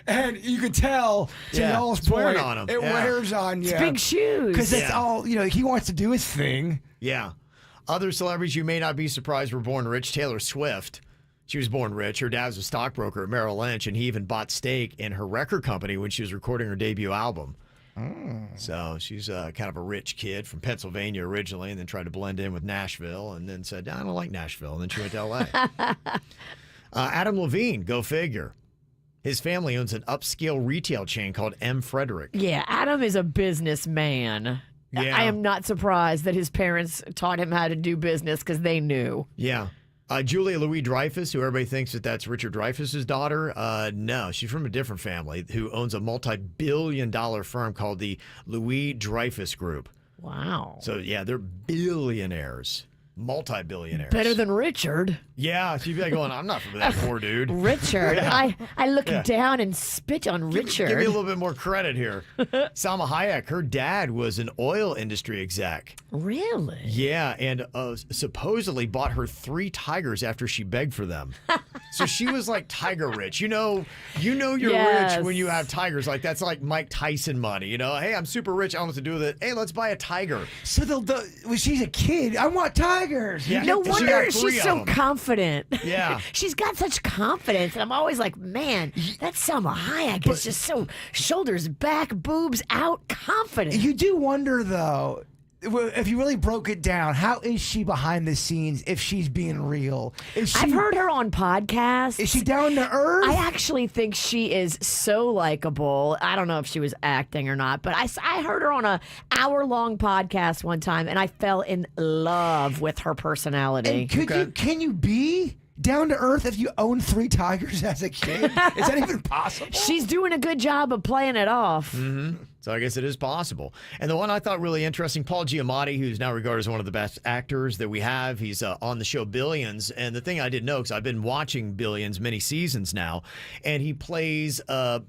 And you could tell, to y'all's point, on him. It wears on you. It's big shoes. Because that's all, he wants to do his thing. Yeah. Other celebrities you may not be surprised were born rich. Taylor Swift. She was born rich. Her dad was a stockbroker at Merrill Lynch, and he even bought stake in her record company when she was recording her debut album. So she's kind of a rich kid from Pennsylvania originally, and then tried to blend in with Nashville, and then said, I don't like Nashville, and then she went to L.A. Adam Levine, go figure. His family owns an upscale retail chain called M. Frederick. Yeah, Adam is a businessman. Yeah. I am not surprised that his parents taught him how to do business because they knew. Yeah. Julia Louis-Dreyfus, who everybody thinks that's Richard Dreyfuss's daughter. No, she's from a different family who owns a multi-billion-dollar firm called the Louis-Dreyfus Group. Wow. So, yeah, they're billionaires. Multi-billionaires. Better than Richard. Yeah, she'd be like going, I'm not from that poor dude. Richard. Yeah. I look down and spit on Richard. Give me a little bit more credit here. Salma Hayek, her dad was an oil industry exec. Really? Yeah, and supposedly bought her 3 tigers after she begged for them. So she was like tiger rich. You know you're rich when you have tigers. Like that's like Mike Tyson money. Hey, I'm super rich. I don't know what to do with it. Hey, let's buy a tiger. So when she's a kid, I want tigers. Yeah. No wonder she's so confident. Yeah. She's got such confidence. And I'm always like, man, that Salma Hayek is just so shoulders back, boobs out, confident. You do wonder, though, if you really broke it down, how is she behind the scenes if she's being real? I've heard her on podcasts. Is she down to earth? I actually think she is so likable. I don't know if she was acting or not, but I heard her on a hour-long podcast one time, and I fell in love with her personality. And can you be down to earth if you own 3 tigers as a kid? Is that even possible? She's doing a good job of playing it off. Mm-hmm. So I guess it is possible. And the one I thought really interesting, Paul Giamatti, who's now regarded as one of the best actors that we have. He's on the show Billions. And the thing I didn't know, because I've been watching Billions many seasons now, and he plays a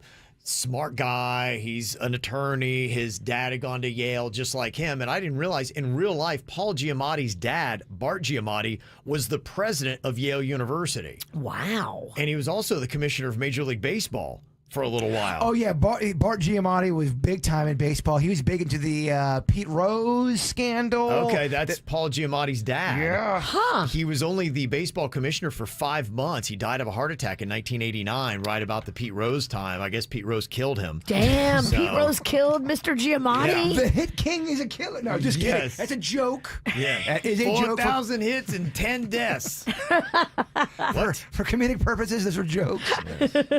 smart guy. He's an attorney. His dad had gone to Yale just like him. And I didn't realize in real life, Paul Giamatti's dad, Bart Giamatti, was the president of Yale University. Wow. And he was also the commissioner of Major League Baseball for a little while. Oh, yeah. Bart Giamatti was big time in baseball. He was big into the Pete Rose scandal. Okay, that's Paul Giamatti's dad. Yeah. Huh. He was only the baseball commissioner for 5 months. He died of a heart attack in 1989, right about the Pete Rose time. I guess Pete Rose killed him. Damn, Pete Rose killed Mr. Giamatti? Yeah. The Hit King is a killer. No, just kidding. Yes. That's a joke. Yeah. Is a joke 4,000 hits and 10 deaths. For comedic purposes, those are jokes.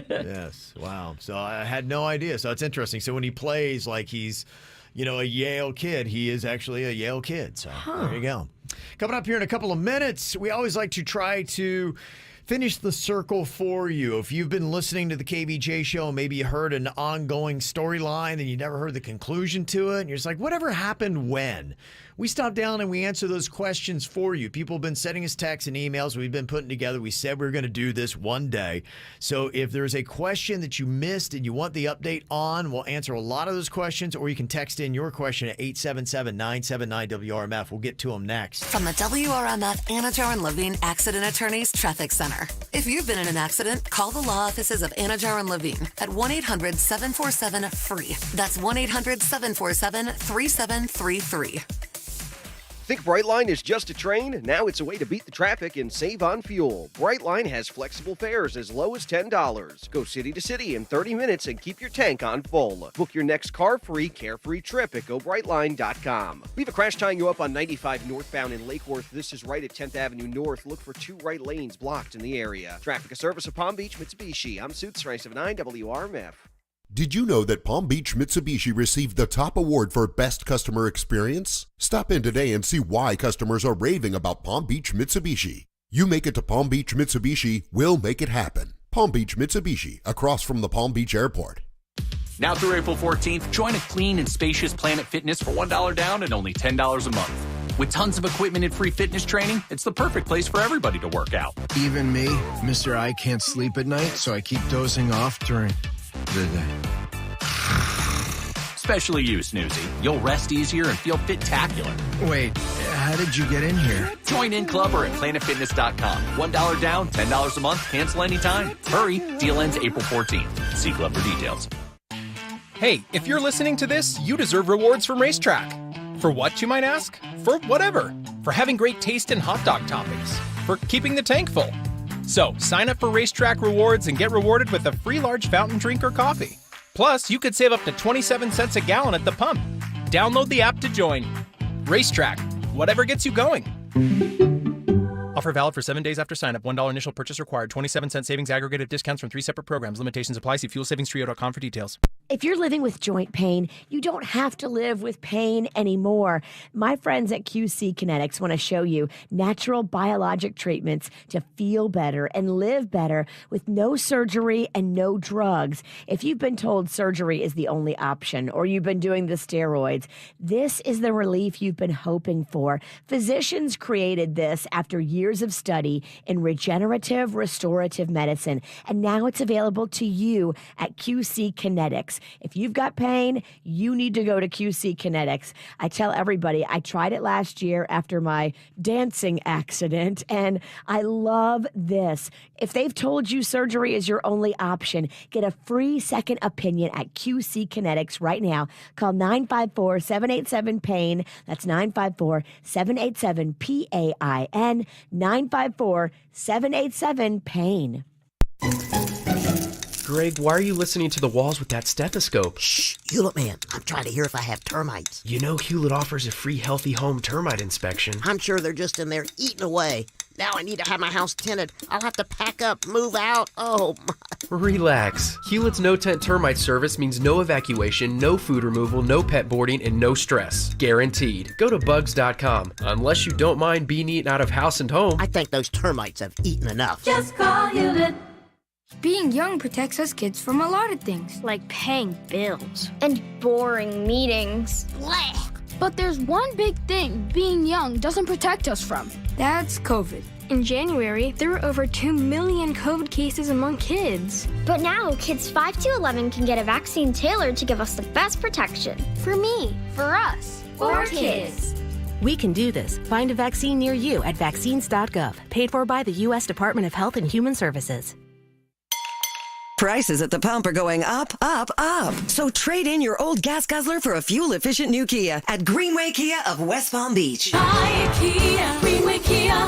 Yes. Wow. So I had no idea. So it's interesting. So when he plays like he's, a Yale kid, he is actually a Yale kid. So there you go. Coming up here in a couple of minutes, we always like to try to finish the circle for you. If you've been listening to the KVJ show, maybe you heard an ongoing storyline and you never heard the conclusion to it, and you're just like, whatever happened when? We stop down and we answer those questions for you. People have been sending us texts and emails we've been putting together. We said we were going to do this one day. So if there's a question that you missed and you want the update on, we'll answer a lot of those questions, or you can text in your question at 877-979-WRMF. We'll get to them next. From the WRMF Anajar and Levine Accident Attorneys Traffic Center. If you've been in an accident, call the law offices of Anajar and Levine at 1-800-747-FREE. That's 1-800-747-3733. Think Brightline is just a train? Now it's a way to beat the traffic and save on fuel. Brightline has flexible fares as low as $10. Go city to city in 30 minutes and keep your tank on full. Book your next car-free, carefree trip at GoBrightline.com. We have a crash tying you up on 95 northbound in Lake Worth. This is right at 10th Avenue North. Look for 2 right lanes blocked in the area. Traffic, a service of Palm Beach Mitsubishi. I'm Suits 979 WRMF. Did you know that Palm Beach Mitsubishi received the top award for Best Customer Experience? Stop in today and see why customers are raving about Palm Beach Mitsubishi. You make it to Palm Beach Mitsubishi, we'll make it happen. Palm Beach Mitsubishi, across from the Palm Beach Airport. Now through April 14th, join a clean and spacious Planet Fitness for $1 down and only $10 a month. With tons of equipment and free fitness training, it's the perfect place for everybody to work out. Even me, Mr. I can't sleep at night, so I keep dozing off during the day. Especially you, Snoozy. You'll rest easier and feel fit-tacular. Wait, how did you get in here? Join in club or at planetfitness.com. $1 down, $10 a month, cancel anytime. Hurry, deal ends April 14th. See club for details. Hey, if you're listening to this, you deserve rewards from Racetrack. For what, you might ask? For whatever. For having great taste in hot dog toppings. For keeping the tank full. So, sign up for Racetrack Rewards and get rewarded with a free large fountain drink or coffee. Plus, you could save up to 27 cents a gallon at the pump. Download the app to join. Racetrack, whatever gets you going. Offer valid for 7 days after sign up. $1 initial purchase required. 27-cent savings aggregated discounts from 3 separate programs. Limitations apply. See fuelsavingstrio.com for details. If you're living with joint pain, you don't have to live with pain anymore. My friends at QC Kinetics want to show you natural biologic treatments to feel better and live better with no surgery and no drugs. If you've been told surgery is the only option or you've been doing the steroids, this is the relief you've been hoping for. Physicians created this after years of study in regenerative restorative medicine, and now it's available to you at QC Kinetics. If you've got pain, you need to go to QC Kinetics. I tell everybody, I tried it last year after my dancing accident, and I love this. If they've told you surgery is your only option, get a free second opinion at QC Kinetics right now. Call 954-787-PAIN. That's 954-787-PAIN. 954-787-PAIN. Greg, why are you listening to the walls with that stethoscope? Shh, Hewlett Man, I'm trying to hear if I have termites. You know Hewlett offers a free Healthy Home termite inspection. I'm sure they're just in there eating away. Now I need to have my house tinted. I'll have to pack up, move out. Oh, my. Relax. Hewlett's no-tent termite service means no evacuation, no food removal, no pet boarding, and no stress. Guaranteed. Go to bugs.com. Unless you don't mind being eaten out of house and home. I think those termites have eaten enough. Just call Hewlett. Being young protects us kids from a lot of things, like paying bills and boring meetings. Blech. But there's one big thing being young doesn't protect us from. That's COVID. In January, there were over 2 million COVID cases among kids. But now, kids 5 to 11 can get a vaccine tailored to give us the best protection. For me, For us. for kids. We can do this. Find a vaccine near you at vaccines.gov. Paid for by the U.S. Department of Health and Human Services. Prices at the pump are going up, up, up. So trade in your old gas guzzler for a fuel-efficient new Kia at Greenway Kia of West Palm Beach. Buy a Kia, Greenway Kia.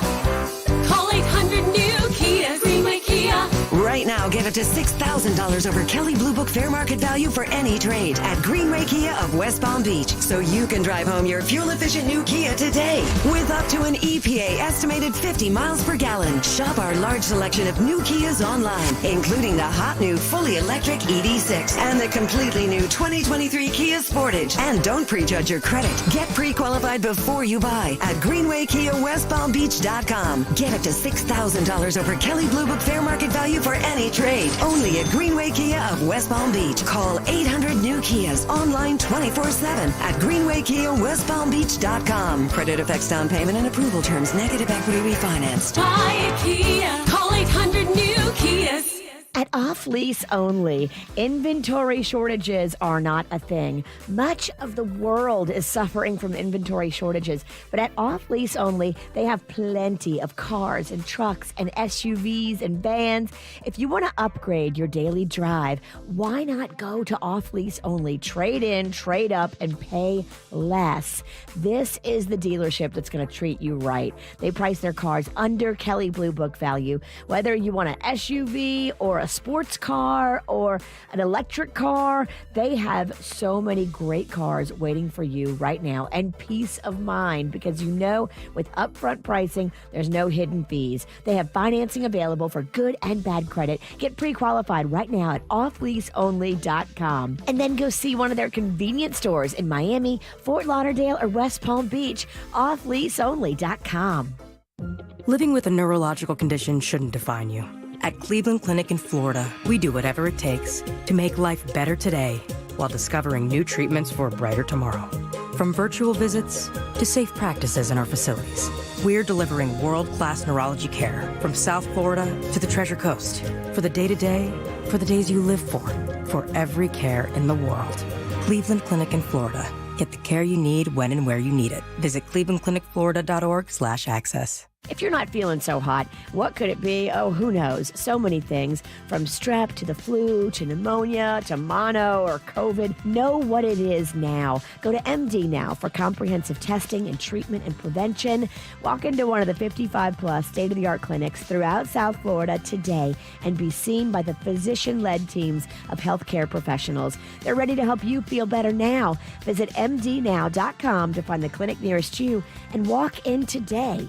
Call 800-NEW-KIA, Greenway Kia. Right now, get up to $6,000 over Kelley Blue Book fair market value for any trade at Greenway Kia of West Palm Beach. So you can drive home your fuel-efficient new Kia today with up to an EPA estimated 50 miles per gallon. Shop our large selection of new Kias online, including the hot new fully electric ED6 and the completely new 2023 Kia Sportage. And don't prejudge your credit. Get pre-qualified before you buy at GreenwayKiaWestPalmBeach.com. Get up to $6,000 over Kelley Blue Book fair market value for any trade. Only at Greenway Kia of West Palm Beach. Call 800-NEW-KIAs online 24/7 at GreenwayKiaWestPalmBeach.com. Credit affects down payment and approval terms. Negative equity refinanced. Buy a Kia. Call 800-NEW-KIAs. At Off Lease Only, inventory shortages are not a thing. Much of the world is suffering from inventory shortages, but at Off Lease Only, they have plenty of cars and trucks and SUVs and vans. If you want to upgrade your daily drive, why not go to Off Lease Only? Trade in, trade up, and pay less. This is the dealership that's going to treat you right. They price their cars under Kelley Blue Book value. Whether you want an SUV or a sports car or an electric car, they have so many great cars waiting for you right now, and peace of mind, because you know with upfront pricing there's no hidden fees. They have financing available for good and bad credit. Get pre-qualified right now at offleaseonly.com, and then go see one of their convenience stores in Miami, Fort Lauderdale, or West Palm Beach. offleaseonly.com. Living with a neurological condition shouldn't define you. At Cleveland Clinic in Florida, we do whatever it takes to make life better today while discovering new treatments for a brighter tomorrow. From virtual visits to safe practices in our facilities, we're delivering world-class neurology care from South Florida to the Treasure Coast. For the day-to-day, for the days you live for every care in the world. Cleveland Clinic in Florida. Get the care you need when and where you need it. Visit clevelandclinicflorida.org/access. If you're not feeling so hot, what could it be? Oh, who knows? So many things, from strep to the flu to pneumonia to mono or COVID. Know what it is now. Go to MD Now for comprehensive testing and treatment and prevention. Walk into one of the 55-plus state-of-the-art clinics throughout South Florida today and be seen by the physician-led teams of healthcare professionals. They're ready to help you feel better now. Visit mdnow.com to find the clinic nearest you and walk in today.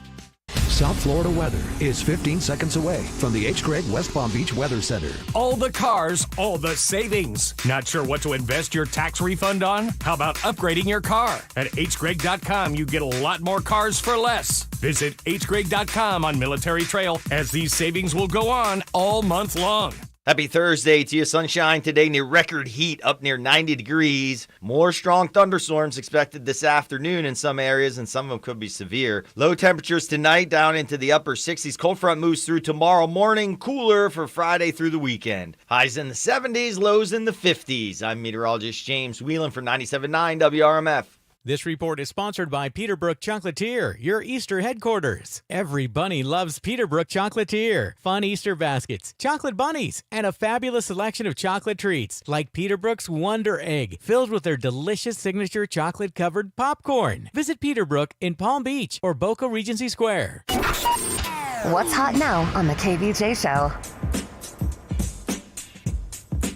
South Florida weather is 15 seconds away from the H. Gregg West Palm Beach Weather Center. All the cars, all the savings. Not sure what to invest your tax refund on? How about upgrading your car? At hgregg.com, you get a lot more cars for less. Visit hgregg.com on Military Trail, as these savings will go on all month long. Happy Thursday to you. Sunshine today, near record heat, up near 90 degrees. More strong thunderstorms expected this afternoon in some areas, and some of them could be severe. Low temperatures tonight down into the upper 60s. Cold front moves through tomorrow morning. Cooler for Friday through the weekend. Highs in the 70s, lows in the 50s. I'm meteorologist James Whelan for 97.9 WRMF. This report is sponsored by Peterbrook Chocolatier, your Easter headquarters. Every bunny loves Peterbrook Chocolatier. Fun Easter baskets, chocolate bunnies, and a fabulous selection of chocolate treats like Peterbrook's Wonder Egg, filled with their delicious signature chocolate-covered popcorn. Visit Peterbrook in Palm Beach or Boca Regency Square. What's hot now on the KVJ Show?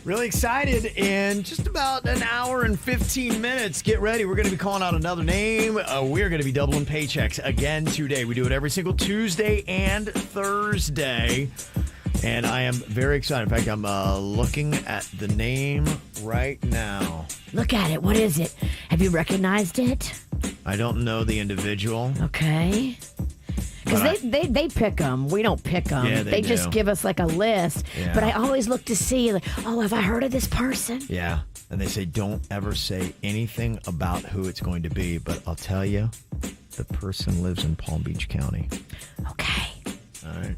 Really excited. In just about an hour and 15 minutes, get ready. We're going to be calling out another name. We're going to be doubling paychecks again today. We do it every single Tuesday and Thursday. And I am very excited. In fact, I'm looking at the name right now. Look at it. What is it? Have you recognized it? I don't know the individual. Okay. Because they pick them. We don't pick them. Yeah, they just do. give us like a list. Yeah. But I always look to see, like, oh, have I heard of this person? Yeah. And they say don't ever say anything about who it's going to be. But I'll tell you, the person lives in Palm Beach County. Okay. All right.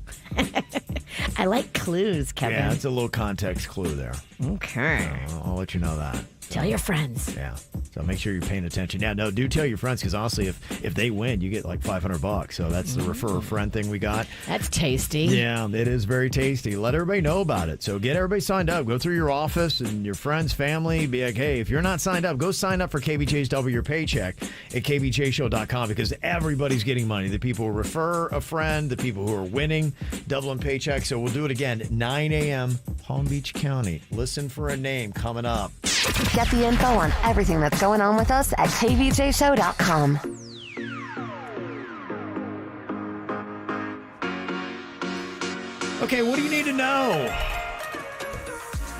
I like clues, Kevin. Yeah, it's a little context clue there. Okay. I'll let you know that. Tell your friends. Yeah. So make sure you're paying attention. Yeah, no, do tell your friends because honestly, if they win, you get like $500. So that's the refer a friend thing we got. That's tasty. Yeah, it is very tasty. Let everybody know about it. So get everybody signed up. Go through your office and your friends, family. Be like, hey, if you're not signed up, go sign up for KVJ's Double Your Paycheck at kvjshow.com because everybody's getting money. The people who refer a friend, the people who are winning, doubling paycheck. So we'll do it again at 9 a.m. Palm Beach County. Listen for a name coming up. Get the info on everything that's going on with us at kvjshow.com. Okay, what do you need to know?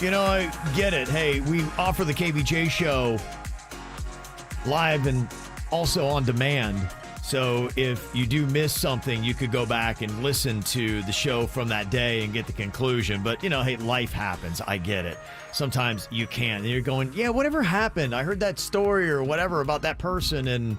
You know, I get it. Hey, we offer the KVJ show live and also on demand. So if you do miss something, you could go back and listen to the show from that day and get the conclusion. But, you know, hey, life happens. I get it. Sometimes you can't. And you're going, yeah, whatever happened? I heard that story or whatever about that person and...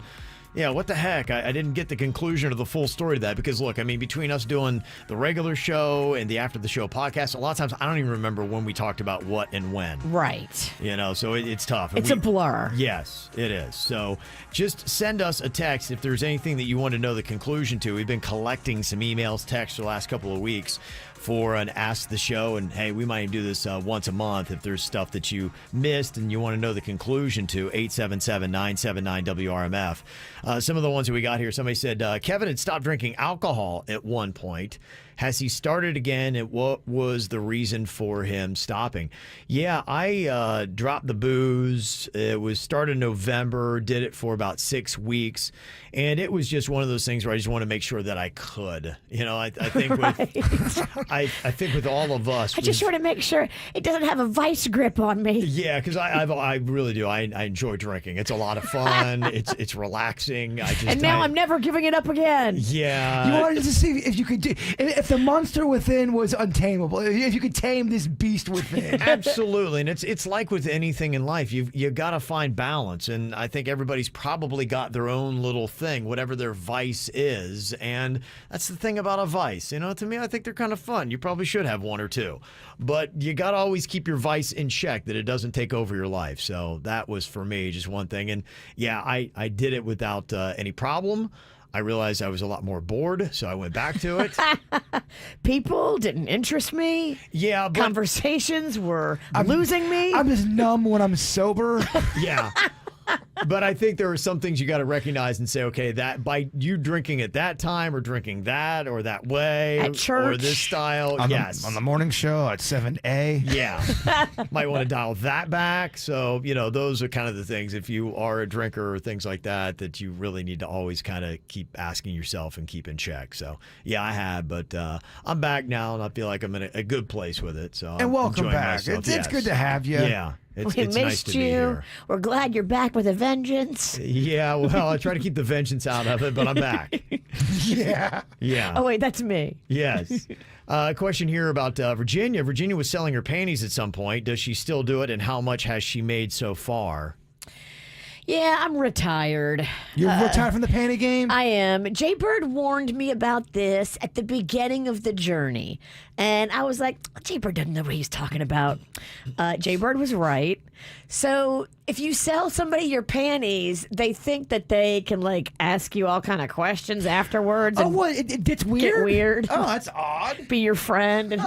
yeah, what the heck? I didn't get the conclusion of the full story to that because, look, I mean, between us doing the regular show and the After the Show podcast, a lot of times I don't even remember when we talked about what and when. Right. You know, so it's tough. It's a blur. Yes, it is. So just send us a text if there's anything that you want to know the conclusion to. We've been collecting some emails, texts the last couple of weeks for an Ask the Show. And, hey, we might do this once a month if there's stuff that you missed and you want to know the conclusion to, 877-979-WRMF. Some of the ones that we got here, somebody said, Kevin had stopped drinking alcohol at one point. Has he started again, and what was the reason for him stopping? Yeah, I dropped the booze. It was started in November, did it for about 6 weeks, and it was just one of those things where I just want to make sure that I could. You know, I think with I think with all of us, I just want to make sure it doesn't have a vice grip on me. Yeah, because I really do. I enjoy drinking. It's a lot of fun. It's relaxing. And now I'm never giving it up again. Yeah. You wanted to see if you could if the monster within was untamable, if you could tame this beast within. Absolutely. And it's like with anything in life, you got to find balance. And I think everybody's probably got their own little thing, whatever their vice is. And that's the thing about a vice. You know, to me, I think they're kind of fun. You probably should have one or two. But you got to always keep your vice in check, that it doesn't take over your life. So that was, for me, just one thing. And yeah, I did it without any problem. I realized I was a lot more bored, so I went back to it. People didn't interest me. Yeah, but conversations were losing me. I'm just numb when I'm sober. Yeah. But I think there are some things you got to recognize and say, okay, that by you drinking at that time or drinking that or that way at church or this style, on yes. the morning show at 7A. Yeah. Might want to dial that back. So, you know, those are kind of the things, if you are a drinker or things like that, that you really need to always kind of keep asking yourself and keep in check. So, yeah, I have, but I'm back now and I feel like I'm in a good place with it. So, and welcome enjoying back. myself. It's good to have you. Yeah. We It's missed nice to be you. here. We're glad you're back with a vengeance. Yeah, well, I try to keep the vengeance out of it, but I'm back. Yeah. Yeah. Oh, wait, that's me. Yes. Question here about Virginia. Virginia was selling her panties at some point. Does she still do it, and how much has she made so far? Yeah, I'm retired. You're retired from the panty game? I am. Jay Bird warned me about this at the beginning of the journey. And I was like, Jay Bird doesn't know what he's talking about. Jay Bird was right. So if you sell somebody your panties, they think that they can, like, ask you all kind of questions afterwards. Oh, what? It's weird? Get weird. Oh, that's odd. Be your friend. And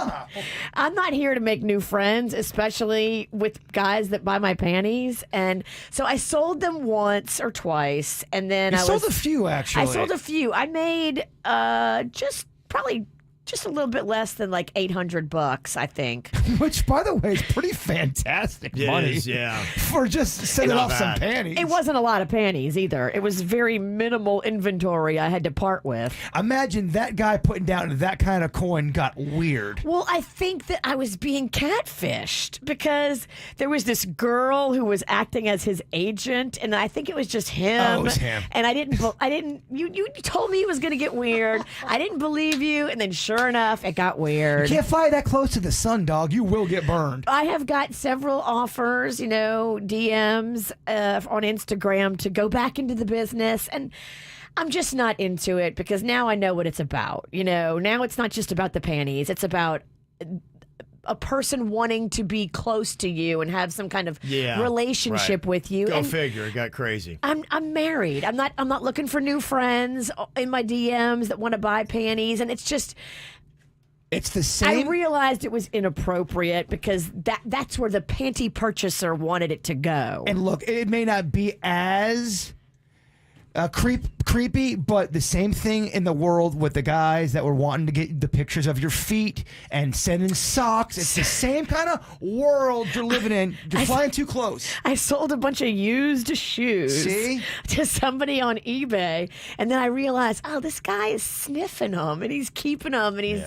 I'm not here to make new friends, especially with guys that buy my panties. And so I sold them once or twice. And then You sold a few, actually. I sold a few. I made just probably just a little bit less than like $800, I think. Which, by the way, is pretty fantastic money. It is, yeah. For just sending Not off some bad. panties. It wasn't a lot of panties either. It was very minimal inventory I had to part with. Imagine that guy putting down that kind of coin got weird. Well, I think that I was being catfished because there was this girl who was acting as his agent, and I think it was just him. Oh, it was him. And I didn't. You told me it was going to get weird. I didn't believe you, and then sure enough, it got weird. You can't fly that close to the sun, dog. You will get burned. I have got several offers, DMs on Instagram to go back into the business, and I'm just not into it because now I know what it's about. Now it's not just about the panties. It's about a person wanting to be close to you and have some kind of relationship with you. Go And figure. It got crazy. I'm married. I'm not looking for new friends in my DMs that want to buy panties, and it's just. It's the same. I realized it was inappropriate because that's where the panty purchaser wanted it to go. And look, it may not be as creepy, but the same thing in the world with the guys that were wanting to get the pictures of your feet and sending socks. It's the same kind of world you're living in. You're flying too close. I sold a bunch of used shoes to somebody on eBay, and then I realized, this guy is sniffing them and he's keeping them, and he's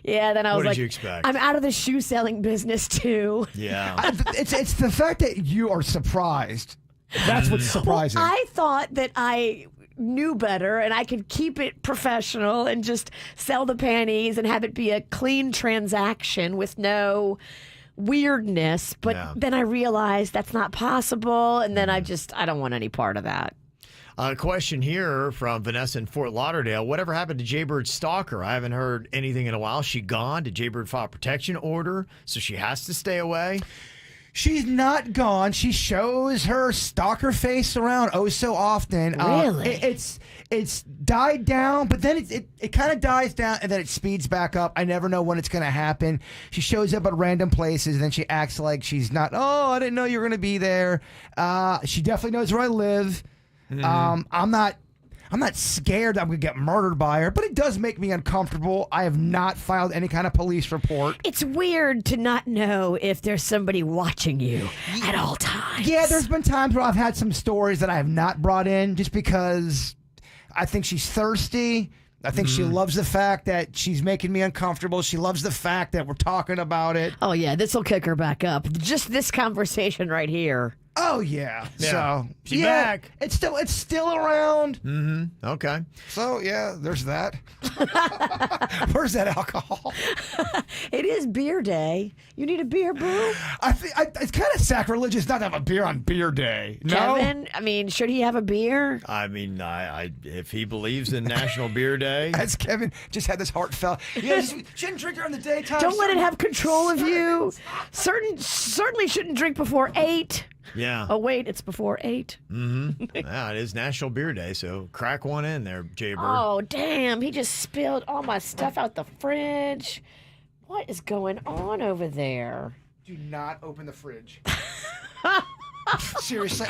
Then I was What like, did you expect? I'm out of the shoe selling business too. Yeah. It's the fact that you are surprised. That's what's surprising. I thought that I knew better and I could keep it professional and just sell the panties and have it be a clean transaction with no weirdness. But then I realized that's not possible. And then I don't want any part of that. A question here from Vanessa in Fort Lauderdale. Whatever happened to Jaybird's stalker? I haven't heard anything in a while. She gone? Did Jaybird file a protection order so she has to stay away? She's not gone. She shows her stalker face around so often. Really? It's died down, but then it kind of dies down and then it speeds back up. I never know when it's going to happen. She shows up at random places and then she acts like she's not. Oh, I didn't know you were going to be there. She definitely knows where I live. I'm not scared that I'm going to get murdered by her, but it does make me uncomfortable. I have not filed any kind of police report. It's weird to not know if there's somebody watching you at all times. Yeah, there's been times where I've had some stories that I have not brought in just because I think she's thirsty. I think she loves the fact that she's making me uncomfortable. She loves the fact that we're talking about it. Oh, yeah, this will kick her back up. Just this conversation right here. Oh, yeah. So, She's back. It's still around. Mm-hmm. Okay. So, yeah, there's that. Where's that alcohol? It is beer day. You need a beer, boo? It's kind of sacrilegious not to have a beer on beer day. No? Kevin, should he have a beer? I mean, if he believes in National Beer Day. As Kevin just had this heartfelt. Yeah, shouldn't drink during the daytime. Don't let it have control of you. Certainly shouldn't drink before 8. Yeah. Oh, wait, it's before 8. Mm-hmm. Yeah, it is National Beer Day, so crack one in there, Jaybird. Oh, damn. He just spilled all my stuff out the fridge. What is going on over there? Do not open the fridge. Seriously,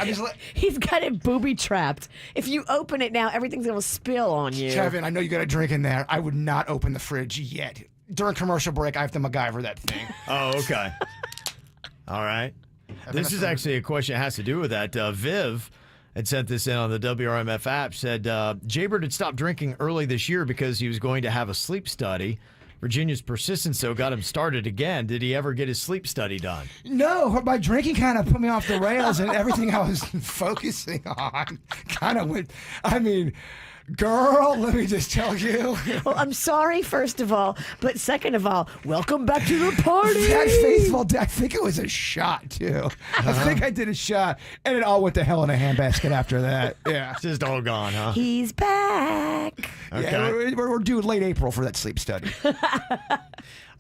He's got it booby-trapped. If you open it now, everything's going to spill on you. Kevin, I know you got a drink in there. I would not open the fridge yet. During commercial break, I have to MacGyver that thing. Oh, okay. All right. This is actually a question that has to do with that. Viv had sent this in on the WRMF app, said Jaybird had stopped drinking early this year because he was going to have a sleep study. Virginia's persistence, though, got him started again. Did he ever get his sleep study done? No, my drinking kind of put me off the rails, and everything I was focusing on kind of went, girl, let me just tell you. Well, I'm sorry, first of all, but second of all, welcome back to the party. That faithful, I think it was a shot, too. I think I did a shot, and it all went to hell in a handbasket after that. Yeah. It's just all gone, huh? He's back. Okay. Yeah, we're due late April for that sleep study.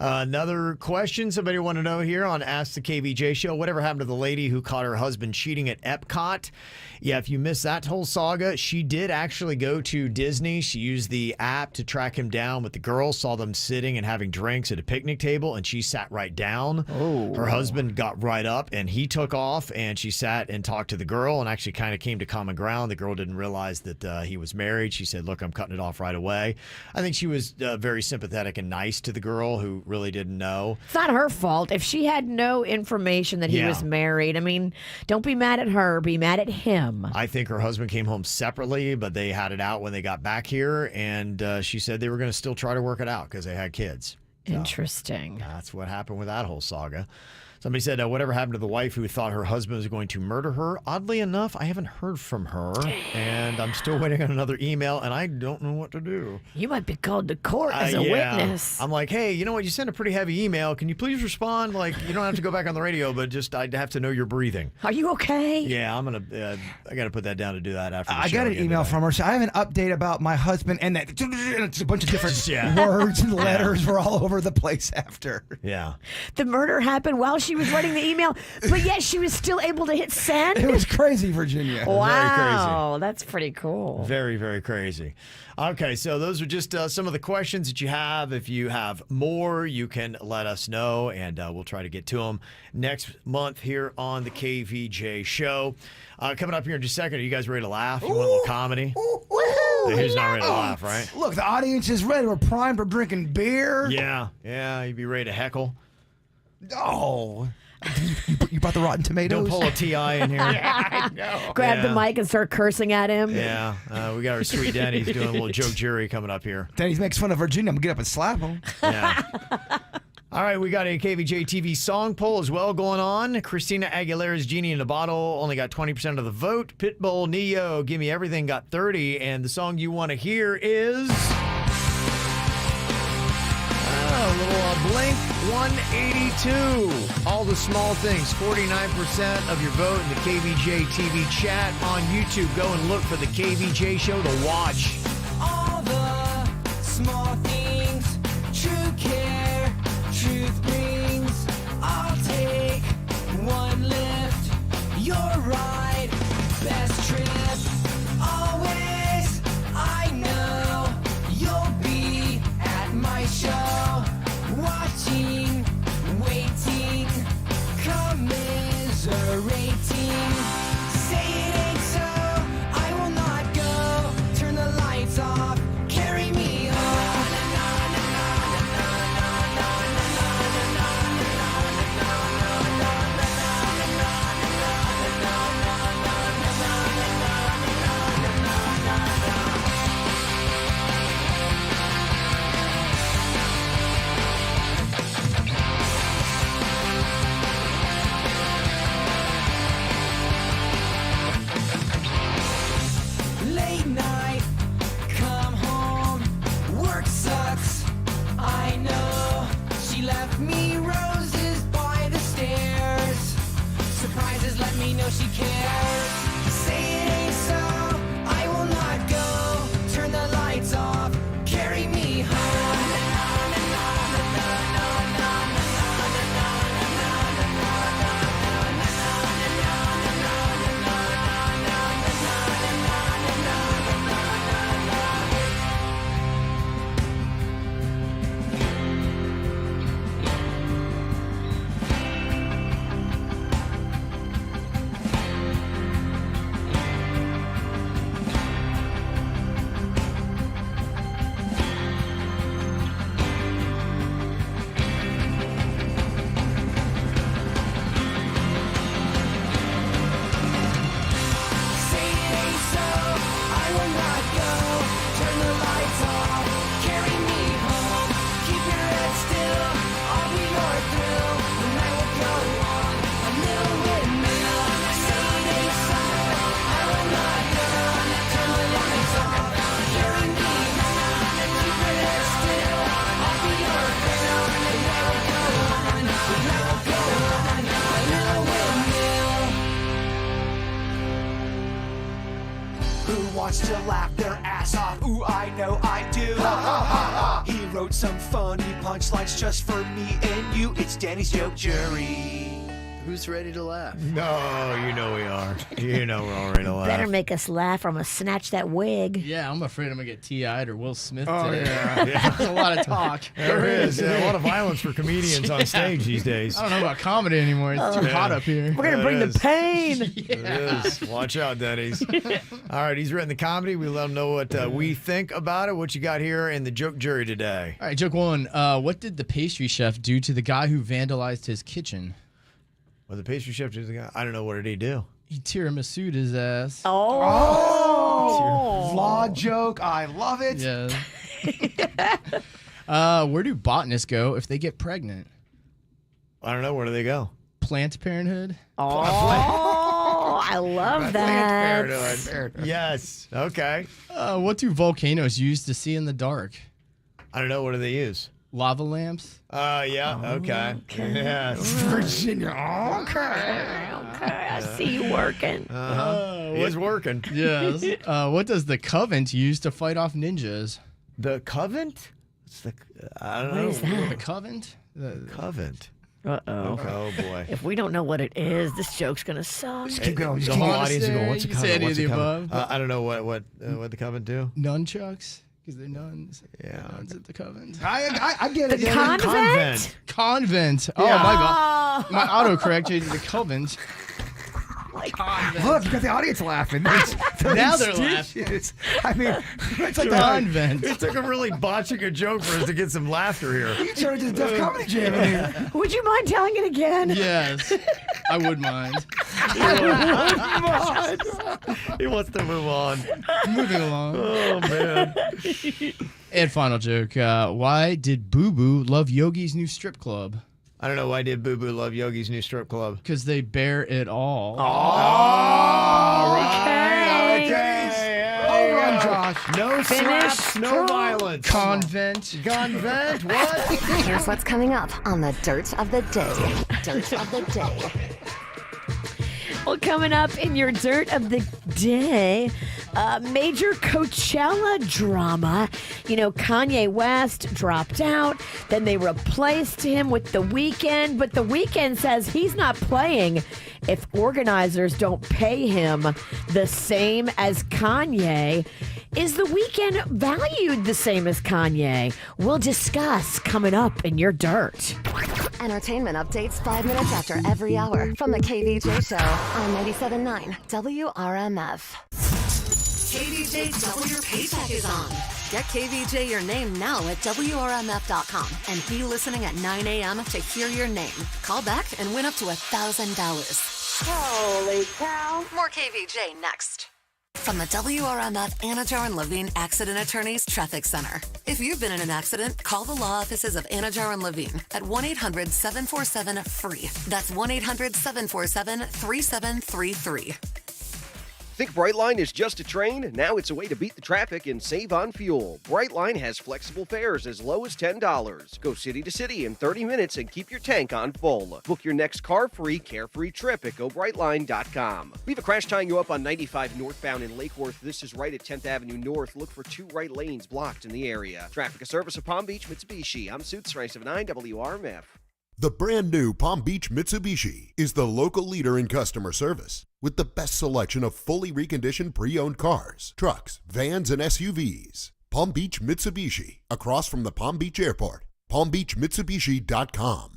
Another question somebody want to know here on Ask the KVJ Show. Whatever happened to the lady who caught her husband cheating at Epcot? Yeah, if you missed that whole saga, she did actually go to Disney. She used the app to track him down with the girls, saw them sitting and having drinks at a picnic table, and she sat right down. Oh. Her husband got right up, and he took off, and she sat and talked to the girl and actually kind of came to common ground. The girl didn't realize that he was married. She said, look, I'm cutting it off off right away. I think she was very sympathetic and nice to the girl who really didn't know. It's not her fault. If she had no information that he was married, I mean, don't be mad at her. Be mad at him. I think her husband came home separately, but they had it out when they got back here, and she said they were going to still try to work it out because they had kids. So Interesting. That's what happened with that whole saga. Somebody said, whatever happened to the wife who thought her husband was going to murder her? Oddly enough, I haven't heard from her, and I'm still waiting on another email, and I don't know what to do. You might be called to court as a witness. I'm like, hey, you know what? You sent a pretty heavy email. Can you please respond? Like, you don't have to go back on the radio, but just I'd have to know you're breathing. Are you okay? Yeah, I'm going to, I got to put that down to do that after the show. I got an email from her. So I have an update about my husband, and that it's a bunch of different words and letters were all over the place after. Yeah. The murder happened while she was writing the email, but yet she was still able to hit send? It was crazy, Virginia. Wow, that's pretty cool. Very, very crazy. Okay, so those are just some of the questions that you have. If you have more, you can let us know, and we'll try to get to them next month here on the KVJ show. Coming up here in just a second, are you guys ready to laugh? You want a little comedy? Who's not ready to laugh, right? Look, the audience is ready. We're primed. We're drinking beer. Yeah, you'd be ready to heckle. Oh. You brought the rotten tomatoes? Don't pull a TI in here. I know. Grab the mic and start cursing at him. Yeah, we got our sweet Denny's doing a little joke jury coming up here. Denny's makes fun of Virginia. I'm going to get up and slap him. Yeah. All right, we got a KVJ TV song poll as well going on. Christina Aguilera's Genie in a Bottle only got 20% of the vote. Pitbull, Neo, Give Me Everything got 30. And the song you want to hear is... a little Blink 182. All the Small Things, 49% of your vote in the KVJ TV chat on YouTube. Go and look for the KVJ show to watch. All the small things, true care, truth brings. I'll take one lift, your ride, best trip. Always, I know you'll be at my show. Watching, waiting, commiserating. Say it ain't so, I will not go. Turn the lights off, carry me home. Late night, come home, work sucks, I know. She left me roses by the stairs. Surprises let me know she cares. Say it ain't so, I will not go. Turn the lights off, carry me home. Wants to laugh their ass off. Ooh, I know I do. He wrote some funny punchlines just for me and you. It's Danny's Joke Jury. Who's ready to laugh? No, you know we are. You know we're all ready to laugh. Better make us laugh or I'm going to snatch that wig. Yeah, I'm afraid I'm going to get T.I.'d or Will Smith. Oh, today. yeah. There's a lot of talk. There is. A lot of violence for comedians on stage these days. I don't know about comedy anymore. It's too hot up here. We're going to bring the pain. It is. Watch out, Denny's. All right, he's written the comedy. We let him know what we think about it. What you got here in the joke jury today? All right, joke one. What did the pastry chef do to the guy who vandalized his kitchen? Well, the pastry chef did the guy. I don't know. What did he do? He tiramisu'd his ass. Oh, flawed joke. I love it. Yeah. Where do botanists go if they get pregnant? I don't know. Where do they go? Planned Parenthood. Oh, I love that. Planned Parenthood. Yes. Okay. What do volcanoes use to see in the dark? I don't know. What do they use? Lava lamps. Yeah. Okay. Yes. Virginia. Okay. I see you working. He is working. Yes. What does the Covent use to fight off ninjas? The Covent? It's the. I don't know. What is that? The Covent. Covent. Uh-oh. Oh boy. If we don't know what it is, this joke's going to suck. Just keep going. The whole audience is going, what's a You can say Covent? any What's of a the Covent? above. I don't know what the Covent do. Nunchucks. Because they're nuns. Yeah. Nuns at the Covent. I get it. The convent? Convent. Oh, Yeah. my God. My autocorrect changed to the Covent. Convent. Look, you got the audience laughing. Now they're laughing. I mean, it's like Convent. It took him really botching a joke for us to get some laughter here. You turned into Def Comedy Jam in here. Would you mind telling it again? Yes. I would mind. He wants to move on. Moving along. Oh, man. And final joke. Why did Boo Boo love Yogi's new strip club? I don't know. Why did Boo Boo love Yogi's new strip club? Because they bear it all. Okay. Home run, Josh. No slaps, no violence. Convent. Convent? What? Here's what's coming up on the Dirt of the Day. Dirt of the Day. Well, coming up in your Dirt of the Day, major Coachella drama. You know, Kanye West dropped out. Then they replaced him with The Weeknd. But The Weeknd says he's not playing if organizers don't pay him the same as Kanye. Is The Weeknd valued the same as Kanye? We'll discuss coming up in your Dirt. Entertainment updates 5 minutes after every hour from the KVJ Show on 97.9 WRMF. KVJ Double Your Paycheck is on. Get KVJ your name now at WRMF.com and be listening at 9 a.m. to hear your name. Call back and win up to $1,000. Holy cow. More KVJ next. From the WRMF Anajar and Levine Accident Attorneys Traffic Center. If you've been in an accident, call the law offices of Anajar and Levine at 1-800-747-FREE. That's 1-800-747-3733. Think Brightline is just a train? Now it's a way to beat the traffic and save on fuel. Brightline has flexible fares as low as $10. Go city to city in 30 minutes and keep your tank on full. Book your next car-free, carefree trip at GoBrightline.com. We have a crash tying you up on 95 northbound in Lake Worth. This is right at 10th Avenue North. Look for 2 right lanes blocked in the area. Traffic and service of Palm Beach, Mitsubishi. I'm Suits 979 WRMF. The brand new Palm Beach Mitsubishi is the local leader in customer service with the best selection of fully reconditioned pre-owned cars, trucks, vans, and SUVs. Palm Beach Mitsubishi, across from the Palm Beach Airport. PalmBeachMitsubishi.com.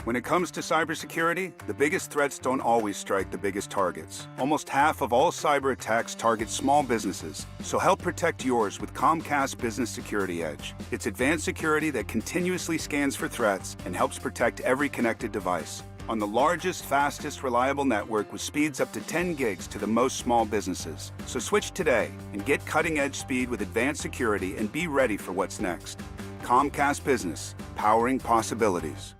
When it comes to cybersecurity, the biggest threats don't always strike the biggest targets. Almost half of all cyber attacks target small businesses. So help protect yours with Comcast Business Security Edge. It's advanced security that continuously scans for threats and helps protect every connected device. On the largest, fastest, reliable network with speeds up to 10 gigs to the most small businesses. So switch today and get cutting-edge speed with advanced security and be ready for what's next. Comcast Business, powering possibilities.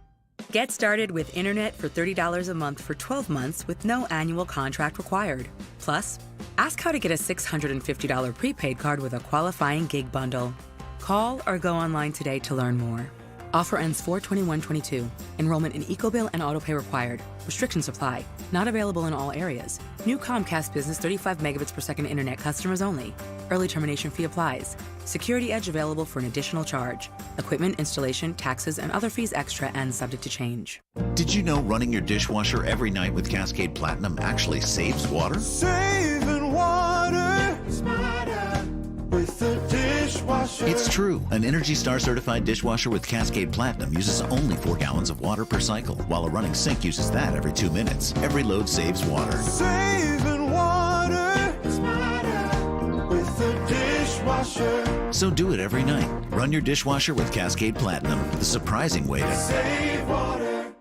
Get started with internet for $30 a month for 12 months with no annual contract required. Plus, ask how to get a $650 prepaid card with a qualifying gig bundle. Call or go online today to learn more. Offer ends 4/21/22. Enrollment in EcoBill and AutoPay required. Restrictions apply. Not available in all areas. New Comcast Business 35 megabits per second internet customers only. Early termination fee applies. Security Edge available for an additional charge. Equipment, installation, taxes, and other fees extra and subject to change. Did you know running your dishwasher every night with Cascade Platinum actually saves water? Saving water. Smarter with the dishwasher. It's true. An Energy Star certified dishwasher with Cascade Platinum uses only 4 gallons of water per cycle, while a running sink uses that every 2 minutes. Every load saves water. Saving water. Smarter with the dishwasher. So do it every night. Run your dishwasher with Cascade Platinum, the surprising way to save water.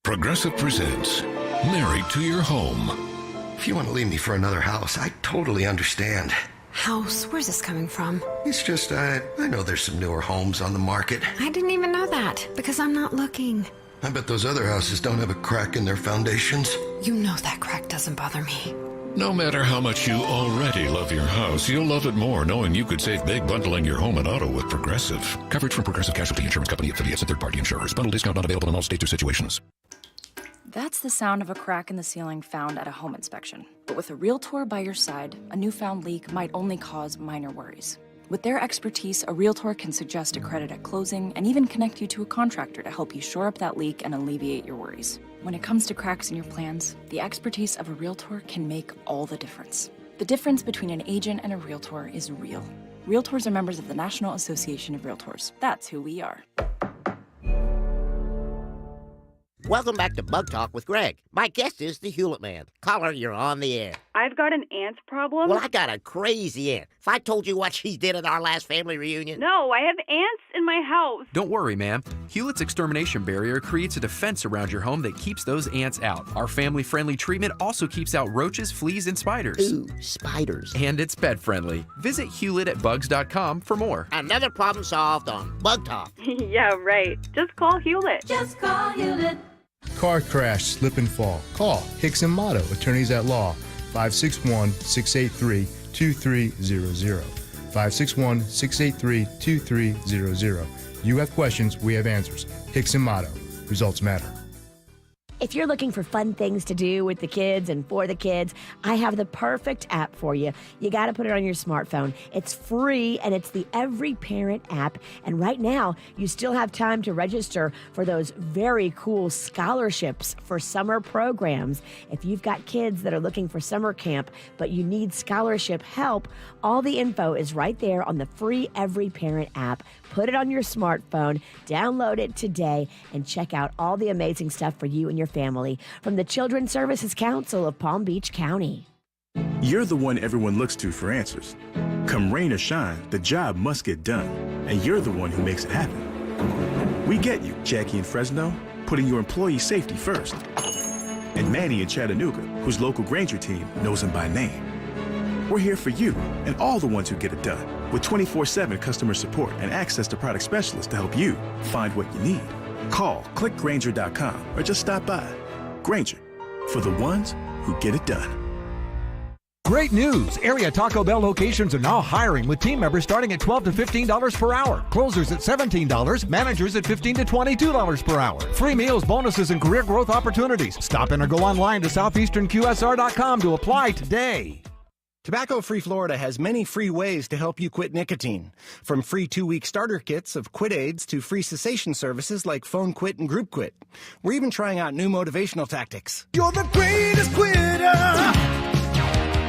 Progressive presents Married to Your Home. If you want to leave me for another house, I totally understand. House? Where's this coming from? It's just, I know there's some newer homes on the market. I didn't even know that, because I'm not looking. I bet those other houses don't have a crack in their foundations. You know that crack doesn't bother me. No matter how much you already love your house, you'll love it more knowing you could save big bundling your home and auto with Progressive. Coverage from Progressive Casualty Insurance Company, affiliates, and third-party insurers. Bundle discount not available in all states or situations. That's the sound of a crack in the ceiling found at a home inspection. But with a Realtor by your side, a newfound leak might only cause minor worries. With their expertise, a Realtor can suggest a credit at closing and even connect you to a contractor to help you shore up that leak and alleviate your worries. When it comes to cracks in your plans, the expertise of a Realtor can make all the difference. The difference between an agent and a Realtor is real. Realtors are members of the National Association of Realtors. That's who we are. Welcome back to Bug Talk with Greg. My guest is the Hewlett Man. Caller, you're on the air. I've got an ant problem. Well, I got a crazy aunt. If I told you what she did at our last family reunion. No, I have ants in my house. Don't worry, ma'am. Hewlett's extermination barrier creates a defense around your home that keeps those ants out. Our family-friendly treatment also keeps out roaches, fleas, and spiders. Ooh, spiders. And it's pet-friendly. Visit Hewlett@bugs.com for more. Another problem solved on Bug Talk. Yeah, right. Just call Hewlett. Just call Hewlett. Car crash, slip and fall. Call Hicks and Motto, attorneys at law, 561-683-2300. 561-683-2300. You have questions, we have answers. Hicks and Motto. Results matter. If you're looking for fun things to do with the kids and for the kids, I have the perfect app for you. You got to put it on your smartphone. It's free, and it's the Every Parent app. And right now, you still have time to register for those very cool scholarships for summer programs. If you've got kids that are looking for summer camp, but you need scholarship help, all the info is right there on the free Every Parent app. Put it on your smartphone, download it today, and check out all the amazing stuff for you and your family from the Children's Services Council of Palm Beach County. You're the one everyone looks to for answers. Come rain or shine, the job must get done, and you're the one who makes it happen. We get you, Jackie in Fresno, putting your employee safety first. And Manny in Chattanooga, whose local Granger team knows him by name. We're here for you and all the ones who get it done, with 24/7 customer support and access to product specialists to help you find what you need. Call, click Granger.com, or just stop by. Granger, for the ones who get it done. Great news! Area Taco Bell locations are now hiring with team members starting at $12 to $15 per hour. Closers at $17, managers at $15 to $22 per hour. Free meals, bonuses, and career growth opportunities. Stop in or go online to southeasternqsr.com to apply today. Tobacco-Free Florida has many free ways to help you quit nicotine. From free 2-week starter kits of quit aids to free cessation services like Phone Quit and Group Quit. We're even trying out new motivational tactics. You're the greatest quitter.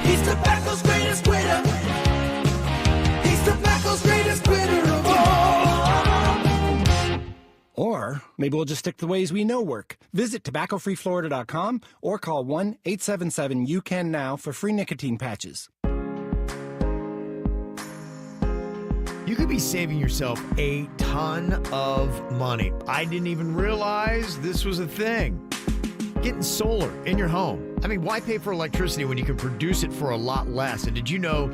He's tobacco's greatest quitter. He's tobacco's greatest quitter of all. Or maybe we'll just stick to the ways we know work. Visit tobaccofreeflorida.com or call 1-877-YOU-CAN-NOW for free nicotine patches. You could be saving yourself a ton of money. I didn't even realize this was a thing. Getting solar in your home. I mean, why pay for electricity when you can produce it for a lot less? And did you know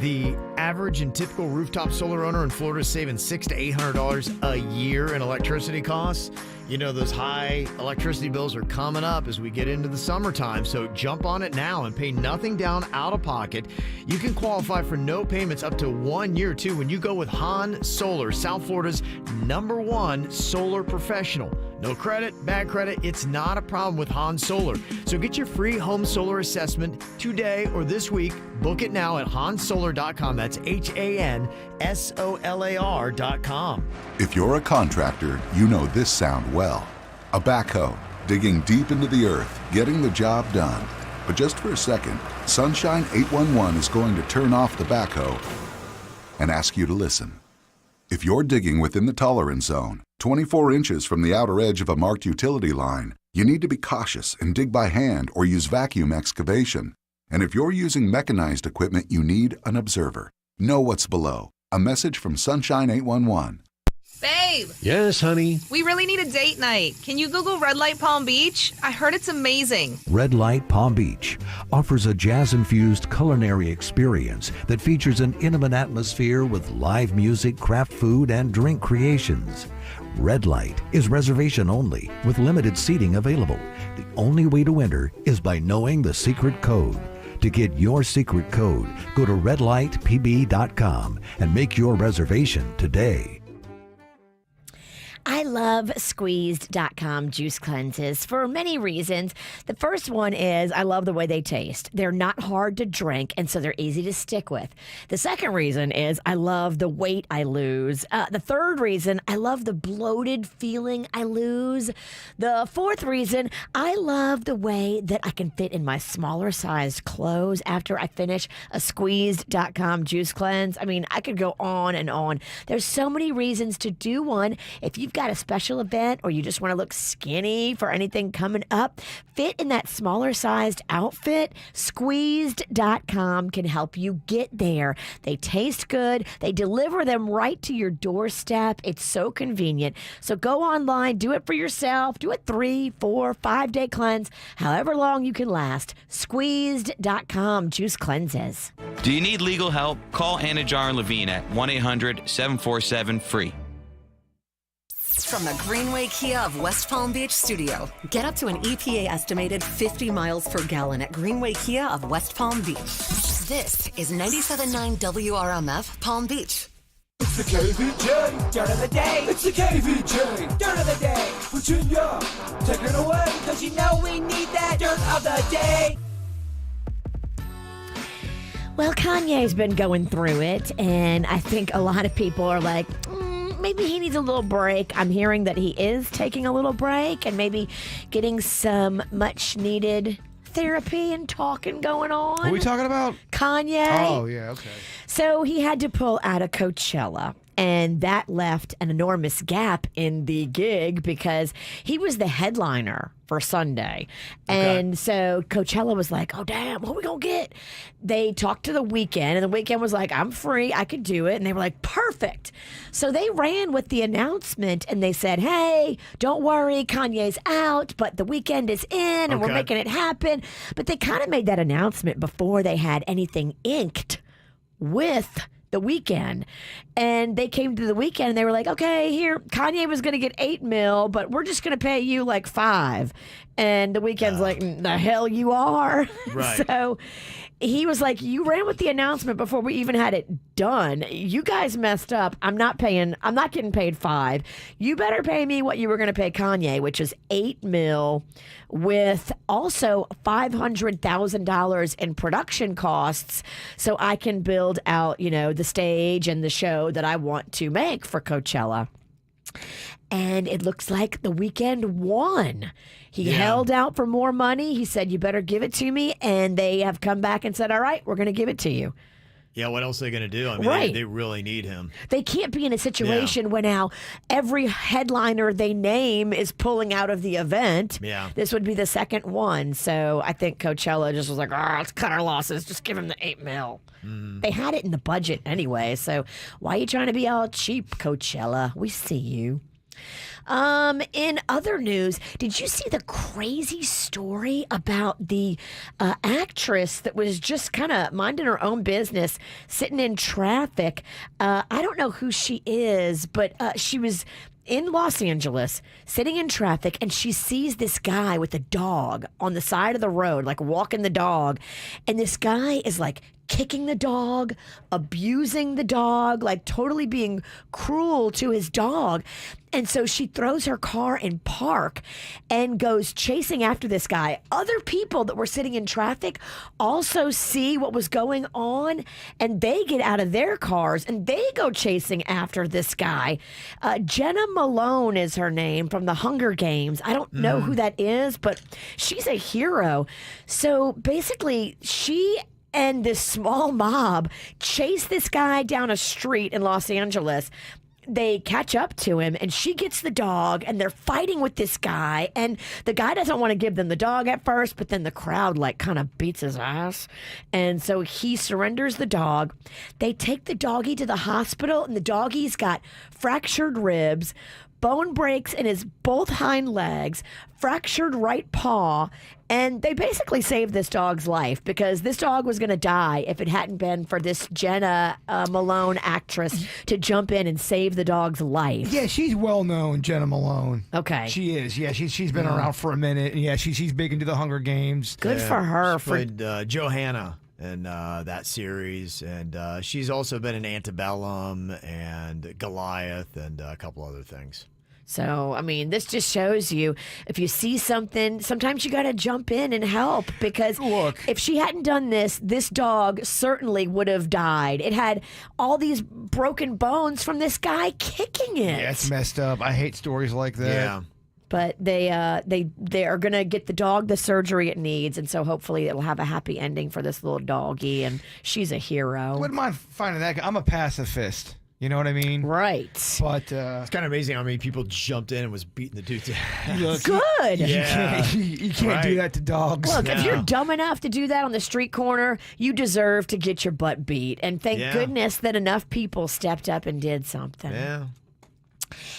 the average and typical rooftop solar owner in Florida is saving $600 to $800 a year in electricity costs? You know, those high electricity bills are coming up as we get into the summertime, so jump on it now and pay nothing down out of pocket. You can qualify for no payments up to 1 year, too, when you go with Han Solar, South Florida's #1 solar professional. No credit, bad credit, it's not a problem with Han Solar. So get your free home solar assessment today or this week. Book it now at hansolar.com. That's HANSOLAR.com. If you're a contractor, you know this sound well. A backhoe, digging deep into the earth, getting the job done. But just for a second, Sunshine 811 is going to turn off the backhoe and ask you to listen. If you're digging within the tolerance zone, 24 inches from the outer edge of a marked utility line, you need to be cautious and dig by hand or use vacuum excavation. And if you're using mechanized equipment, you need an observer. Know what's below. A message from Sunshine 811. Babe! Yes, honey? We really need a date night. Can you Google Red Light Palm Beach? I heard it's amazing. Red Light Palm Beach offers a jazz-infused culinary experience that features an intimate atmosphere with live music, craft food, and drink creations. Red Light is reservation only with limited seating available. The only way to enter is by knowing the secret code. To get your secret code, go to redlightpb.com and make your reservation today. I love squeezed.com juice cleanses for many reasons. The first one is I love the way they taste. They're not hard to drink, and so they're easy to stick with. The second reason is I love the weight I lose. The third reason, I love the bloated feeling I lose. The fourth reason, I love the way that I can fit in my smaller sized clothes after I finish a squeezed.com juice cleanse. I mean, I could go on and on. There's so many reasons to do one. If you've got a special event or you just want to look skinny for anything coming up, fit in that smaller sized outfit, squeezed.com can help you get there. They taste good. They deliver them right to your doorstep. It's so convenient. So go online, do it for yourself. Do a 3, 4, 5 day cleanse, however long you can last. Squeezed.com juice cleanses. Do you need legal help? Call Anna Jar and Levine at 1-800-747-FREE. From the Greenway Kia of West Palm Beach studio, get up to an EPA estimated 50 miles per gallon at Greenway Kia of West Palm Beach. This is 97.9 WRMF Palm Beach. It's the KVJ Dirt of the Day. It's the KVJ Dirt of the Day. Virginia, take it away, because you know we need that Dirt of the Day. Well, Kanye's been going through it, and I think a lot of people are like, maybe he needs a little break. I'm hearing that he is taking a little break and maybe getting some much needed therapy and talking going on. What are we talking about? Kanye. Oh, yeah, okay. So he had to pull out of Coachella. And that left an enormous gap in the gig because he was the headliner for Sunday. And so Coachella was like, oh, damn, what are we going to get? They talked to the Weeknd, and the Weeknd was like, I'm free. I could do it. And they were like, perfect. So they ran with the announcement, and they said, hey, don't worry, Kanye's out, but the Weeknd is in, and we're making it happen. But they kind of made that announcement before they had anything inked with the Weeknd. And they came to the Weeknd and they were like, okay, here, Kanye was going to get $8 million, but we're just going to pay you like $5 million. And the Weeknd's like, the hell you are. Right. So he was like, you ran with the announcement before we even had it done. You guys messed up. I'm not getting paid $5 million. You better pay me what you were going to pay Kanye, which is $8 million, with also $500,000 in production costs, so I can build out, the stage and the show that I want to make for Coachella. And it looks like the Weeknd won. He held out for more money. He said, you better give it to me. And they have come back and said, all right, we're going to give it to you. Yeah, what else are they going to do? I mean, they really need him. They can't be in a situation where now every headliner they name is pulling out of the event. Yeah. This would be the second one. So I think Coachella just was like, let's cut our losses. Just give him the $8 million. They had it in the budget anyway. So why are you trying to be all cheap, Coachella? We see you. In other news, did you see the crazy story about the actress that was just kind of minding her own business, sitting in traffic? I don't know who she is, but she was in Los Angeles, sitting in traffic, and she sees this guy with a dog on the side of the road, like walking the dog. And this guy is like kicking the dog, abusing the dog, like totally being cruel to his dog. And so she throws her car in park and goes chasing after this guy. Other people that were sitting in traffic also see what was going on, and they get out of their cars and they go chasing after this guy. Jenna Malone is her name, from the Hunger Games. I don't know who that is, but she's a hero. So basically, she and this small mob chase this guy down a street in Los Angeles. They catch up to him, and she gets the dog, and they're fighting with this guy, and the guy doesn't want to give them the dog at first, but then the crowd like kind of beats his ass, and so he surrenders the dog. They take the doggy to the hospital, and the doggy's got fractured ribs, bone breaks in his both hind legs, fractured right paw, and they basically saved this dog's life, because this dog was going to die if it hadn't been for this Jenna Malone actress to jump in and save the dog's life. Yeah, she's well known, Jenna Malone. Okay. She is. Yeah, she's been around for a minute. Yeah, she's big into the Hunger Games. Good for her. She played Johanna in that series, and she's also been in Antebellum and Goliath and a couple other things. So, I mean, this just shows you, if you see something, sometimes you got to jump in and help, because if she hadn't done this, this dog certainly would have died. It had all these broken bones from this guy kicking it. Yeah, it's messed up. I hate stories like that. Yeah. But they are going to get the dog the surgery it needs, and so hopefully it'll have a happy ending for this little doggy, and she's a hero. Wouldn't mind finding that guy. I'm a pacifist. You know what I mean? Right. But it's kind of amazing how many people jumped in and was beating the dude to ass. Good. You can't do that to dogs. Look, if you're dumb enough to do that on the street corner, you deserve to get your butt beat. And thank goodness that enough people stepped up and did something. Yeah.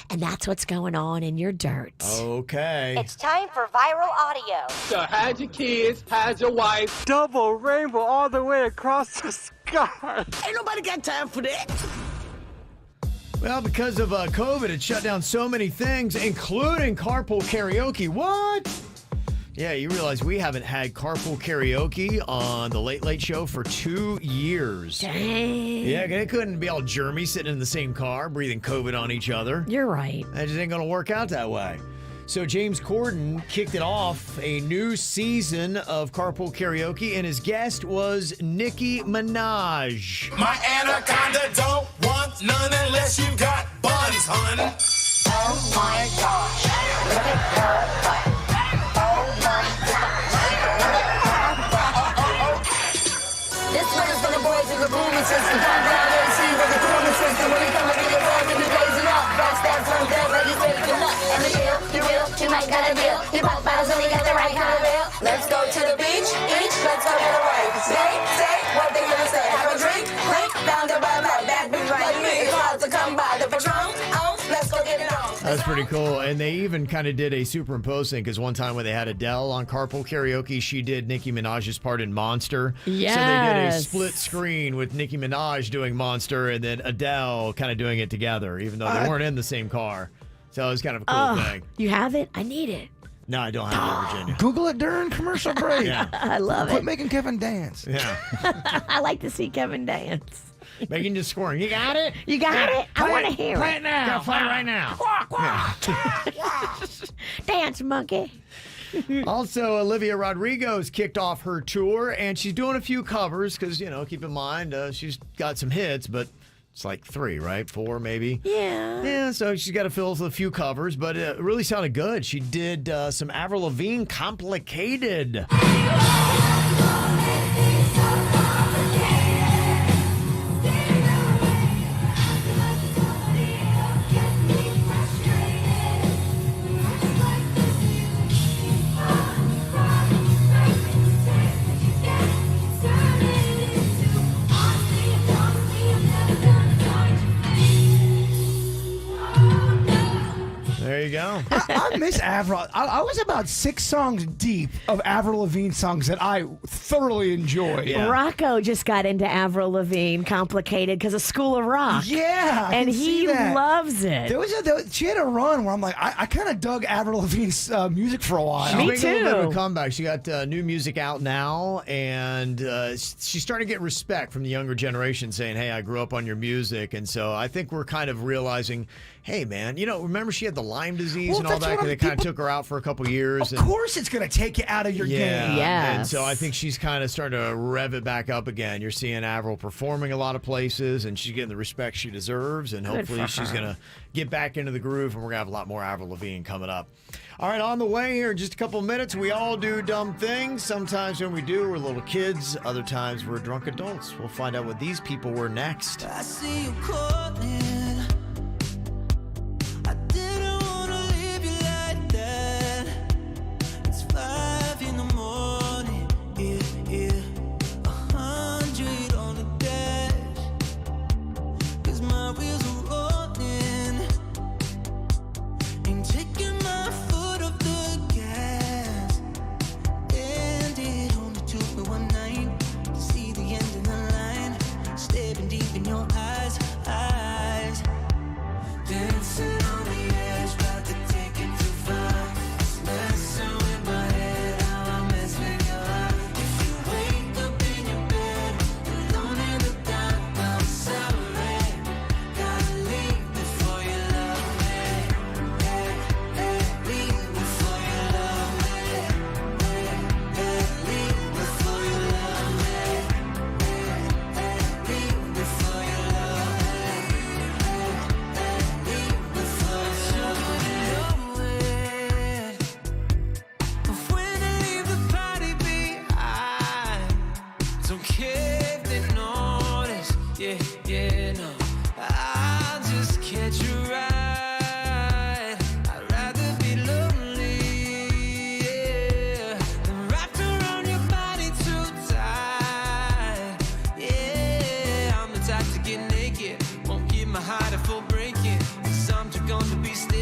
And that's what's going on in your dirt. Okay. It's time for viral audio. So how's your kids? How's your wife? Double rainbow all the way across the sky. Ain't nobody got time for that. Well, because of COVID, it shut down so many things, including carpool karaoke. What? Yeah, you realize we haven't had carpool karaoke on the Late Late Show for 2 years. Dang. Yeah, it couldn't be all germy sitting in the same car, breathing COVID on each other. You're right. That just ain't going to work out that way. So James Corden kicked it off, a new season of carpool karaoke, and his guest was Nicki Minaj. My anaconda don't want none unless you got buns, hun. Oh my gosh. Look at her butt. Oh my gosh. This one is for the boys in the booming system. Time down and see what the booming system. When you come up in your phone, you be blazing up. Backstab some girls like he's ready for luck. And the deal, you might got a deal. Your pop bottles only got the right kind of bill. Let's go to the beach, let's go get away. Say what they gonna say. Have a drink, clink, down the bar, back, right me. It's hard to come by. The Patron, let's go get it on. That's pretty cool. And they even kind of did a superimposed thing, because one time when they had Adele on carpool karaoke, she did Nicki Minaj's part in Monster. Yes. So they did a split screen with Nicki Minaj doing Monster and then Adele kind of doing it together, even though they weren't in the same car. So it was kind of a cool thing. You have it? I need it. No, I don't have it, Virginia. Google it during commercial break. Yeah. I love Quit it. making Kevin dance. Yeah. I like to see Kevin dance. Making you scoring. You got it? You got it? I want to hear Play it. it now. Gotta play it right now. Dance, monkey. Also, Olivia Rodrigo's kicked off her tour, and she's doing a few covers because, keep in mind, she's got some hits, but it's like 3, right? 4, maybe. Yeah. Yeah, so she's got to fill a few covers, but it really sounded good. She did some Avril Lavigne, Complicated. There you you go. I miss Avril. I was about 6 songs deep of Avril Lavigne songs that I thoroughly enjoy. Rocco just got into Avril Lavigne, Complicated, because of School of Rock. Yeah, and he loves it. She had a run where I'm like, I kind of dug Avril Lavigne's music for a while. She's making a little bit of a comeback. She got new music out now, and she's starting to get respect from the younger generation, saying, "Hey, I grew up on your music," and so I think we're kind of realizing, hey, man, remember she had the Lyme disease and all that, and they kind of took her out for a couple years. Of course it's going to take you out of your game. Yes. And so I think she's kind of starting to rev it back up again. You're seeing Avril performing a lot of places, and she's getting the respect she deserves, and hopefully she's going to get back into the groove, and we're going to have a lot more Avril Lavigne coming up. All right, on the way here in just a couple minutes, we all do dumb things. Sometimes when we do, we're little kids. Other times we're drunk adults. We'll find out what these people were next. I see you calling. I didn't wanna leave you like that. It's 5 in the morning. Yeah. 100 on the dash. 'Cause my wheels are rolling. Ain't taking my foot off the gas. And it only took me one night to see the end of the line. Staring deep in your eyes. Dancing on the edge, about to take it too far. It's messing with my head, how I mess with your heart. If you wake up in your bed, alone in the dark, I'm sorry. Gotta leave before you love me. Leave before you love me. Leave before you love me. Leave before you love me. Yeah, no, I'll just catch you right. I'd rather be lonely, yeah, than wrapped around your body too tight. Yeah, I'm the type to get naked, won't give my heart a full breaking. 'Cause I'm just gonna be staying.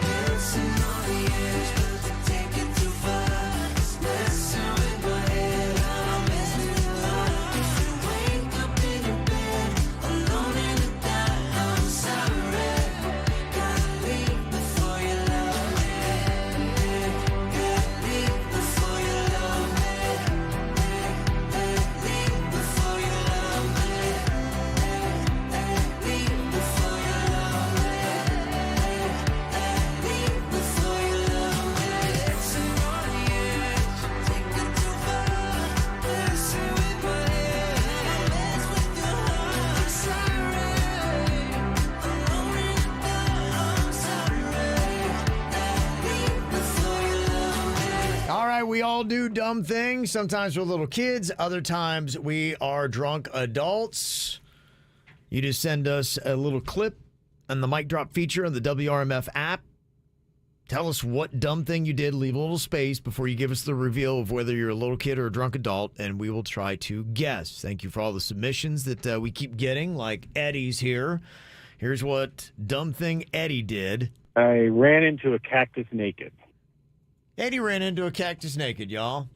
Dancing on the edge, but to take it too far. It's messing with my head, I'm messing with your heart. If you wake up in your bed, alone in the dark, I'm sorry. Gotta leave before you love me. Leave before you love me. Leave before you love me. Leave before you love me. Leave before you love me. Dancing on the edge, take it too far. Messing with my head, mess with your heart. Sorry, alone in the dark. I'm sorry. Leave before you love me. All right, we all do dumb things. Sometimes we're little kids. Other times we are drunk adults. You just send us a little clip on the mic drop feature on the WRMF app. Tell us what dumb thing you did. Leave a little space before you give us the reveal of whether you're a little kid or a drunk adult, and we will try to guess. Thank you for all the submissions that we keep getting, like Eddie's here. Here's what dumb thing Eddie did. I ran into a cactus naked. Eddie ran into a cactus naked, y'all.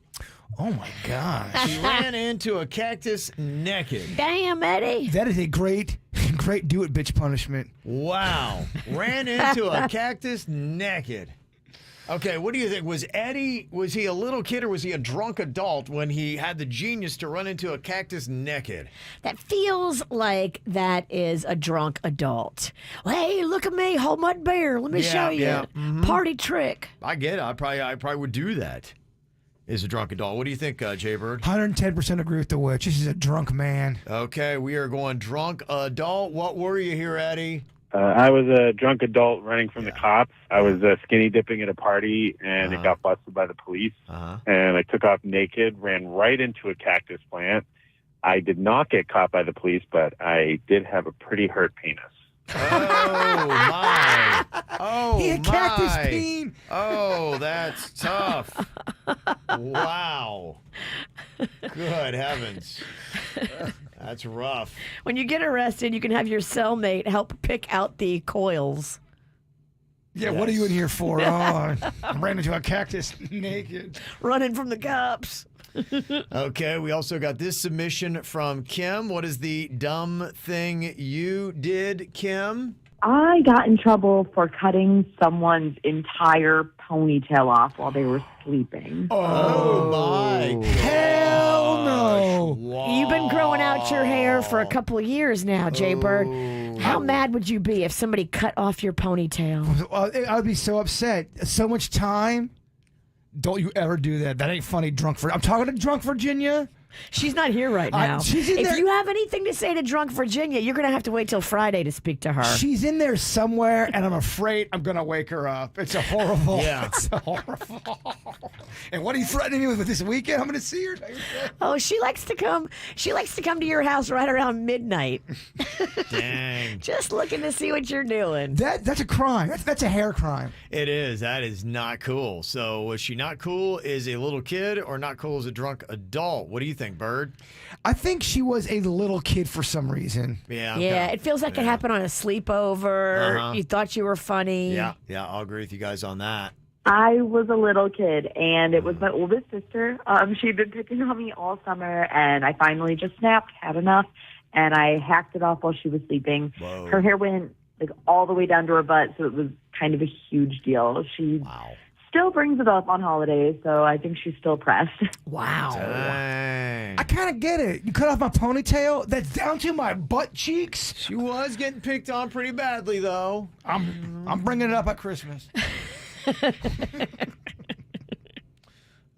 Oh, my gosh. He ran into a cactus naked. Damn, Eddie. That is a great do it bitch punishment. Wow. Ran into a cactus naked. Okay, what do you think? Was he a little kid or was he a drunk adult when he had the genius to run into a cactus naked? That feels like that is a drunk adult. Well, hey, look at me, hold my beer. Let me show you. Mhm. Party trick. I get it. I probably would do that as a drunk adult. What do you think, Jay Bird? 110% agree with the witch. This is a drunk man. Okay, we are going drunk adult. What were you here, Eddie? I was a drunk adult running from the cops. I was skinny dipping at a party, and it got busted by the police. And I took off naked, ran right into a cactus plant. I did not get caught by the police, but I did have a pretty hurt penis. Oh, my. Oh, He had my. cactus peen. Oh, that's tough. Wow. Good heavens. That's rough. When you get arrested, you can have your cellmate help pick out the coils. Yeah, what are you in here for? Oh, I ran into a cactus naked. Running from the cops. Okay, we also got this submission from Kim. What is the dumb thing you did, Kim? I got in trouble for cutting someone's entire ponytail off while they were sleeping. Oh my. Hell no. Wow. You've been growing out your hair for a couple of years now, Jay Bird. How mad would you be if somebody cut off your ponytail? I would be so upset. So much time. Don't you ever do that. That ain't funny, I'm talking to drunk Virginia. She's not here right now. She's in if there. you have anything to say to drunk Virginia, you're going to have to wait till Friday to speak to her. She's in there somewhere, and I'm afraid I'm going to wake her up. It's a horrible. Yeah. It's a horrible. And what are you threatening me with this weekend? I'm going to see her. Oh, she likes to come. She likes to come to your house right around midnight. Dang. Just looking to see what you're doing. That's a crime. That's a hair crime. It is. That is not cool. So was she not cool as a little kid or not cool as a drunk adult? What do you think, Bird? I think she was a little kid for some reason. Yeah. Yeah, it feels like it happened on a sleepover. Uh-huh. You thought you were funny. Yeah, I'll agree with you guys on that. I was a little kid, and it was my oldest sister. She'd been picking on me all summer, and I finally just snapped, had enough, and I hacked it off while she was sleeping. Whoa. Her hair went like all the way down to her butt, so it was kind of a huge deal. She still brings it up on holidays, so I think she's still pressed. Wow. Dang. I kind of get it. You cut off my ponytail. That's down to my butt cheeks. She was getting picked on pretty badly, though. I'm bringing it up at Christmas.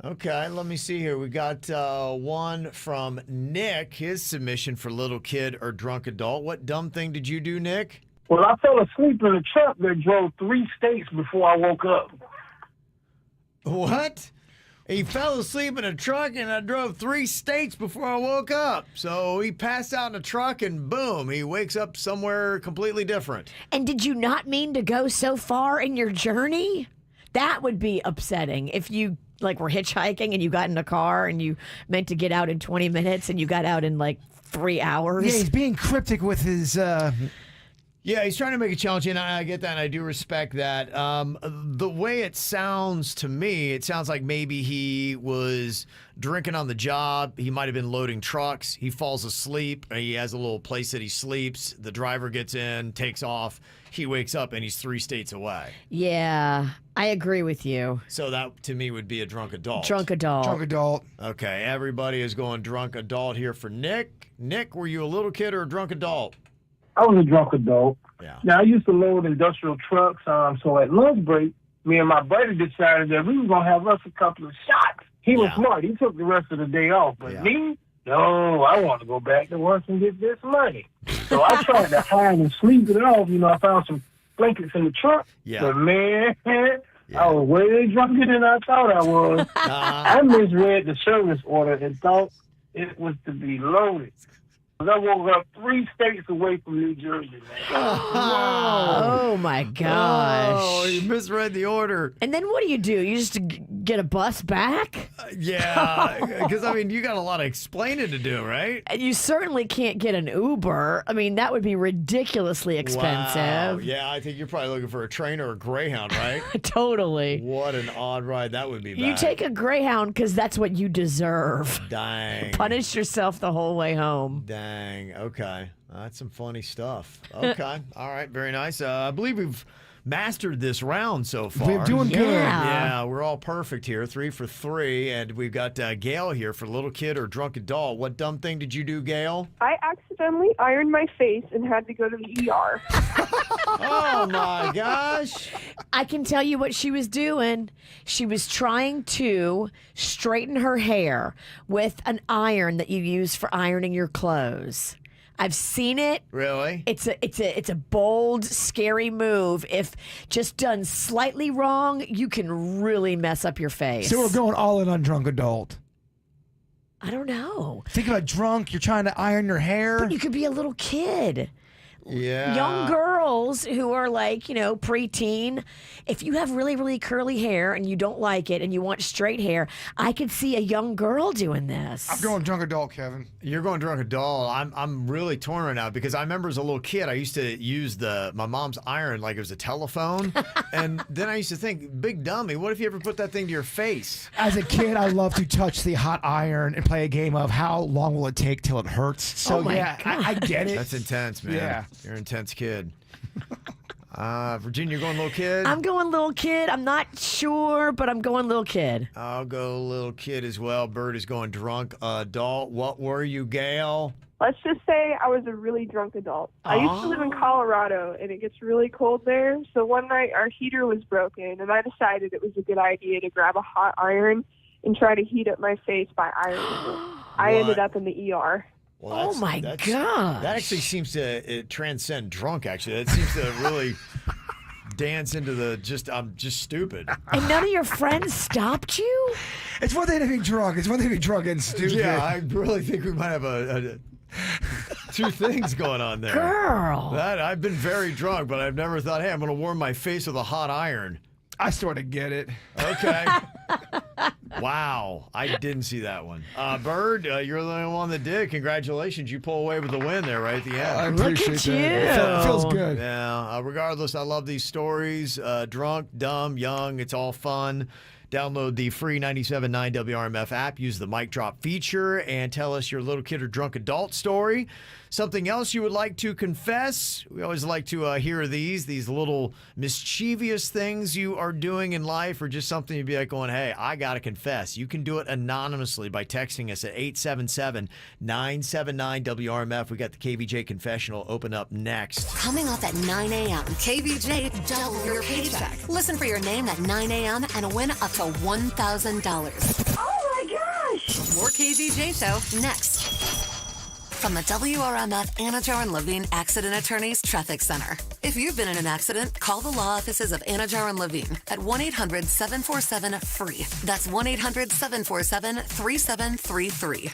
Okay, let me see here. We got one from Nick. His submission for little kid or drunk adult. What dumb thing did you do, Nick? Well, I fell asleep in a truck that drove 3 states before I woke up. What? He fell asleep in a truck and I drove 3 states before I woke up. So he passed out in a truck and boom, he wakes up somewhere completely different. And did you not mean to go so far in your journey? That would be upsetting if you were hitchhiking and you got in a car and you meant to get out in 20 minutes and you got out in 3 hours. Yeah, he's being cryptic with his. Yeah, he's trying to make it challenging, and I get that, and I do respect that. The way it sounds to me, it sounds like maybe he was drinking on the job. He might have been loading trucks. He falls asleep. He has a little place that he sleeps. The driver gets in, takes off. He wakes up, and he's 3 states away. Yeah, I agree with you. So that, to me, would be a drunk adult. Drunk adult. Drunk adult. Okay, everybody is going drunk adult here for Nick. Nick, were you a little kid or a drunk adult? I was a drunk adult. Yeah. Now, I used to load industrial trucks, so at lunch break, me and my buddy decided that we were going to have us a couple of shots. He was smart. He took the rest of the day off. But me, no, I want to go back to work and get this money. So I tried to hide and sleep it off. I found some blankets in the truck. Yeah. But, man, I was way drunker than I thought I was. I misread the service order and thought it was to be loaded. I woke up 3 states away from New Jersey, man. Oh, my gosh. Oh, you misread the order. And then what do? You just get a bus back? Yeah, because, you got a lot of explaining to do, right? And you certainly can't get an Uber. That would be ridiculously expensive. Wow. Yeah, I think you're probably looking for a train or a Greyhound, right? Totally. What an odd ride that would be. You take a Greyhound because that's what you deserve. Dang. Punish yourself the whole way home. Dang. Okay. That's some funny stuff. Okay. All right. Very nice. I believe we've mastered this round so far. We're doing good. Yeah, we're all perfect here. 3 for 3. And we've got Gail here for little kid or drunk adult. What dumb thing did you do, Gail? I accidentally ironed my face and had to go to the ER. Oh, my gosh. I can tell you what she was doing. She was trying to straighten her hair with an iron that you use for ironing your clothes. I've seen it. Really? It's a bold, scary move. If just done slightly wrong, you can really mess up your face. So we're going all in on drunk adult. I don't know. Think about drunk. You're trying to iron your hair. But you could be a little kid. young girls who are like, preteen, if you have really, really curly hair and you don't like it and you want straight hair, I could see a young girl doing this. I'm going drunk adult, Kevin. You're going drunk adult. I'm really torn right now because I remember as a little kid, I used to use my mom's iron like it was a telephone. And then I used to think, big dummy, what if you ever put that thing to your face? As a kid, I love to touch the hot iron and play a game of how long will it take till it hurts. So, I get it. That's intense, man. Yeah. You're an intense kid. Virginia, you're going little kid? I'm going little kid. I'm not sure, but I'm going little kid. I'll go little kid as well. Bird is going drunk adult. What were you, Gail? Let's just say I was a really drunk adult. I used to live in Colorado, and it gets really cold there. So one night our heater was broken, and I decided it was a good idea to grab a hot iron and try to heat up my face by ironing it. I ended up in the ER. Well, oh my gosh. That actually seems to transcend drunk, actually. That seems to really dance into I'm just stupid. And none of your friends stopped you? It's one thing to be drunk. It's one thing to be drunk and stupid. Yeah, I really think we might have two things going on there. Girl. I've been very drunk, but I've never thought, hey, I'm going to warm my face with a hot iron. I sort of get it. Okay. Wow. I didn't see that one. Bird, you're the only one that did. Congratulations. You pull away with the win there right at the end. I appreciate that. It feels good. Yeah. Regardless, I love these stories. Drunk, dumb, young. It's all fun. Download the free 97.9 WRMF app. Use the mic drop feature and tell us your little kid or drunk adult story. Something else you would like to confess? We always like to hear these little mischievous things you are doing in life, or just something you'd be like going, hey, I got to confess. You can do it anonymously by texting us at 877-979-WRMF. We got the KVJ Confessional open up next. Coming up at 9 a.m., KVJ double your paycheck. Listen for your name at 9 a.m. and win up to $1,000. Oh my gosh! More KVJ Show next. From the WRMF Anajar and Levine Accident Attorneys Traffic Center. If you've been in an accident, call the law offices of Anajar and Levine at 1-800-747-FREE. That's 1-800-747-3733.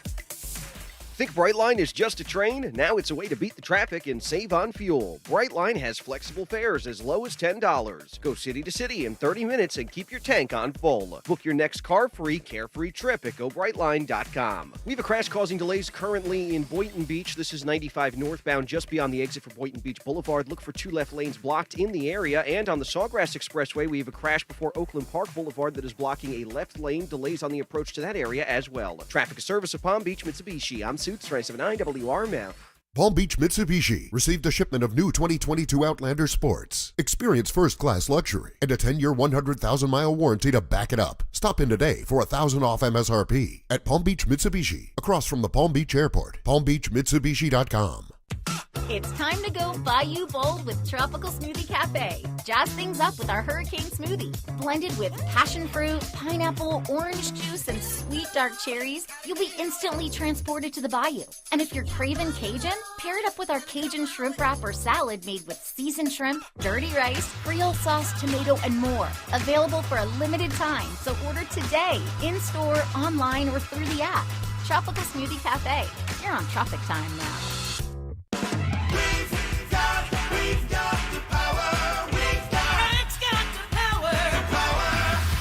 Think Brightline is just a train? Now it's a way to beat the traffic and save on fuel. Brightline has flexible fares as low as $10. Go city to city in 30 minutes and keep your tank on full. Book your next car-free, carefree trip at GoBrightline.com. We have a crash-causing delays currently in Boynton Beach. This is 95 northbound, just beyond the exit for Boynton Beach Boulevard. Look for 2 left lanes blocked in the area. And on the Sawgrass Expressway, we have a crash before Oakland Park Boulevard that is blocking a left lane. Delays on the approach to that area as well. Traffic service of Palm Beach, Mitsubishi. I'm Suits 379 WRMF. Palm Beach Mitsubishi received a shipment of new 2022 Outlander Sports. Experience first-class luxury and a 10-year, 100,000-mile warranty to back it up. Stop in today for $1,000 off MSRP at Palm Beach Mitsubishi, across from the Palm Beach Airport. PalmBeachMitsubishi.com. It's time to go Bayou Bold with Tropical Smoothie Cafe. Jazz things up with our Hurricane Smoothie. Blended with passion fruit, pineapple, orange juice, and sweet dark cherries, you'll be instantly transported to the bayou. And if you're craving Cajun, pair it up with our Cajun shrimp wrap or salad made with seasoned shrimp, dirty rice, Creole sauce, tomato, and more. Available for a limited time, so order today, in-store, online, or through the app. Tropical Smoothie Cafe. You're on traffic time now.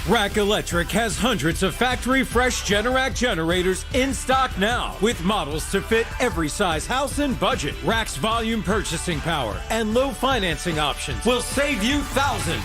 Rack Electric has hundreds of factory-fresh Generac generators in stock now, with models to fit every size house and budget. Rack's volume purchasing power and low financing options will save you thousands.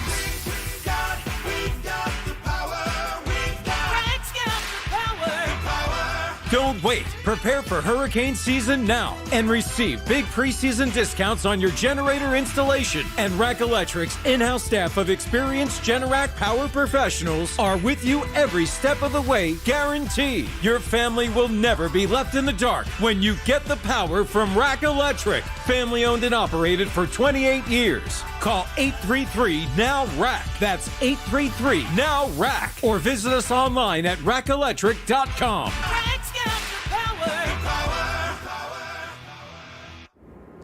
Don't wait. Prepare for hurricane season now and receive big preseason discounts on your generator installation. And Rack Electric's in-house staff of experienced Generac power professionals are with you every step of the way, guarantee. Your family will never be left in the dark when you get the power from Rack Electric. Family owned and operated for 28 years. Call 833-NOW-RACK. That's 833-NOW-RACK. Or visit us online at rackelectric.com.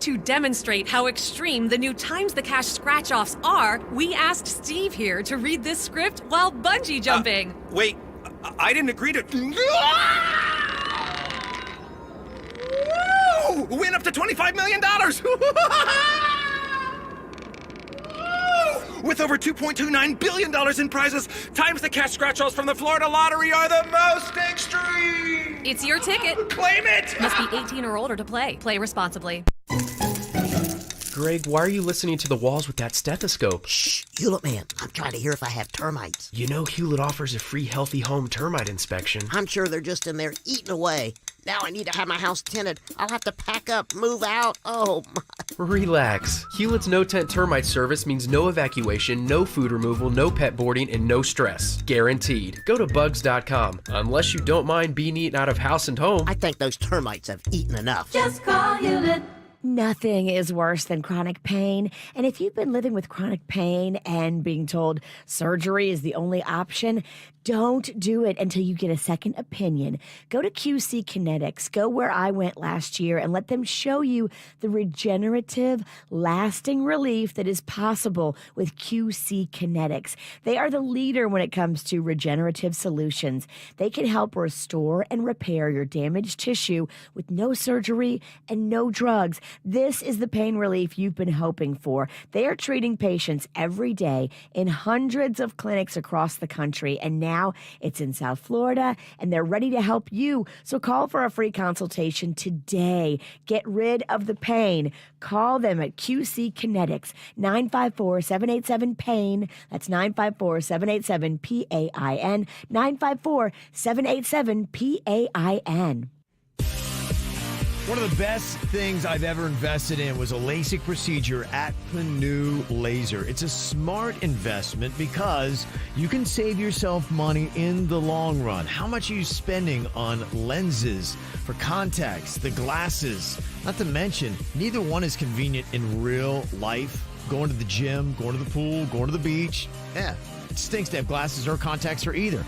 To demonstrate how extreme the new Times the Cash scratch-offs are, we asked Steve here to read this script while bungee jumping. Wait, I didn't agree to... Woo! Win up to $25 million! With over $2.29 billion in prizes, times the cash scratch-offs from the Florida Lottery are the most extreme! It's your ticket. Claim it! Must be 18 or older to play. Play responsibly. Greg, why are you listening to the walls with that stethoscope? Shh, Hewlett Man, I'm trying to hear if I have termites. You know Hewlett offers a free Healthy Home termite inspection. I'm sure they're just in there eating away. Now I need to have my house tinted. I'll have to pack up, move out. Oh, my. Relax. Hewlett's no-tent termite service means no evacuation, no food removal, no pet boarding, and no stress. Guaranteed. Go to bugs.com. Unless you don't mind being eaten out of house and home. I think those termites have eaten enough. Just call Hewlett. Nothing is worse than chronic pain. And if you've been living with chronic pain and being told surgery is the only option, don't do it until you get a second opinion. Go to QC Kinetics. Go where I went last year and let them show you the regenerative, lasting relief that is possible with QC Kinetics. They are the leader when it comes to regenerative solutions. They can help restore and repair your damaged tissue with no surgery and no drugs. This is the pain relief you've been hoping for. They are treating patients every day in hundreds of clinics across the country, and now it's in South Florida, and they're ready to help you. So call for a free consultation today. Get rid of the pain. Call them at QC Kinetics, 954-787-PAIN. That's 954-787-PAIN, 954-787-PAIN. One of the best things I've ever invested in was a LASIK procedure at Panu Laser. It's a smart investment because you can save yourself money in the long run. How much are you spending on lenses, for contacts, the glasses? Not to mention, neither one is convenient in real life. Going to the gym, going to the pool, going to the beach. Yeah, it stinks to have glasses or contacts for either.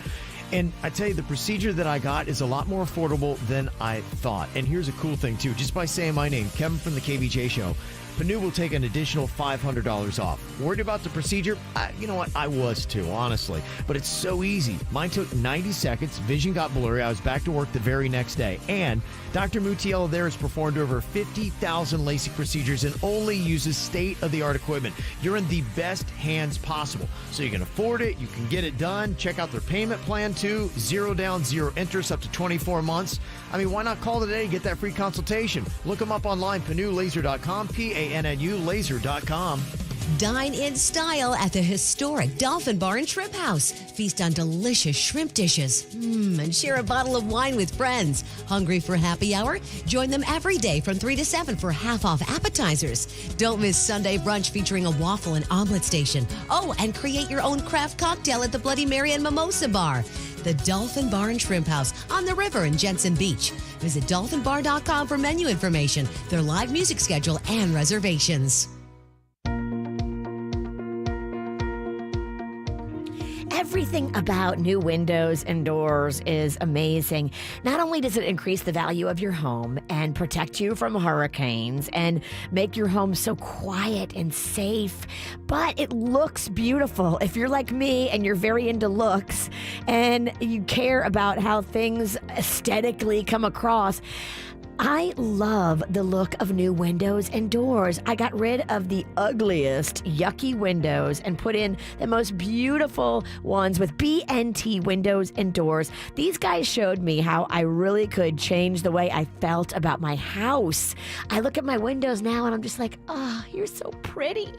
And I tell you, the procedure that I got is a lot more affordable than I thought. And here's a cool thing, too. Just by saying my name, Kevin from the KVJ Show, Panu will take an additional $500 off. Worried about the procedure? You know what? I was too, honestly. But it's so easy. Mine took 90 seconds. Vision got blurry. I was back to work the very next day. And Dr. Mutiello there has performed over 50,000 LASIK procedures and only uses state-of-the-art equipment. You're in the best hands possible. So you can afford it. You can get it done. Check out their payment plan, too. 0 down, 0 interest, up to 24 months. I mean, why not call today and get that free consultation? Look them up online, panulaser.com, PANNU laser.com. Dine in style at the historic Dolphin Bar and Shrimp House. Feast on delicious shrimp dishes. And share a bottle of wine with friends. Hungry for happy hour? Join them every day from 3 to 7 for half-off appetizers. Don't miss Sunday brunch featuring a waffle and omelet station. Oh, and create your own craft cocktail at the Bloody Mary and Mimosa Bar. The Dolphin Bar and Shrimp House on the river in Jensen Beach. Visit dolphinbar.com for menu information, their live music schedule, and reservations. Everything about new windows and doors is amazing. Not only does it increase the value of your home and protect you from hurricanes and make your home so quiet and safe, but it looks beautiful. If you're like me and you're very into looks and you care about how things aesthetically come across, I love the look of new windows and doors. I got rid of the ugliest, yucky windows and put in the most beautiful ones with BNT windows and doors. These guys showed me how I really could change the way I felt about my house. I look at my windows now and I'm just like, oh, you're so pretty.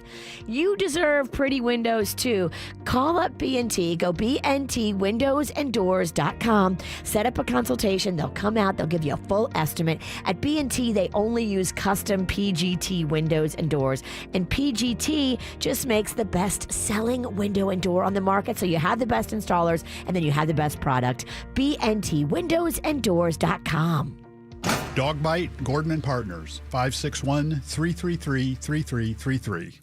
You deserve pretty windows too. Call up BNT, go BNTwindowsanddoors.com, set up a consultation. They'll come out, they'll give you a full estimate. At B&T, they only use custom PGT windows and doors, and PGT just makes the best-selling window and door on the market, so you have the best installers, and then you have the best product. BNTwindowsanddoors.com. Dog Bite, Gordon and Partners, 561-333-3333.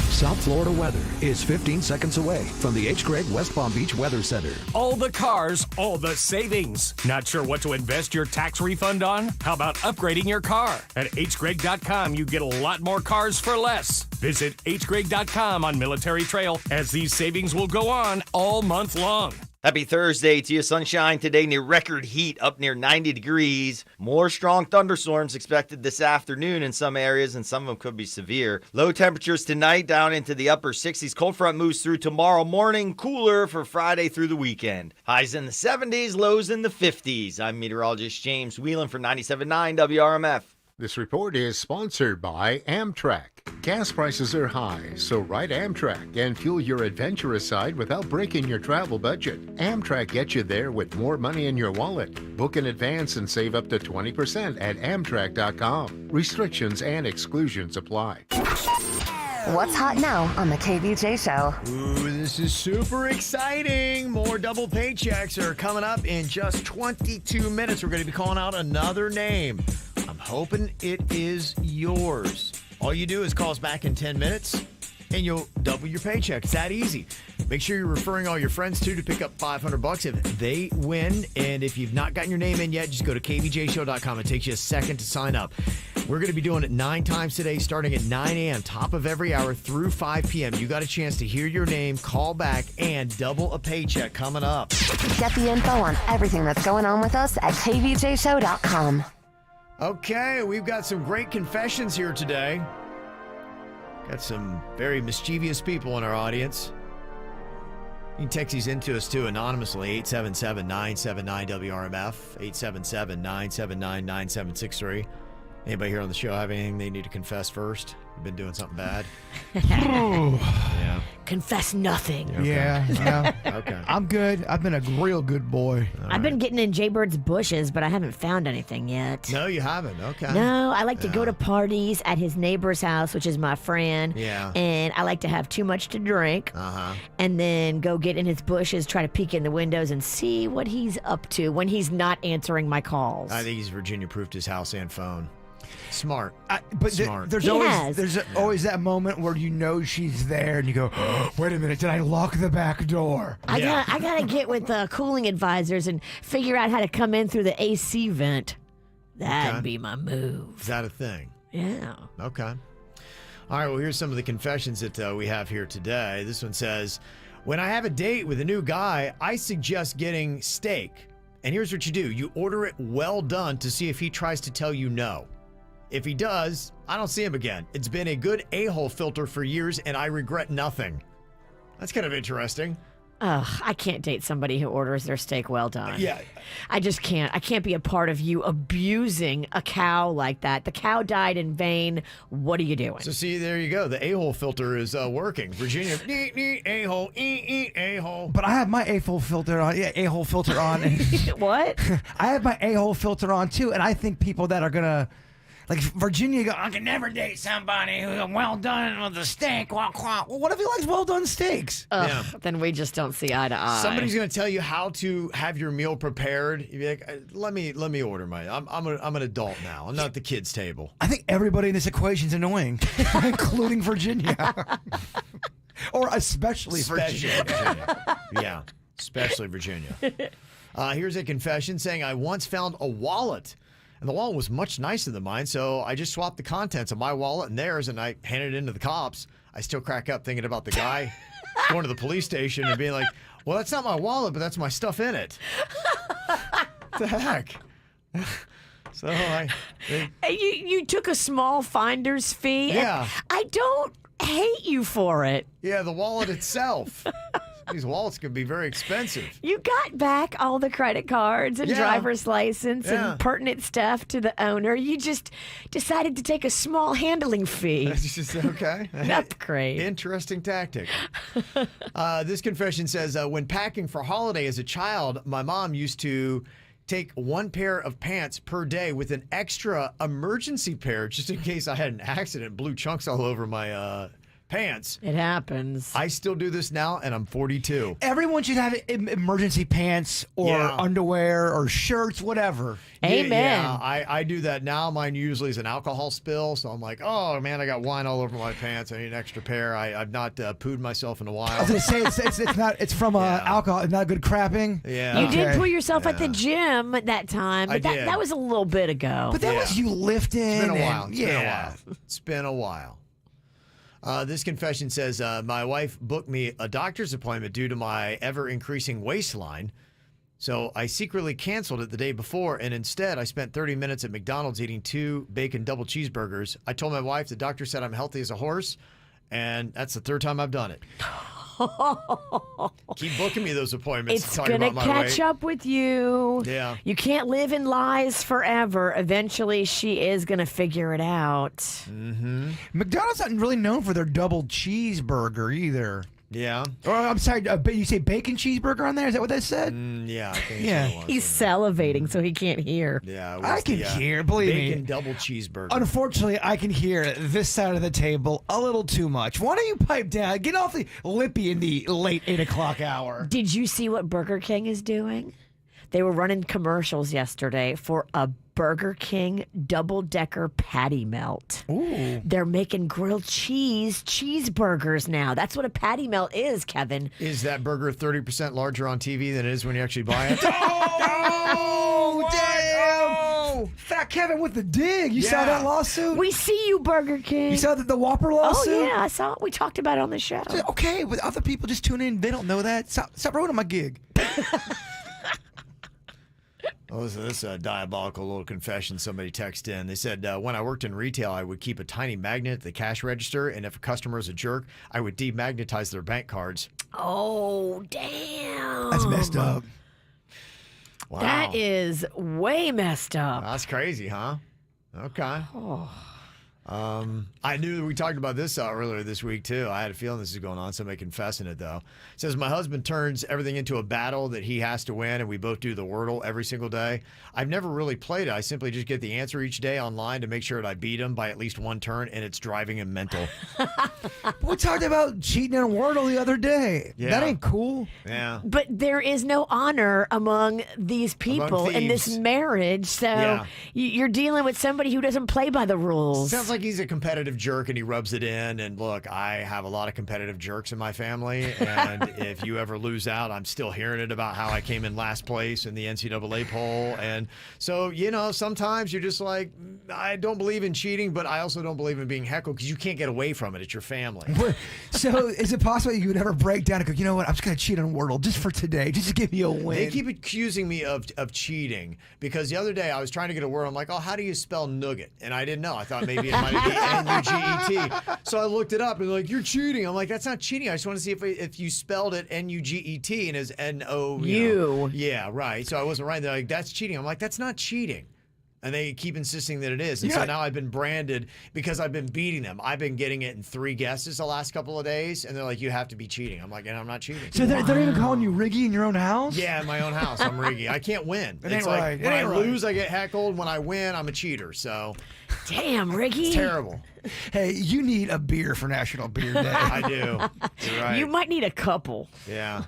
South Florida weather is 15 seconds away from the H. Gregg West Palm Beach Weather Center. All the cars, all the savings. Not sure what to invest your tax refund on? How about upgrading your car? At hgregg.com, you get a lot more cars for less. Visit hgregg.com on Military Trail, as these savings will go on all month long. Happy Thursday to you. Sunshine today, near record heat, up near 90 degrees. More strong thunderstorms expected this afternoon in some areas, and some of them could be severe. Low temperatures tonight down into the upper 60s. Cold front moves through tomorrow morning, cooler for Friday through the weekend. Highs in the 70s, lows in the 50s. I'm meteorologist James Whelan for 97.9 WRMF. This report is sponsored by Amtrak. Gas prices are high, so ride Amtrak and fuel your adventurous side without breaking your travel budget. Amtrak gets you there with more money in your wallet. Book in advance and save up to 20% at Amtrak.com. Restrictions and exclusions apply. What's hot now on the KVJ show? Ooh, this is super exciting. More double paychecks are coming up in just 22 minutes. We're going to be calling out another name. I'm hoping it is yours. All you do is call us back in 10 minutes, and you'll double your paycheck. It's that easy. Make sure you're referring all your friends, too, to pick up $500 if they win. And if you've not gotten your name in yet, just go to kvjshow.com. It takes you a second to sign up. We're going to be doing it 9 times today, starting at 9 a.m., top of every hour through 5 p.m. You got a chance to hear your name, call back, and double a paycheck coming up. Get the info on everything that's going on with us at kvjshow.com. Okay, we've got some great confessions here today. Got some very mischievous people in our audience. You can text these into us, too, anonymously, 877-979-WRMF, 877-979-9763. Anybody here on the show have anything they need to confess first? You've been doing something bad? Yeah. Confess nothing. Okay. Yeah. Okay. I'm good. I've been a real good boy. I've been getting in Jaybird's bushes, but I haven't found anything yet. No, you haven't. Okay. No, I like to go to parties at his neighbor's house, which is my friend. Yeah. And I like to have too much to drink. Uh-huh. And then go get in his bushes, try to peek in the windows and see what he's up to when he's not answering my calls. I think he's Virginia-proofed his house and phone. Smart. But Smart. there's always that moment where you know she's there and you go, oh, wait a minute, did I lock the back door? I gotta get with the cooling advisors and figure out how to come in through the AC vent. That'd be my move. Is that a thing? Yeah. Okay. All right, well, here's some of the confessions that we have here today. This one says, when I have a date with a new guy, I suggest getting steak. And here's what you do. You order it well done to see if he tries to tell you no. If he does, I don't see him again. It's been a good a-hole filter for years, and I regret nothing. That's kind of interesting. Ugh, I can't date somebody who orders their steak well done. Yeah. I just can't. I can't be a part of you abusing a cow like that. The cow died in vain. What are you doing? So see, there you go. The a-hole filter is working. Virginia, neat, a-hole, eat, a-hole. But I have my a-hole filter on. Yeah, a-hole filter on. What? I have my a-hole filter on, too, and I think people that are going to... Like Virginia, go, I can never date somebody who's well done with a steak. Well, what if he likes well done steaks? Then we just don't see eye to eye. Somebody's going to tell you how to have your meal prepared. You'd be like, let me order mine. I'm an adult now. I'm not at the kids' table. I think everybody in this equation's annoying, including Virginia. Or especially Virginia. Yeah, especially Virginia. Here's a confession saying, I once found a wallet. And the wallet was much nicer than mine, so I just swapped the contents of my wallet and theirs, and I handed it in to the cops. I still crack up thinking about the guy going to the police station and being like, well, that's not my wallet, but that's my stuff in it. What the heck? So you took a small finder's fee? Yeah. I don't hate you for it. Yeah, the wallet itself. These wallets can be very expensive. You got back all the credit cards and driver's license and pertinent stuff to the owner. You just decided to take a small handling fee. That's just okay. Upgrade. Interesting tactic. This confession says, when packing for holiday as a child, my mom used to take one pair of pants per day with an extra emergency pair just in case I had an accident, blew chunks all over my pants. It happens. I still do this now, and I'm 42. Everyone should have emergency pants or underwear or shirts, whatever. Amen. Yeah, I do that now. Mine usually is an alcohol spill, so I'm like, oh, man, I got wine all over my pants. I need an extra pair. I've not pooed myself in a while. I was going to say, it's from alcohol. It's not good crapping. Yeah. You did poo yourself at the gym that time, but that was a little bit ago. But that was you lifting. It's been a while. It's been a while. It's been a while. This confession says, my wife booked me a doctor's appointment due to my ever-increasing waistline. So I secretly canceled it the day before, and instead I spent 30 minutes at McDonald's eating 2 bacon double cheeseburgers. I told my wife the doctor said I'm healthy as a horse, and that's the 3rd time I've done it. Keep booking me those appointments. It's going to catch up with you. Yeah. You can't live in lies forever. Eventually, she is going to figure it out. Mm-hmm. McDonald's not really known for their double cheeseburger either. Yeah. Or I'm sorry, you say bacon cheeseburger on there? Is that what they said? Yeah. I think Yeah. so. He's salivating, so he can't hear. Yeah. it I was can the, hear, believe me. bacon double cheeseburger. Unfortunately, I can hear this side of the table a little too much. Why don't you pipe down? Get off the lippy in the late 8 o'clock hour. Did you see what Burger King is doing? They were running commercials yesterday for a Burger King double-decker patty melt. Ooh. They're making grilled cheeseburgers now. That's what a patty melt is, Kevin. Is that burger 30% larger on TV than it is when you actually buy it? Oh, damn! Fat Kevin with the dig. You saw that lawsuit? We see you, Burger King. You saw the Whopper lawsuit? Oh, yeah, I saw it. We talked about it on the show. Okay, but other people just tune in. They don't know that. Stop ruining my gig. Oh, so this is a diabolical little confession somebody texted in. They said, when I worked in retail, I would keep a tiny magnet at the cash register, and if a customer was a jerk, I would demagnetize their bank cards. Oh, damn. That's messed up. Wow. That is way messed up. That's crazy, huh? Okay. I knew we talked about this earlier this week, too. I had a feeling this is going on, somebody confessing it, though. It says, my husband turns everything into a battle that he has to win, and we both do the Wordle every single day. I've never really played it. I simply just get the answer each day online to make sure that I beat him by at least one turn, and it's driving him mental. We talked about cheating on Wordle the other day. Yeah. That ain't cool. Yeah. But there is no honor among these people in this thieves. marriage. So Yeah. you're dealing with somebody who doesn't play by the rules. Sounds like he's a competitive jerk and he rubs it in. And look, I have a lot of competitive jerks in my family. And if you ever lose out, I'm still hearing it about how I came in last place in the NCAA poll. And so, sometimes you're just like, I don't believe in cheating, but I also don't believe in being heckled because you can't get away from it. It's your family. So is it possible you would ever break down and go, you know what, I'm just going to cheat on Wordle just for today, just to give you a win? They keep accusing me of cheating because the other day I was trying to get a word. I'm like, oh, how do you spell nougat? And I didn't know. I thought maybe it might be N-U-G-E-T. So I looked it up and they're like, you're cheating. I'm like, that's not cheating. I just want to see if you spelled it N-U-G-E-T and it's N-O. Yeah, right. So I wasn't right. They're like, that's cheating. I'm like, that's not cheating. And they keep insisting that it is. And so now I've been branded because I've been beating them. I've been getting it in 3 guesses the last couple of days. And they're like, you have to be cheating. I'm like, and I'm not cheating. So they're even calling you Riggy in your own house? Yeah, in my own house. I'm Riggy. I can't win. It ain't It's like right. when It I ain't right. lose, I get heckled. When I win, I'm a cheater. So Damn, Riggy. it's terrible. Hey, you need a beer for National Beer Day. I do. You're right. You might need a couple. Yeah.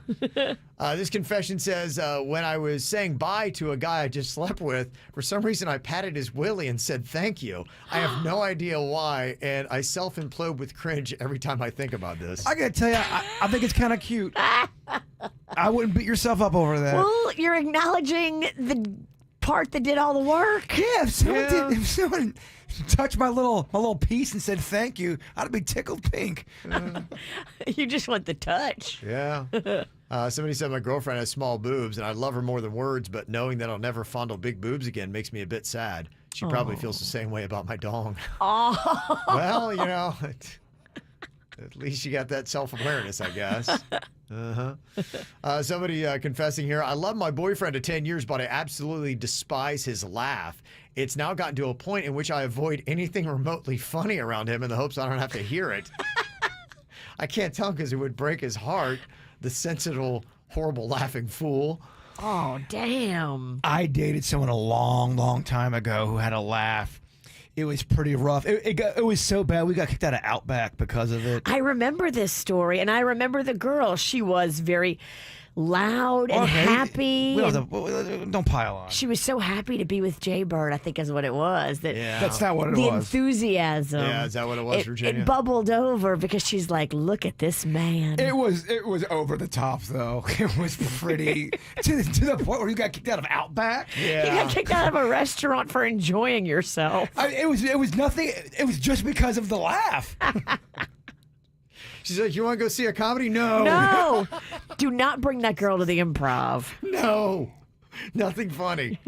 This confession says, when I was saying bye to a guy I just slept with, for some reason I patted his willy and said thank you. I have no idea why, and I self-implode with cringe every time I think about this. I got to tell you, I think it's kind of cute. I wouldn't beat yourself up over that. Well, you're acknowledging the part that did all the work. Yeah, if someone touched my little piece and said thank you, I'd be tickled pink. You just want the touch. Yeah. Somebody said my girlfriend has small boobs, and I love her more than words, but knowing that I'll never fondle big boobs again makes me a bit sad. She probably feels the same way about my dong. Oh. Well, at least you got that self-awareness, I guess. Somebody confessing here, I love my boyfriend of 10 years, but I absolutely despise his laugh. It's now gotten to a point in which I avoid anything remotely funny around him in the hopes I don't have to hear it. I can't tell because it would break his heart, the sensitive, horrible laughing fool. Oh, damn. I dated someone a long, long time ago who had a laugh. It was pretty rough. It was so bad we got kicked out of Outback because of it. I remember this story, and I remember the girl. She was very loud and happy. Don't pile on. She was so happy to be with Jay Bird, I think is what it was. That's not what it was. The enthusiasm. Yeah, is that what it was, Virginia? It bubbled over because she's like, look at this man. It was over the top, though. It was pretty to the point where you got kicked out of Outback. Yeah. You got kicked out of a restaurant for enjoying yourself. It was nothing. It was just because of the laugh. She's like, you want to go see a comedy? No. No. Do not bring that girl to the improv. No. Nothing funny.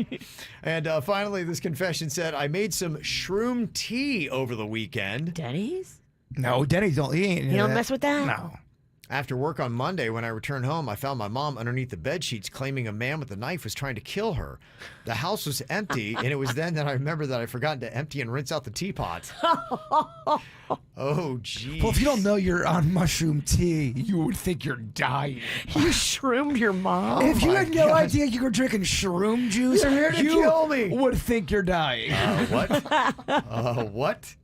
And finally, this confession said, I made some shroom tea over the weekend. Denny's? No, Denny's don't. He ain't You don't mess with that? No. After work on Monday, when I returned home, I found my mom underneath the bed sheets claiming a man with a knife was trying to kill her. The house was empty, and it was then that I remembered that I'd forgotten to empty and rinse out the teapot. Oh, geez. Well, if you don't know you're on mushroom tea, you would think you're dying. You shroomed your mom? If you had no idea you were drinking shroom juice, You're here to kill me. would think you're dying. What? What?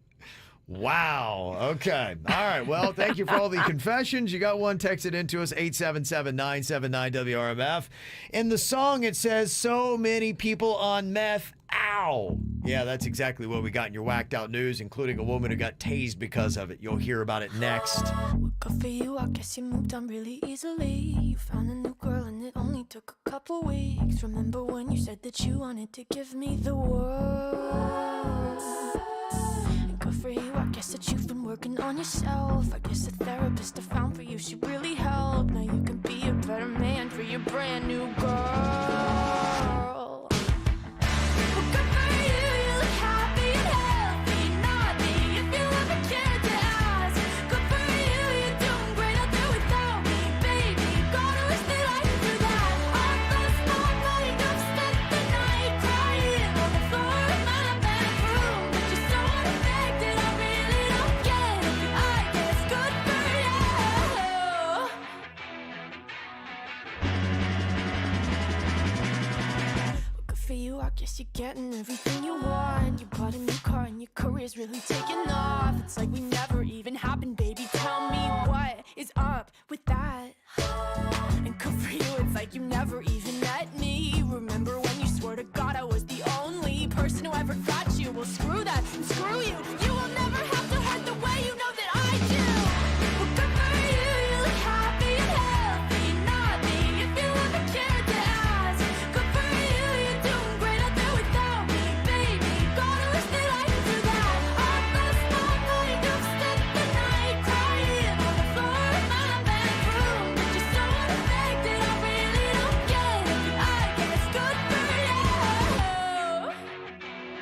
Wow. Okay. All right. Well, thank you for all the confessions. You got one texted into us, 877-979-WRMF. In the song, it says, so many people on meth. Ow. Yeah, that's exactly what we got in your whacked out news, including a woman who got tased because of it. You'll hear about it next. Good for you, I guess you moved on really easily. You found a new girl and it only took a couple weeks. Remember when you said that you wanted to give me the world? Good for you, I guess that you've been working on yourself. I guess the therapist I found for you should really help. Now you can be a better man for your brand new girl. Well, good for you, you look happy and healthy. Not me, if you ever cared to ask. Good for you, you're doing great, I'll do without me, baby. Gotta wish that I could do that. I've lost my mind, I've spent the night crying on the floor of my bedroom. But you're so unaffected, I really don't get it. I guess good for you. Good for you, I guess you're getting everything you want. You bought a new car and your career's really taking off. It's like we never even happened, baby. Tell me what is up with that. And good for you, it's like you never even met me. Remember when you swore to God I was the only person who ever got you? Well, screw that and screw you. You will never have to hurt the way you know that I do. Well, good for you, you look happy and healthy. Not me, if you ever cared to ask. Good for you, you're doing great, I'll do without me, baby. Gotta wish that I could do that. I've lost my mind, I've spent the night crying on the floor of my bedroom. But you're so unaffected, I really don't get it. I guess good for you. Maybe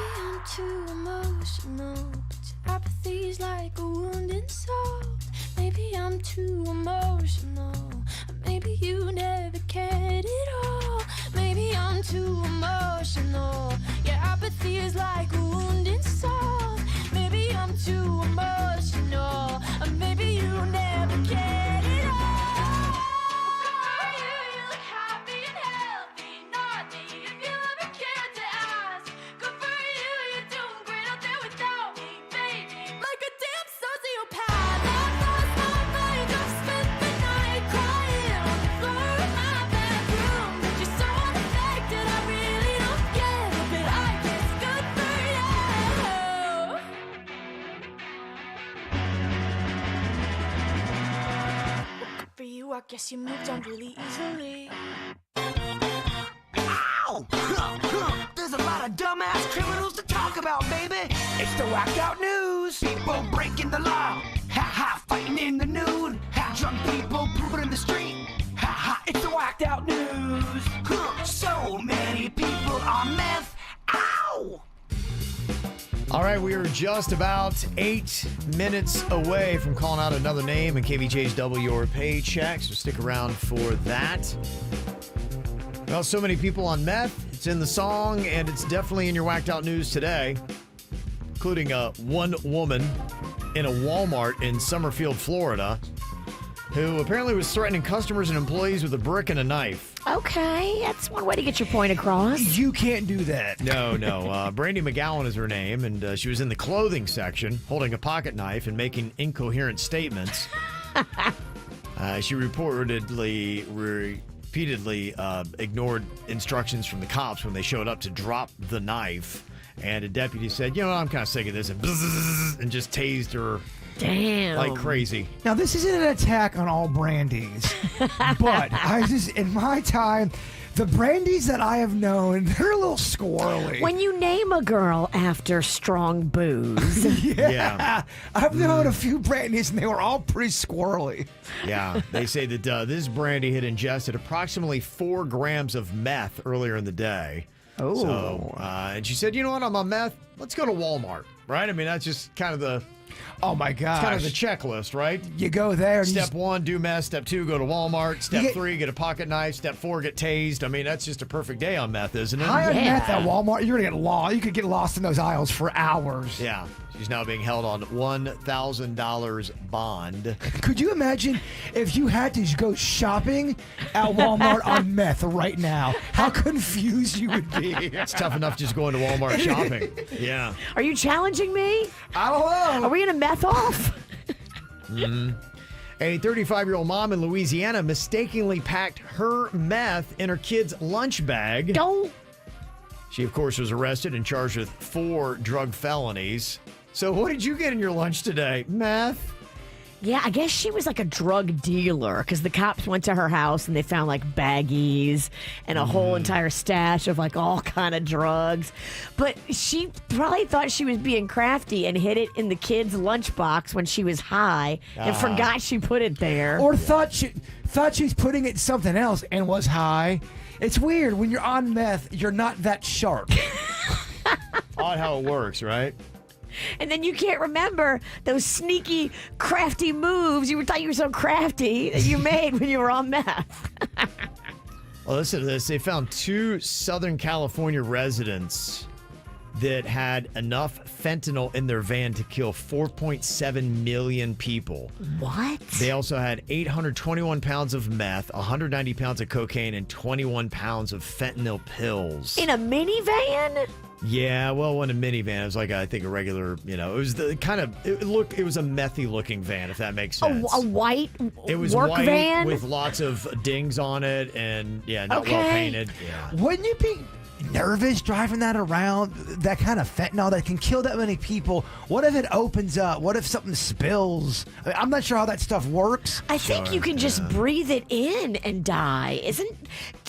I'm too emotional, but your apathy's like a wounded soul. Maybe I'm too emotional, or maybe you never cared at all. Maybe I'm too emotional, your apathy is like a wounded soul. Maybe I'm too emotional, or maybe you never cared at all. You look happy and healthy, not me, if you ever cared to ask. Good for you, you're doing great, I'll do without me, baby. Like a damn sociopath, I've lost my mind, I've spent the night crying on the floor of my bedroom. But you're so unaffected, I really don't get it, but I guess good for you. Good for you, I guess you moved on really easily. Ow! There's a lot of dumbass criminals to talk about, baby. It's the whacked out news. People breaking the law. Ha ha, fighting in the nude. Ha, drunk people pooping in the street. Ha ha, it's the whacked out news. So many people on meth. Ow! All right, we are just about 8 minutes away from calling out another name and KVJ's Double Your Paycheck, so stick around for that. Well, so many people on meth. It's in the song, and it's definitely in your whacked out news today, including one woman in a Walmart in Summerfield, Florida, who apparently was threatening customers and employees with a brick and a knife. Okay, that's one way to get your point across. You can't do that. No. Brandy McGowan is her name, and she was in the clothing section holding a pocket knife and making incoherent statements. She repeatedly ignored instructions from the cops when they showed up to drop the knife. And a deputy said, I'm kind of sick of this, and just tased her Damn. Like crazy. Now, this isn't an attack on all brandies, but in my time, the brandies that I have known, they're a little squirrely. When you name a girl after strong booze. Yeah. I've known a few brandies, and they were all pretty squirrely. Yeah, they say that this brandy had ingested approximately 4 grams of meth earlier in the day. Oh. So, and she said, you know what, I'm on meth. Let's go to Walmart, right? I mean, that's just kind of the... Oh, my gosh. It's kind of the checklist, right? You go there. And Step 1, do meth. Step 2, go to Walmart. Step get- 3, get a pocket knife. Step 4, get tased. I mean, that's just a perfect day on meth, isn't it? High on meth at Walmart, you're going to get lost. You could get lost in those aisles for hours. Yeah. She's now being held on $1,000 bond. Could you imagine if you had to go shopping at Walmart on meth right now? How confused you would be. It's tough enough just going to Walmart shopping. Yeah. Are you challenging me? I don't know. Are we going to meth off? A 35-year-old mom in Louisiana mistakenly packed her meth in her kid's lunch bag. Don't. She, of course, was arrested and charged with 4 drug felonies. So what did you get in your lunch today? Meth? Yeah, I guess she was like a drug dealer because the cops went to her house and they found like baggies and a whole entire stash of like all kind of drugs. But she probably thought she was being crafty and hid it in the kid's lunchbox when she was high and forgot she put it there. Or thought she was putting it in something else and was high. It's weird. When you're on meth, you're not that sharp. Odd how it works, right? And then you can't remember those sneaky, crafty moves you thought you were so crafty that you made when you were on meth. Well, listen to this. They found 2 Southern California residents that had enough fentanyl in their van to kill 4.7 million people. What? They also had 821 pounds of meth, 190 pounds of cocaine, and 21 pounds of fentanyl pills. In a minivan? Yeah, well, it wasn't a minivan. It was like, I think, a regular, it was the kind of, it was a methy looking van, if that makes sense. A white It was work white van? with lots of dings on it and, not well painted. Yeah. Wouldn't you be nervous driving that around? That kind of fentanyl that can kill that many people. What if it opens up? What if something spills? I mean, I'm not sure how that stuff works. I think you can just breathe it in and die. Isn't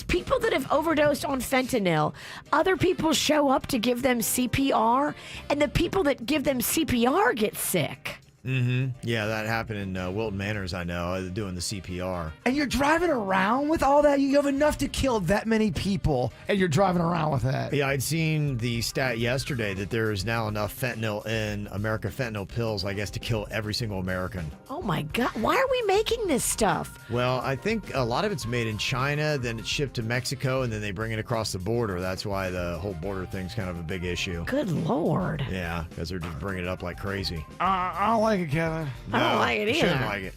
people that have overdosed on fentanyl, other people show up to give them CPR, and the people that give them CPR get sick. Mm-hmm. Yeah, that happened in Wilton Manors, I know, doing the CPR. And you're driving around with all that? You have enough to kill that many people, and you're driving around with that? Yeah, I'd seen the stat yesterday that there is now enough fentanyl in America, fentanyl pills, I guess, to kill every single American. Oh, my God. Why are we making this stuff? Well, I think a lot of it's made in China, then it's shipped to Mexico, and then they bring it across the border. That's why the whole border thing's kind of a big issue. Good Lord. Yeah, because they're just bringing it up like crazy. I don't like it, Kevin. I don't like it either. Shouldn't like it.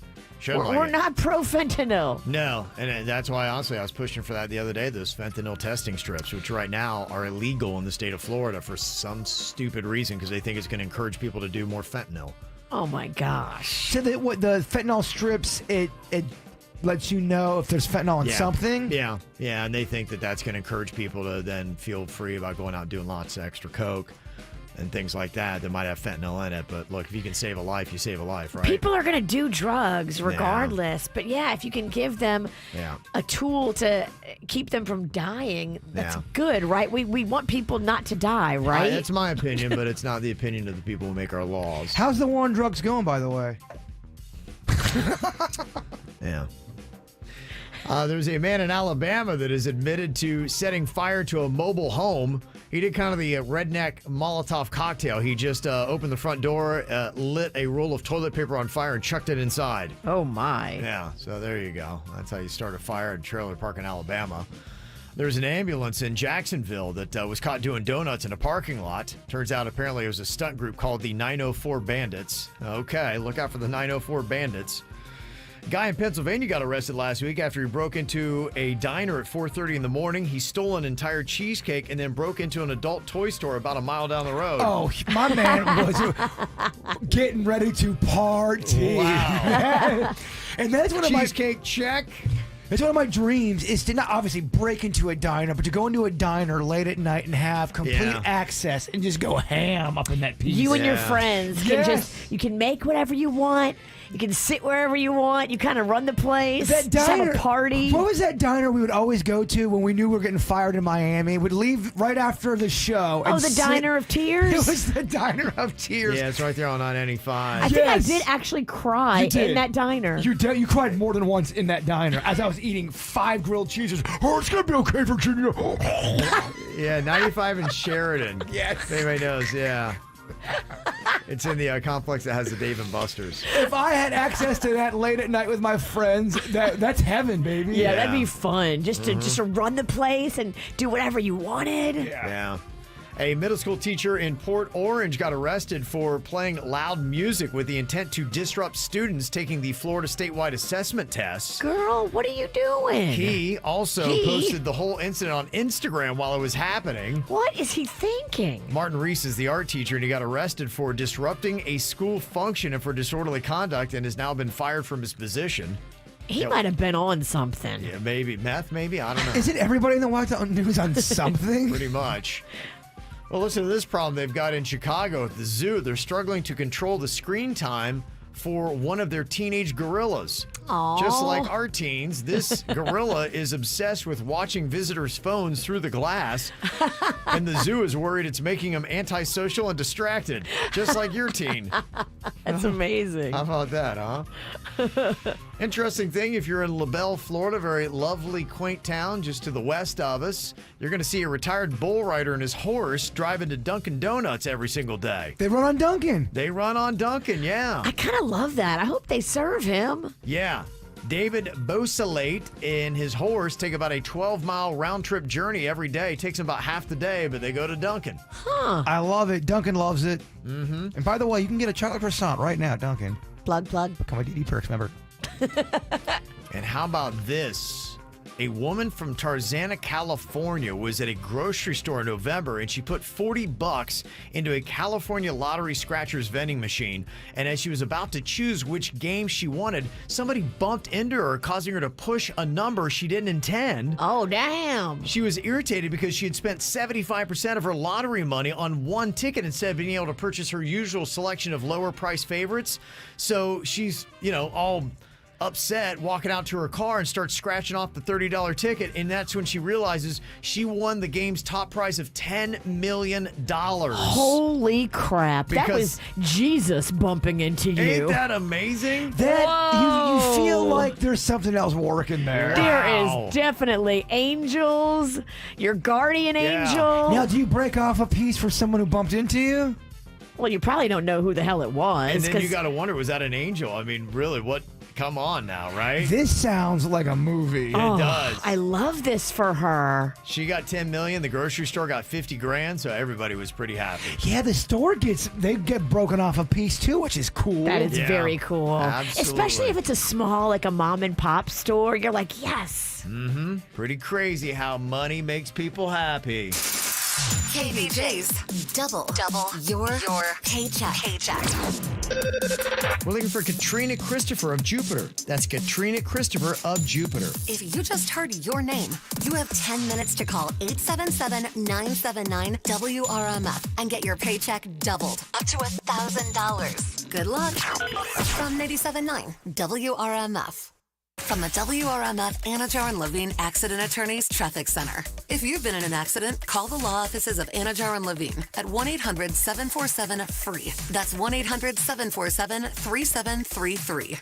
We're not pro fentanyl. No, and that's why, honestly, I was pushing for that the other day, those fentanyl testing strips, which right now are illegal in the state of Florida for some stupid reason because they think it's going to encourage people to do more fentanyl. Oh, my gosh. So what the fentanyl strips, it lets you know if there's fentanyl in something? Yeah, and they think that that's going to encourage people to then feel free about going out and doing lots of extra coke and things like that might have fentanyl in it. But look, if you can save a life, you save a life, right? People are going to do drugs regardless. But yeah, if you can give them a tool to keep them from dying, that's good, right? We want people not to die, right? That's my opinion, but it's not the opinion of the people who make our laws. How's the war on drugs going, by the way? Yeah. There's a man in Alabama that is admitted to setting fire to a mobile home. He did kind of the redneck Molotov cocktail. He just opened the front door, lit a roll of toilet paper on fire, and chucked it inside. Oh, my. Yeah, so there you go. That's how you start a fire in a trailer park in Alabama. There's an ambulance in Jacksonville that was caught doing donuts in a parking lot. Turns out apparently it was a stunt group called the 904 Bandits. Okay, look out for the 904 Bandits. Guy in Pennsylvania got arrested last week after he broke into a diner at 4:30 in the morning. He stole an entire cheesecake and then broke into an adult toy store about a mile down the road. Oh, my man was getting ready to party. Wow. And that's one of cheesecake check. It's one of my dreams is to not obviously break into a diner, but to go into a diner late at night and have complete access and just go ham up in that piece. You and your friends can you can make whatever you want. You can sit wherever you want. You kind of run the place. That just diner, have a party. What was that diner we would always go to when we knew we were getting fired in Miami? We'd leave right after the show. Oh, the Diner of Tears? It was the Diner of Tears. Yeah, it's right there on I-95. I think I did actually cry in that diner. You cried more than once in that diner as I was eating 5 grilled cheeses. Oh, it's going to be okay, Virginia. Yeah, 95 in Sheridan. Yes. Anybody knows, yeah. It's in the complex that has the Dave & Buster's. If I had access to that late at night with my friends, that's heaven, baby. Yeah, that'd be fun. Just to run the place and do whatever you wanted. Yeah. A middle school teacher in Port Orange got arrested for playing loud music with the intent to disrupt students taking the Florida statewide assessment tests. Girl, what are you doing? He also posted the whole incident on Instagram while it was happening. What is he thinking? Martin Reese is the art teacher, and he got arrested for disrupting a school function and for disorderly conduct and has now been fired from his position. He might have been on something. Yeah, maybe. Meth, maybe? I don't know. Isn't everybody in the White House News on something? Pretty much. Well, listen to this problem they've got in Chicago at the zoo. They're struggling to control the screen time for one of their teenage gorillas. Aww. Just like our teens, this gorilla is obsessed with watching visitors' phones through the glass, and the zoo is worried it's making him antisocial and distracted, just like your teen. That's amazing. How about that, huh? Interesting thing, if you're in LaBelle, Florida, very lovely, quaint town just to the west of us, you're going to see a retired bull rider and his horse driving to Dunkin' Donuts every single day. They run on Dunkin'. They run on Dunkin', yeah. I kind of love that. I hope they serve him. Yeah. David Bosalate and his horse take about a 12-mile round-trip journey every day. Takes them about half the day, but they go to Dunkin'. Huh. I love it. Dunkin' loves it. Mm-hmm. And by the way, you can get a chocolate croissant right now at Dunkin'. Plug. Become a DD Perks member. And how about this? A woman from Tarzana, California was at a grocery store in November and she put $40 into a California lottery scratchers vending machine. And as she was about to choose which game she wanted, somebody bumped into her, causing her to push a number she didn't intend. Oh, damn. She was irritated because she had spent 75% of her lottery money on one ticket instead of being able to purchase her usual selection of lower price favorites. So she's, all upset, walking out to her car and starts scratching off the $30 ticket, and that's when she realizes she won the game's top prize of $10 million. Holy crap. That was Jesus bumping into you. Ain't that amazing? That you feel like there's something else working there. There is definitely angels, your guardian angel. Now, do you break off a piece for someone who bumped into you? Well, you probably don't know who the hell it was. And then you got to wonder, was that an angel? I mean, really, what? Come on now, right? This sounds like a movie. It does. I love this for her. She got $10 million. The grocery store got $50,000, so everybody was pretty happy. Yeah, the store they get broken off a piece too, which is cool. That is very cool. Absolutely. Especially if it's a small, like a mom and pop store. You're like, yes. Mm-hmm. Pretty crazy how money makes people happy. KVJ's double your paycheck. We're looking for Katrina Christopher of Jupiter. That's Katrina Christopher of Jupiter. If you just heard your name, you have 10 minutes to call 877-979-WRMF and get your paycheck doubled up to $1,000. Good luck. From 97.9 WRMF. From the WRMF Anajar and Levine Accident Attorneys Traffic Center. If you've been in an accident, call the law offices of Anajar and Levine at 1-800-747-FREE. That's 1-800-747-3733.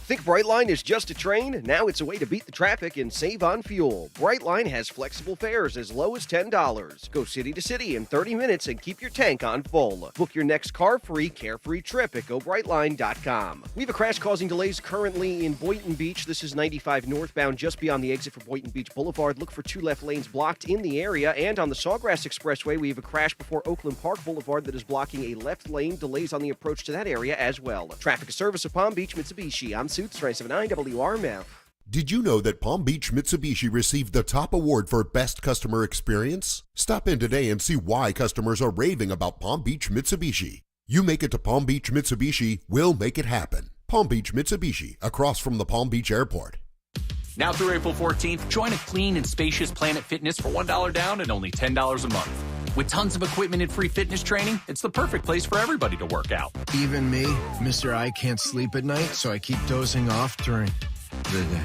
Think Brightline is just a train? Now it's a way to beat the traffic and save on fuel. Brightline has flexible fares as low as $10. Go city to city in 30 minutes and keep your tank on full. Book your next car-free, carefree trip at GoBrightline.com. We have a crash causing delays currently in Boynton Beach. This is 95 northbound just beyond the exit for Boynton Beach Boulevard. Look for 2 left lanes blocked in the area. And on the Sawgrass Expressway, we have a crash before Oakland Park Boulevard that is blocking a left lane. Delays on the approach to that area as well. Traffic service of Palm Beach, Mitsubishi. I'm Suits 379 WRMF. Did you know that Palm Beach Mitsubishi received the top award for Best Customer Experience? Stop in today and see why customers are raving about Palm Beach Mitsubishi. You make it to Palm Beach Mitsubishi, we'll make it happen. Palm Beach Mitsubishi, across from the Palm Beach Airport. Now through April 14th, join a clean and spacious Planet Fitness for $1 down and only $10 a month. With tons of equipment and free fitness training, it's the perfect place for everybody to work out. Even me, Mr. I can't sleep at night, so I keep dozing off during the day.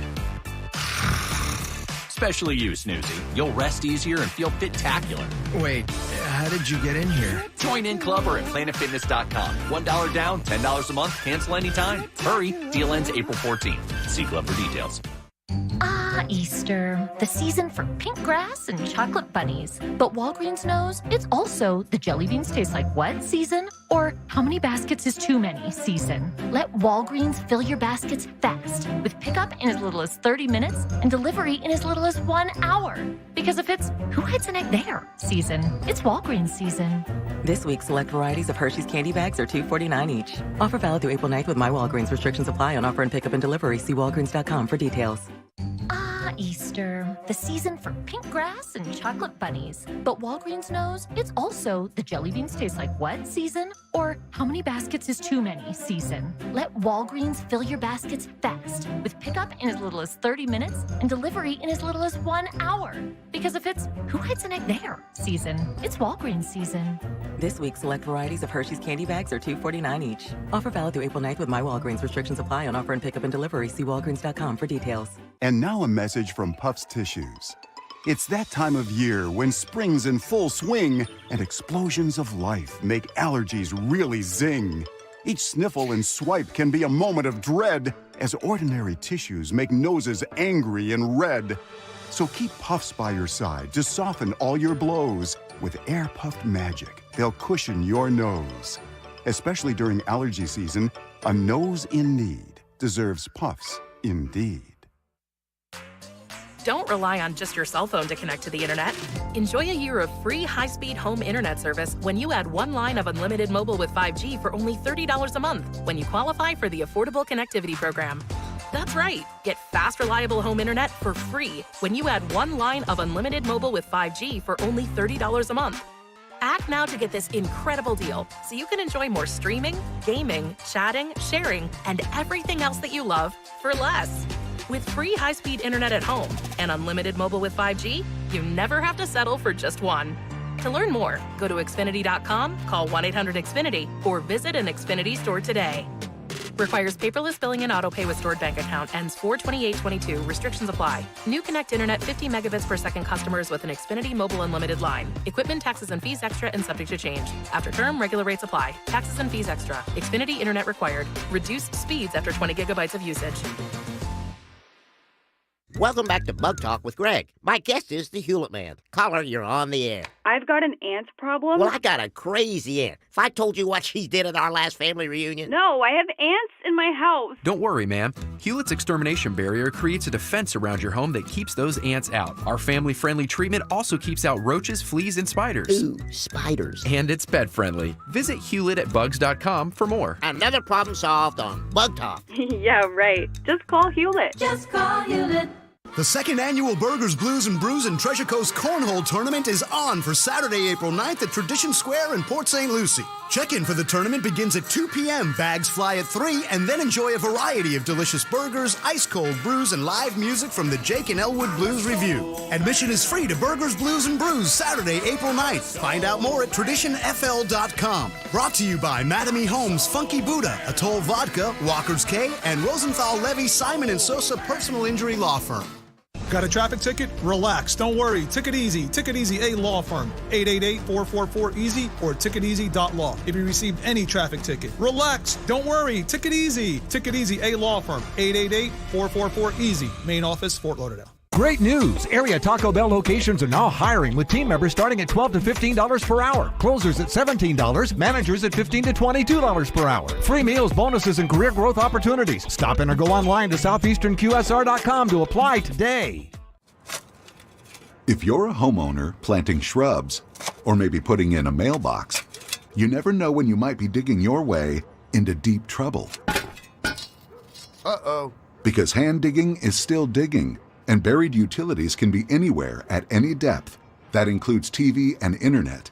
Especially you, Snoozy. You'll rest easier and feel fit-tacular. Wait, how did you get in here? Join in club or at planetfitness.com. $1 down, $10 a month, cancel anytime. Hurry, deal ends April 14th. See club for details. Ah, Easter, the season for pink grass and chocolate bunnies. But Walgreens knows it's also the jelly beans taste like what season? Or how many baskets is too many season? Let Walgreens fill your baskets fast with pickup in as little as 30 minutes and delivery in as little as 1 hour. Because if it's who hides an egg there season, it's Walgreens season. This week, select varieties of Hershey's candy bags are $2.49 each. Offer valid through April 9th with My Walgreens. Restrictions apply on offer and pickup and delivery. See walgreens.com for details. Ah, Easter, the season for pink grass and chocolate bunnies. But Walgreens knows it's also the jelly beans taste like what season? Or how many baskets is too many season? Let Walgreens fill your baskets fast with pickup in as little as 30 minutes and delivery in as little as 1 hour. Because if it's who hides an egg there season, it's Walgreens season. This week, select varieties of Hershey's candy bags are $2.49 each. Offer valid through April 9th with My Walgreens. Restrictions apply on offer and pickup and delivery. See walgreens.com for details. And now a message from Puffs Tissues. It's that time of year when spring's in full swing and explosions of life make allergies really zing. Each sniffle and swipe can be a moment of dread as ordinary tissues make noses angry and red. So keep Puffs by your side to soften all your blows. With Air Puffed Magic, they'll cushion your nose. Especially during allergy season, a nose in need deserves Puffs indeed. Don't rely on just your cell phone to connect to the internet. Enjoy a year of free high-speed home internet service when you add 1 line of unlimited mobile with 5G for only $30 a month when you qualify for the Affordable Connectivity Program. That's right. Get fast, reliable home internet for free when you add 1 line of unlimited mobile with 5G for only $30 a month. Act now to get this incredible deal so you can enjoy more streaming, gaming, chatting, sharing, and everything else that you love for less. With free high-speed internet at home and unlimited mobile with 5G, you never have to settle for just one. To learn more, go to Xfinity.com, call 1-800-XFINITY, or visit an Xfinity store today. Requires paperless billing and autopay with stored bank account. Ends 4/28/22. Restrictions apply. New Connect Internet 50 megabits per second customers with an Xfinity Mobile Unlimited line. Equipment, taxes, and fees extra and subject to change. After term, regular rates apply. Taxes and fees extra. Xfinity Internet required. Reduced speeds after 20 gigabytes of usage. Welcome back to Bug Talk with Greg. My guest is the Hewlett Man. Caller, you're on the air. I've got an ant problem. Well, I got a crazy aunt. If I told you what she did at our last family reunion. No, I have ants in my house. Don't worry, ma'am. Hewlett's extermination barrier creates a defense around your home that keeps those ants out. Our family-friendly treatment also keeps out roaches, fleas, and spiders. Ooh, spiders. And it's pet-friendly. Visit Hewlett@bugs.com for more. Another problem solved on Bug Talk. Yeah, right. Just call Hewlett. Just call Hewlett. The second annual Burgers, Blues, and Brews in Treasure Coast Cornhole Tournament is on for Saturday, April 9th at Tradition Square in Port St. Lucie. Check-in for the tournament begins at 2 p.m., bags fly at 3, and then enjoy a variety of delicious burgers, ice-cold brews, and live music from the Jake and Elwood Blues Review. Admission is free to Burgers, Blues, and Brews Saturday, April 9th. Find out more at traditionfl.com. Brought to you by Mattamy Homes, Funky Buddha, Atoll Vodka, Walker's K, and Rosenthal Levy Simon & Sosa Personal Injury Law Firm. Got a traffic ticket? Relax. Don't worry. Ticket Easy. Ticket Easy A Law Firm. 888-444-EASY or ticketeasy.law. If you received any traffic ticket, relax. Don't worry. Ticket Easy. Ticket Easy A Law Firm. 888-444-EASY. Main office, Fort Lauderdale. Great news! Area Taco Bell locations are now hiring with team members starting at $12 to $15 per hour. Closers at $17, managers at $15 to $22 per hour. Free meals, bonuses, and career growth opportunities. Stop in or go online to southeasternqsr.com to apply today. If you're a homeowner planting shrubs, or maybe putting in a mailbox, you never know when you might be digging your way into deep trouble. Uh-oh. Because hand digging is still digging. And buried utilities can be anywhere at any depth. That includes TV and internet.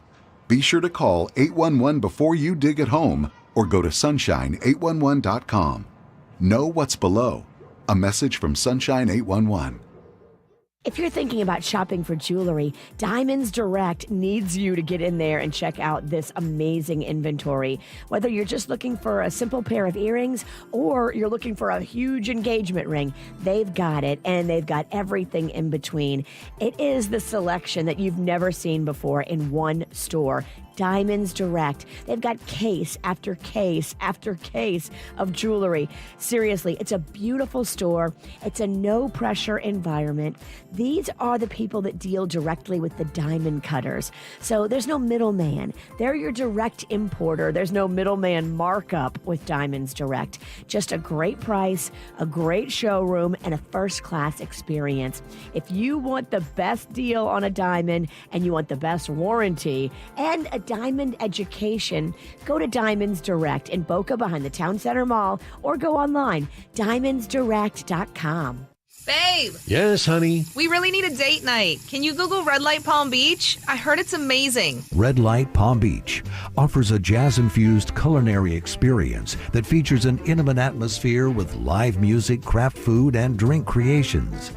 Be sure to call 811 before you dig at home or go to sunshine811.com. Know what's below. A message from Sunshine 811. If you're thinking about shopping for jewelry, Diamonds Direct needs you to get in there and check out this amazing inventory. Whether you're just looking for a simple pair of earrings or you're looking for a huge engagement ring, they've got it, and they've got everything in between. It is the selection that you've never seen before in one store. Diamonds Direct. They've got case after case after case of jewelry. Seriously, it's a beautiful store. It's a no-pressure environment. These are the people that deal directly with the diamond cutters. So there's no middleman. They're your direct importer. There's no middleman markup with Diamonds Direct. Just a great price, a great showroom, and a first-class experience. If you want the best deal on a diamond and you want the best warranty and a diamond education, go to Diamonds Direct in Boca behind the Town Center Mall or go online, diamondsdirect.com. Babe, Yes, honey. we really need a date night. Can you Google Red Light Palm Beach? I heard it's amazing. Red Light Palm Beach offers a jazz-infused culinary experience that features an intimate atmosphere with live music, craft food, and drink creations.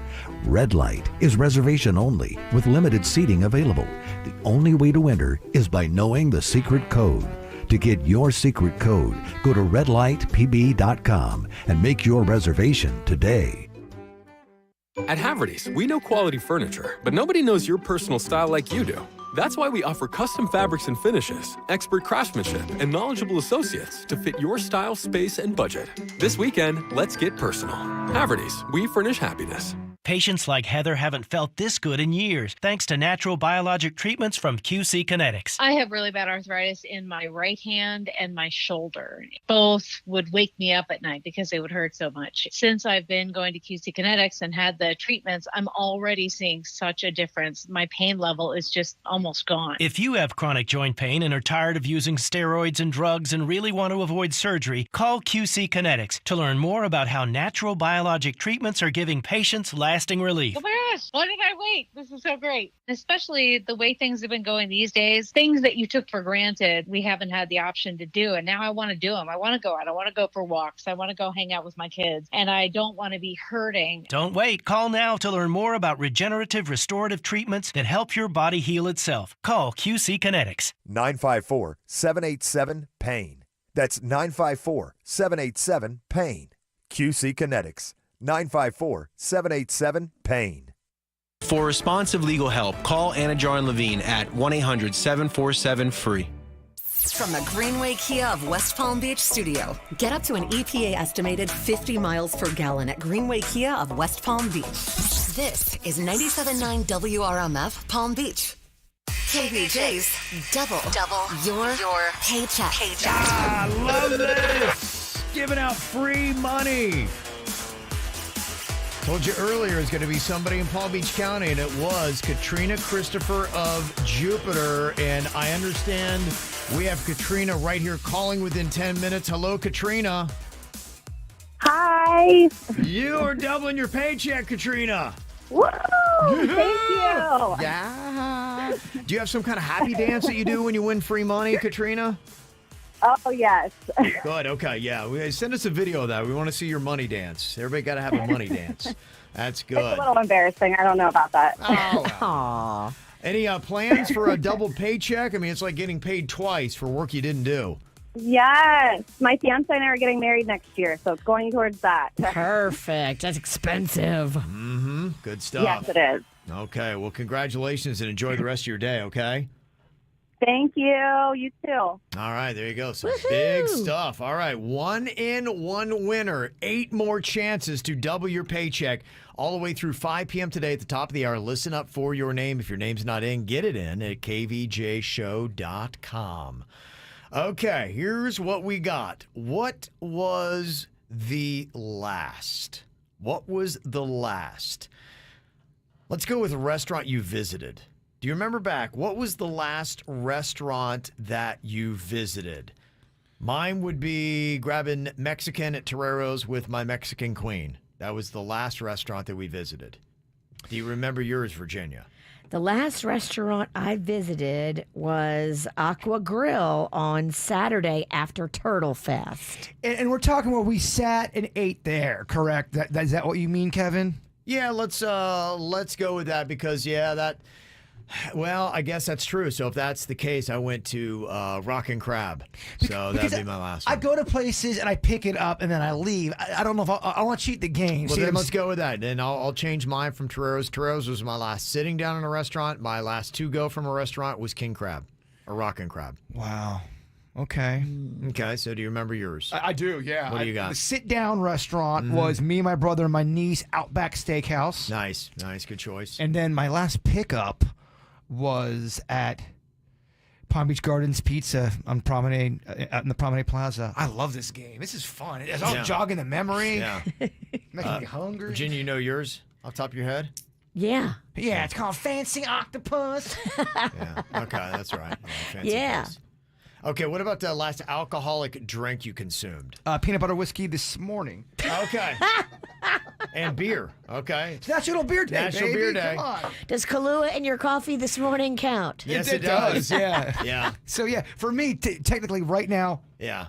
Red Light is reservation only with limited seating available. The only way to enter is by knowing the secret code. To get your secret code, go to redlightpb.com and make your reservation today. At Haverty's, we know quality furniture, but nobody knows your personal style like you do. That's why we offer custom fabrics and finishes, expert craftsmanship, and knowledgeable associates to fit your style, space, and budget. This weekend, let's get personal. Haverty's, we furnish happiness. Patients like Heather haven't felt this good in years, thanks to natural biologic treatments from QC Kinetics. I have really bad arthritis in my right hand and my shoulder. Both would wake me up at night because they would hurt so much. Since I've been going to QC Kinetics and had the treatments, I'm already seeing such a difference. My pain level is just almost gone. If you have chronic joint pain and are tired of using steroids and drugs and really want to avoid surgery, call QC Kinetics to learn more about how natural biologic treatments are giving patients lasting relief. Oh my gosh, why did I wait? This is so great. Especially the way things have been going these days, things that you took for granted, we haven't had the option to do. And now I want to do them. I want to go out. I want to go for walks. I want to go hang out with my kids. And I don't want to be hurting. Don't wait. Call now to learn more about regenerative restorative treatments that help your body heal itself. Call QC Kinetics. 954-787-PAIN. That's 954-787-PAIN. QC Kinetics. 954-787-PAIN. For responsive legal help, call Anna Jar Levine at 1-800-747-FREE. From the Greenway Kia of West Palm Beach studio, get up to an EPA estimated 50 miles per gallon at Greenway Kia of West Palm Beach. This is 97.9 WRMF Palm Beach. KVJ's Double Your Paycheck. I love this. Giving out free money. Told you earlier it's going to be somebody in Palm Beach County, and it was Katrina Christopher of Jupiter. And I understand we have Katrina right here calling within 10 minutes. Hello, Katrina. Hi. You are doubling your paycheck, Katrina. Woo! Thank you. Yeah. Do you have some kind of happy dance that you do when you win free money, Katrina? Oh, yes. Good. Okay. Yeah. Send us a video of that. We want to see your money dance. Everybody got to have a money dance. That's good. It's a little embarrassing. I don't know about that. Oh. Any plans for a double paycheck? I mean, it's like getting paid twice for work you didn't do. Yes. My fiance and I are getting married next year, so it's going towards that. Perfect. That's expensive. Mm-hmm. Good stuff. Yes, it is. Okay. Well, congratulations and enjoy the rest of your day, okay? Thank you. You too. All right, there you go. Some big stuff. All right, 1 in, 1 winner. 8 more chances to double your paycheck all the way through 5 p.m. today at the top of the hour. Listen up for your name. If your name's not in, get it in at kvjshow.com. Okay, here's what we got. What was the last? What was the last? Let's go with a restaurant you visited. Do you remember back? What was the last restaurant that you visited? Mine would be grabbing Mexican at Torero's with my Mexican queen. That was the last restaurant that we visited. Do you remember yours, Virginia? The last restaurant I visited was Aqua Grill on Saturday after Turtle Fest. And we're talking where we sat and ate there, correct? Is that what you mean, Kevin? Yeah, let's go with that because well, I guess that's true. So if that's the case, I went to Rockin' Crab. So that'd be my last one. I go to places and I pick it up and then I leave. I don't know if I want to cheat the game. Well, then let's go with that. Then I'll change mine from Torero's. Torero's was my last sitting down in a restaurant. My last to go from a restaurant was King Crab or Rockin' Crab. Wow. Okay. Okay, so do you remember yours? I do, yeah. What do you got? The sit-down restaurant was me, my brother, and my niece, Outback Steakhouse. Nice. Good choice. And then my last pickup was at Palm Beach Gardens Pizza on Promenade, out in the Promenade Plaza. I love this game. This is fun. It's all jogging the memory. Yeah. Making me hungry. Virginia, you know yours off the top of your head? Yeah. Yeah, it's called Fancy Octopus. Yeah. Okay, that's right. Fancy place. Okay, what about the last alcoholic drink you consumed? Peanut butter whiskey this morning. Okay. And beer. Okay. It's National Beer Day, National baby. Beer Day. Come on. Does Kahlua in your coffee this morning count? Yes, it does. Yeah. Yeah. So, yeah, for me, technically right now. Yeah.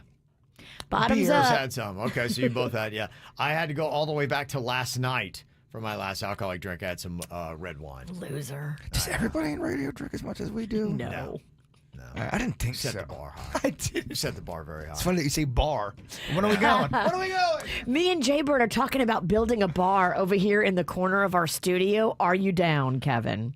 Bottoms Beers up. had some. Okay, so you both had, yeah. I had to go all the way back to last night for my last alcoholic drink. I had some red wine. Loser. Does everybody in radio drink as much as we do? No. I didn't think Set so. the bar high. I did. You set the bar very high. It's funny that you say bar. When are we going? When are we going? Me and Jaybird are talking about building a bar over here in the corner of our studio. Are you down, Kevin?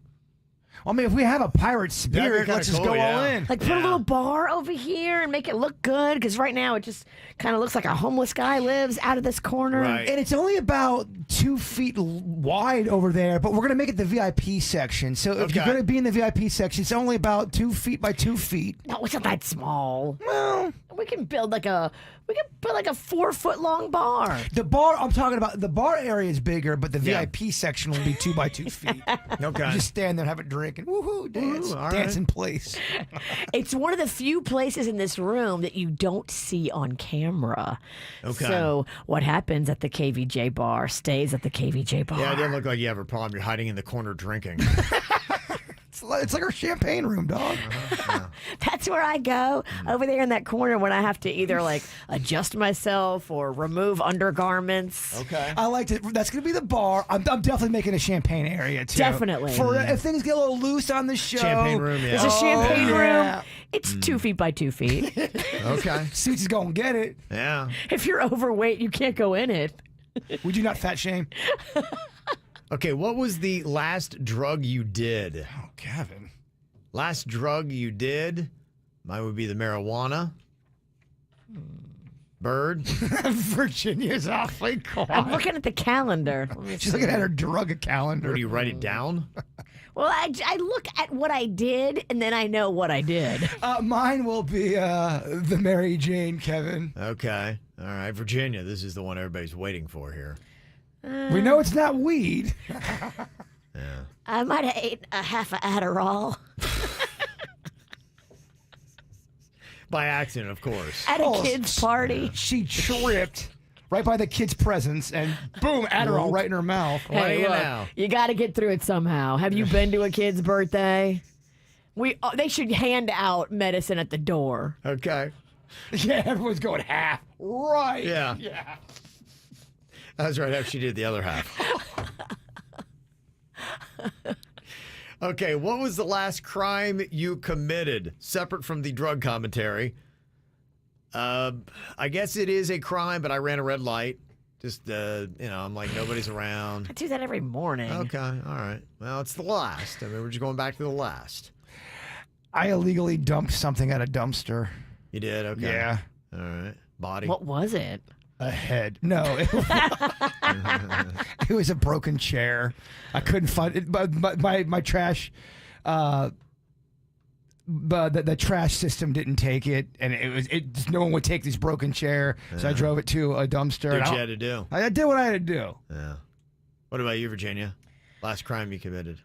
I mean, if we have a pirate spirit, kinda let's just cool, go all yeah. in. Like put a little bar over here and make it look good because right now it just kind of looks like a homeless guy lives out of this corner. Right. And it's only about 2 feet wide over there, but we're going to make it the VIP section. So if you're Okay. going to be in the VIP section, it's only about 2 feet by 2 feet. No, it's not that small. Well, we can build like a 4 foot long bar. the bar, I'm talking about, the bar area is bigger, but the VIP section will be 2 by 2 feet. Okay. You just stand there and have a drink and woohoo, dance, all dance right. in place. It's one of the few places in this room that you don't see on camera. Okay. So what happens at the KVJ bar stays at the KVJ bar. Yeah, it didn't look like you have a problem. You're hiding in the corner drinking. It's like our champagne room, dog. That's where I go, over there in that corner when I have to either like adjust myself or remove undergarments. Okay. I liked it. That's going to be the bar. I'm definitely making a champagne area, too. Definitely. For if things get a little loose on the show. Champagne room, yeah. There's a champagne yeah. room. It's 2 feet by 2 feet. Okay. Suits is going to get it. Yeah. If you're overweight, you can't go in it. Would you not fat shame? Okay, what was the last drug you did? Oh, Kevin. Last drug you did? Mine would be the marijuana. Bird. Virginia's awfully quiet. I'm looking at the calendar. She's looking at her drug calendar. Or do you write it down? Well, I look at what I did, and then I know what I did. Mine will be the Mary Jane, Kevin. Okay. All right, Virginia, this is the one everybody's waiting for here. We know it's not weed. Yeah. I might have ate a half of Adderall. By accident, of course. At a kid's party. She tripped right by the kid's presence, and boom, Adderall right in her mouth. What do you look, know? you got to get through it somehow. Have you been to a kid's birthday? They should hand out medicine at the door. Okay. Yeah, everyone's going half. Right. Yeah. Yeah. That's right, how she did the other half. Okay, what was the last crime you committed, separate from the drug commentary? I guess it is a crime, but I ran a red light. Just, I'm like, nobody's around. I do that every morning. Okay, all right. Well, it's the last. I mean, we're just going back to the last. I illegally dumped something at a dumpster. You did? Okay. Yeah. All right. Body. What was it? A head. No. It was a broken chair. I couldn't find it. But my trash, but the trash system didn't take it, and no one would take this broken chair. So I drove it to a dumpster. Did what you had to do. I did what I had to do. Yeah. What about you, Virginia? Last crime you committed?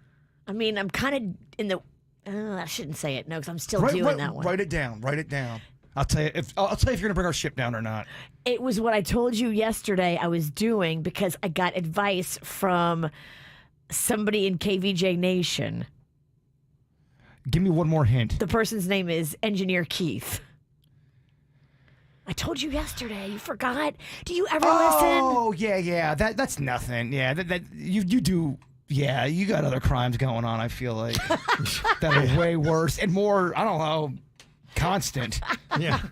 I mean, I'm kind of in the. I shouldn't say it. No, because I'm still doing that one. Write it down. Write it down. I'll tell you if you're gonna bring our ship down or not. It was what I told you yesterday I was doing because I got advice from somebody in KVJ Nation. Give me one more hint. The person's name is Engineer Keith. I told you yesterday. You forgot. Do you ever listen? Oh, yeah. That's nothing. Yeah, that you do. Yeah, you got other crimes going on, I feel like, that are way worse and more, I don't know, constant. Yeah.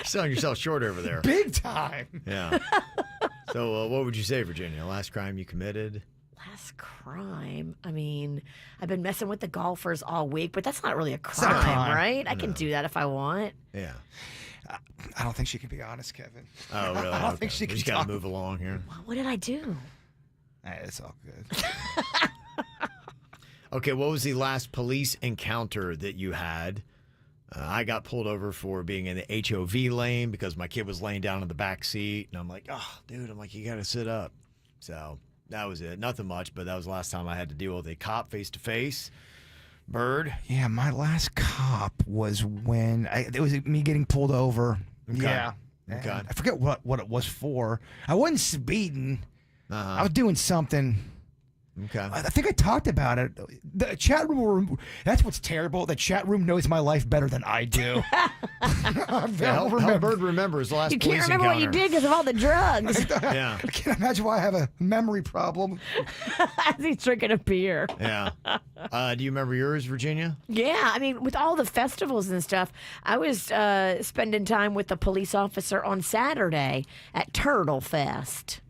Selling yourself short over there. Big time. Yeah. So what would you say, Virginia? Last crime you committed? Last crime? I mean, I've been messing with the golfers all week, but that's not really a not a crime, crime. right? I can do that if I want. Yeah. I don't think she can be honest, Kevin. Oh, really? I don't think she We can just got talk. to move along here. What did I do? It's all good. Okay, what was the last police encounter that you had? I got pulled over for being in the HOV lane because my kid was laying down in the back seat. And I'm like, oh, dude, you got to sit up. So that was it. Nothing much, but that was the last time I had to deal with a cop face-to-face. Bird? Yeah, my last cop was when it was me getting pulled over. Okay. Yeah. Okay. And I forget what it was for. I wasn't speeding. I was doing something. Okay. I think I talked about it. The chat room, that's what's terrible. The chat room knows my life better than I do. Help Bird remember his last You police can't remember what you encounter. did because of all the drugs. Yeah. I can't imagine why I have a memory problem. As he's drinking a beer. Yeah. Do you remember yours, Virginia? Yeah, I mean, with all the festivals and stuff, I was spending time with a police officer on Saturday at Turtle Fest.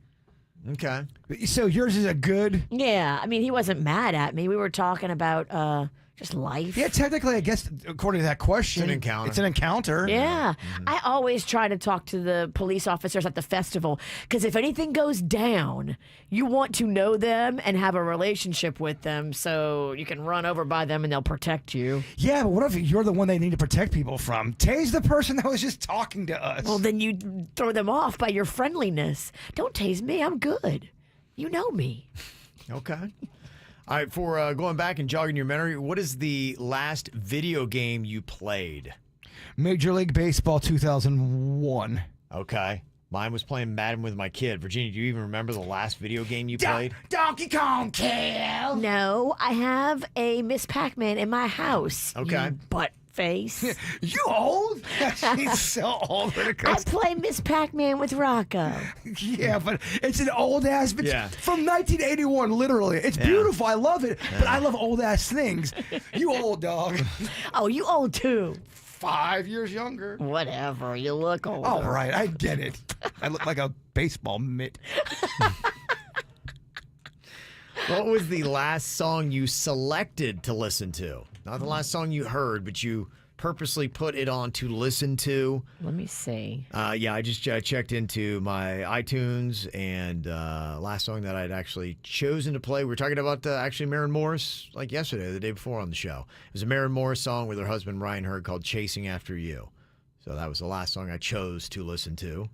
Okay. So yours is a good... Yeah, I mean, he wasn't mad at me. We were talking about just life. Yeah, technically, I guess, according to that question... It's an encounter. It's an encounter. Yeah. I always try to talk to the police officers at the festival because if anything goes down, you want to know them and have a relationship with them so you can run over by them and they'll protect you. Yeah, but what if you're the one they need to protect people from? Tase the person that was just talking to us. Well, then you throw them off by your friendliness. Don't tase me. I'm good. You know me. Okay. All right, for going back and jogging your memory, what is the last video game you played? Major League Baseball 2001. Okay. Mine was playing Madden with my kid. Virginia, do you even remember the last video game you played? Donkey Kong Kill. No, I have a Miss Pac-Man in my house. Okay. You butt face. You old? She's so old when it I comes play Miss Pac-Man with Rocco. Yeah, but it's an old ass. It's Yeah. from 1981, literally. It's beautiful. I love it. But I love old ass things. You old dog. Oh, you old too. 5 years younger. Whatever. You look old. All right, I get it. I look like a baseball mitt. What was the last song you selected to listen to? Not the last song you heard, but you purposely put it on to listen to. Let me see. Yeah, I just checked into my iTunes, and last song that I'd actually chosen to play, we were talking about actually Maren Morris like yesterday, or the day before on the show. It was a Maren Morris song with her husband Ryan Hurd called Chasing After You. So that was the last song I chose to listen to.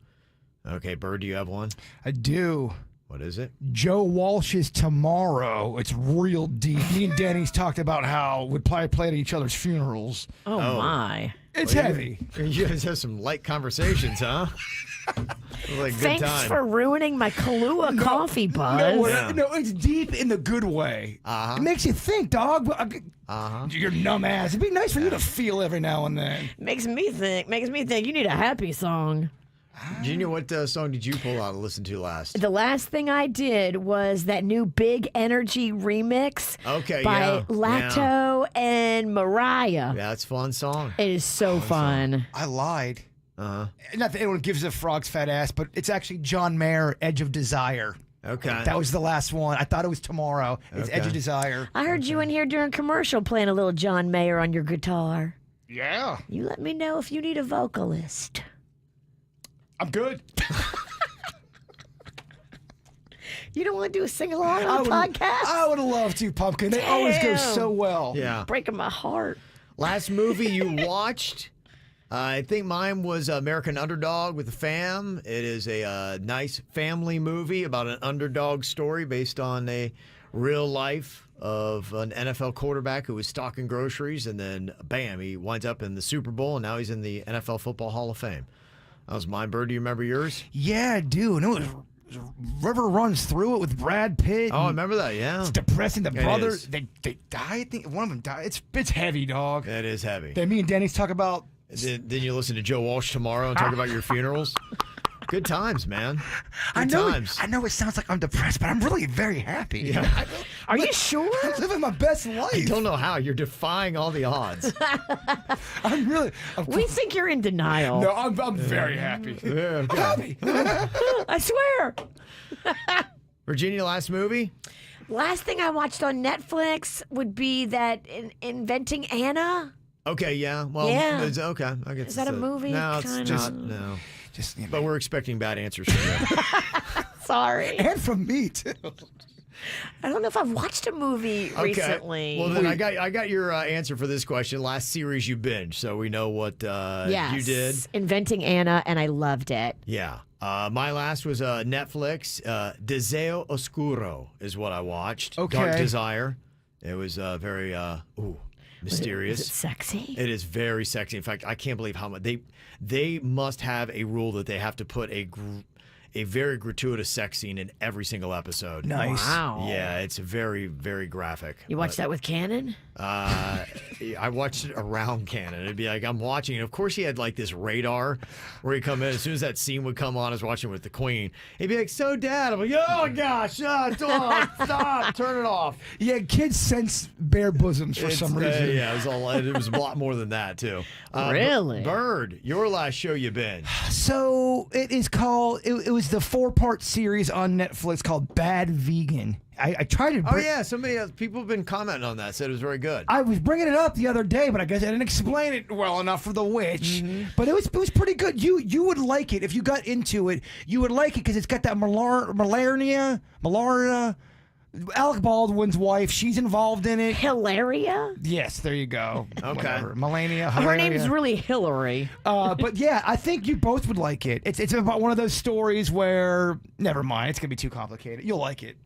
Okay, Bird, do you have one? I do. What is it? Joe Walsh's Tomorrow. It's real deep. Me and Denny's talked about how we'd probably play at each other's funerals. Oh, my. It's Well, heavy. You guys have some light conversations, huh? Like a good Thanks time. for ruining my Kahlua coffee, Buzz. No, it's deep in the good way. It makes you think, dog. You're numb ass. It'd be nice for you to feel every now and then. Makes me think you need a happy song. Virginia, what song did you pull out and listen to last? The last thing I did was that new Big Energy remix by Lato and Mariah. Yeah, that's a fun song. It is so fun. I lied. Not that anyone gives a frog's fat ass, but it's actually John Mayer, Edge of Desire. Okay. That was the last one. I thought it was Tomorrow. It's Okay. Edge of Desire. I heard you in here during commercial playing a little John Mayer on your guitar. Yeah. You let me know if you need a vocalist. I'm good. You don't want to do a sing-along on the podcast? I would love to, Pumpkin. They always go so well. Yeah. Breaking my heart. Last movie you watched? I think mine was American Underdog with the Fam. It is a nice family movie about an underdog story based on a real life of an NFL quarterback who was stocking groceries, and then, bam, he winds up in the Super Bowl, and now he's in the NFL Football Hall of Fame. That was mine. Bird, do you remember yours? Yeah, I do. And it was river runs through it with Brad Pitt. Oh, I remember that. Yeah, it's depressing. The It brothers is. they die. I think one of them died. It's heavy, dog. It is heavy. Then me and Denny's talk about. Then you listen to Joe Walsh tomorrow and talk about your funerals. Good times, man. I Good know. times. I know it sounds like I'm depressed, but I'm really very happy. Yeah. Are you sure? I'm living my best life. I don't know how. You're defying all the odds. I'm really. We think you're in denial. No, I'm very happy. Yeah, okay. Happy. I swear. Virginia, last movie? Last thing I watched on Netflix would be that Inventing Anna. Okay, yeah. Well, Yeah. okay. I guess Is that it's a movie? No, it's Kinda. just no. Just but we're expecting bad answers from you. Sorry. And from me too. I don't know if I've watched a movie recently. Well, then I got your answer for this question. Last series you binged, so we know what yes. you did. Inventing Anna, and I loved it. Yeah. My last was Netflix. Deseo Oscuro is what I watched. Okay. Dark Desire. It was very mysterious. Was it sexy? It is very sexy. In fact, I can't believe how much they must have a rule that they have to put a very gratuitous sex scene in every single episode. Nice. Wow. Yeah, it's very, very graphic. You watched that with Cannon? I watched it around Cannon. It'd be like I'm watching, and of course he had like this radar where he'd come in. As soon as that scene would come on, I was watching with the Queen. He'd be like, "So, Dad," I'm like, "Oh my gosh, stop, turn it off." Yeah, kids sense bare bosoms for some reason. Yeah, it was a lot more than that too. Really? Bird, your last show you binged. So it is called. It was the 4-part series on Netflix called Bad Vegan. I tried to. Oh yeah, people have been commenting on that. Said it was very good. I was bringing it up the other day, but I guess I didn't explain it well enough for the witch. But it was pretty good. You would like it if you got into it. You would like it because it's got that malaria. Alec Baldwin's wife, she's involved in it. Hilaria? Yes, there you go. Okay. Whatever. Melania. Her Hilaria. name's really Hillary. But yeah, I think you both would like it. It's about one of those stories where, never mind, it's going to be too complicated. You'll like it.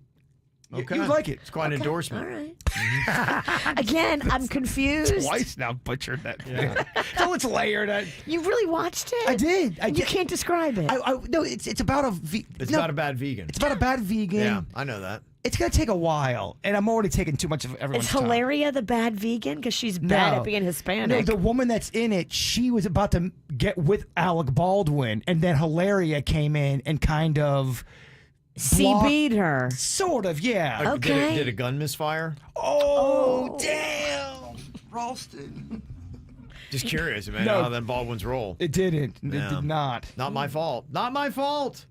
Okay. You like it. It's quite an endorsement. All right. Again, I'm confused. Twice now butchered that. Yeah. So it's layered. You really watched it? I did. You can't describe it. No, it's about a. It's about a bad vegan. It's about a bad vegan. Yeah, I know that. It's going to take a while, and I'm already taking too much of everyone's Is time. Hilaria the bad vegan? Because she's bad at being Hispanic. No, the woman that's in it, she was about to get with Alec Baldwin, and then Hilaria came in and kind of CB'd her. Sort of, yeah. Okay. Did a gun misfire? Oh, damn. Ralston. Just curious, man. No. How that Baldwin's role. It didn't. It Yeah. did not. Not my fault. Not my fault.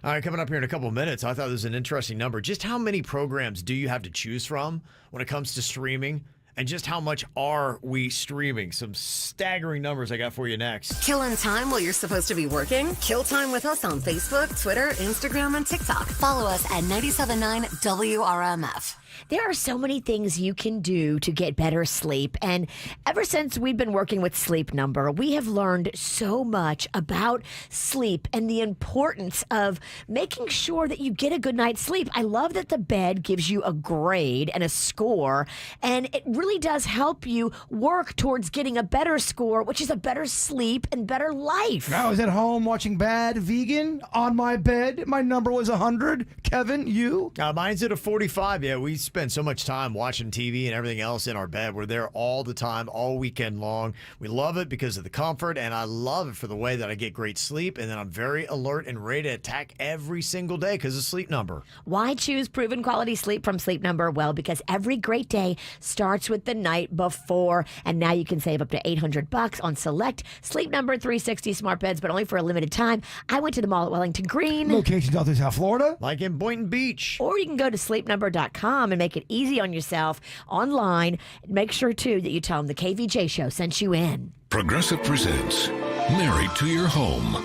All right, coming up here in a couple of minutes, I thought this was an interesting number. Just how many programs do you have to choose from when it comes to streaming? And just how much are we streaming? Some staggering numbers I got for you next. Killing time while you're supposed to be working? Kill time with us on Facebook, Twitter, Instagram, and TikTok. Follow us at 97.9 WRMF. There are so many things you can do to get better sleep. And ever since we've been working with Sleep Number, we have learned so much about sleep and the importance of making sure that you get a good night's sleep. I love that the bed gives you a grade and a score, and it really does help you work towards getting a better score, which is a better sleep and better life. I was at home watching Bad Vegan on my bed. My number was 100. Kevin, you? Mine's at a 45. Yeah, we spend so much time watching TV and everything else in our bed. We're there all the time, all weekend long. We love it because of the comfort, and I love it for the way that I get great sleep, and then I'm very alert and ready to attack every single day because of Sleep Number. Why choose proven quality sleep from Sleep Number? Well, because every great day starts with the night before, and now you can save up to $800 on select Sleep Number 360 smart beds, but only for a limited time. I went to the mall at Wellington Green. Locations out there, South Florida. Like in Boynton Beach. Or you can go to sleepnumber.com and make it easy on yourself online. Make sure, too, that you tell them the KVJ show sent you in. Progressive presents Married to Your Home.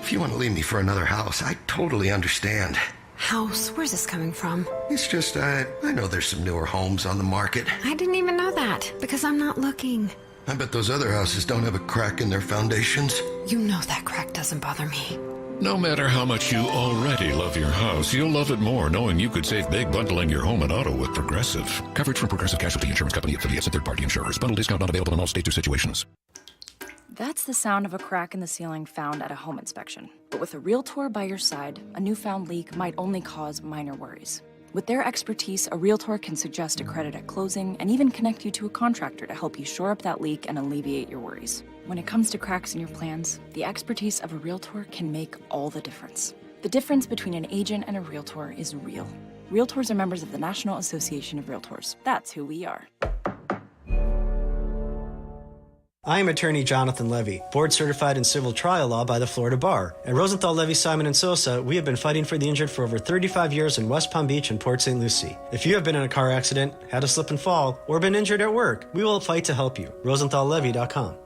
If you want to leave me for another house, I totally understand. House? Where's this coming from? It's just, I know there's some newer homes on the market. I didn't even know that because I'm not looking. I bet those other houses don't have a crack in their foundations. You know that crack doesn't bother me. No matter how much you already love your house, you'll love it more knowing you could save big bundling your home and auto with Progressive. Coverage from Progressive Casualty Insurance Company, affiliates, and third-party insurers. Bundle discount not available in all states or situations. That's the sound of a crack in the ceiling found at a home inspection. But with a Realtor by your side, a newfound leak might only cause minor worries. With their expertise, a Realtor can suggest a credit at closing and even connect you to a contractor to help you shore up that leak and alleviate your worries. When it comes to cracks in your plans, the expertise of a Realtor can make all the difference. The difference between an agent and a Realtor is real. Realtors are members of the National Association of Realtors. That's who we are. I am attorney Jonathan Levy, board certified in civil trial law by the Florida Bar. At Rosenthal, Levy, Simon & Sosa, we have been fighting for the injured for over 35 years in West Palm Beach and Port St. Lucie. If you have been in a car accident, had a slip and fall, or been injured at work, we will fight to help you. RosenthalLevy.com.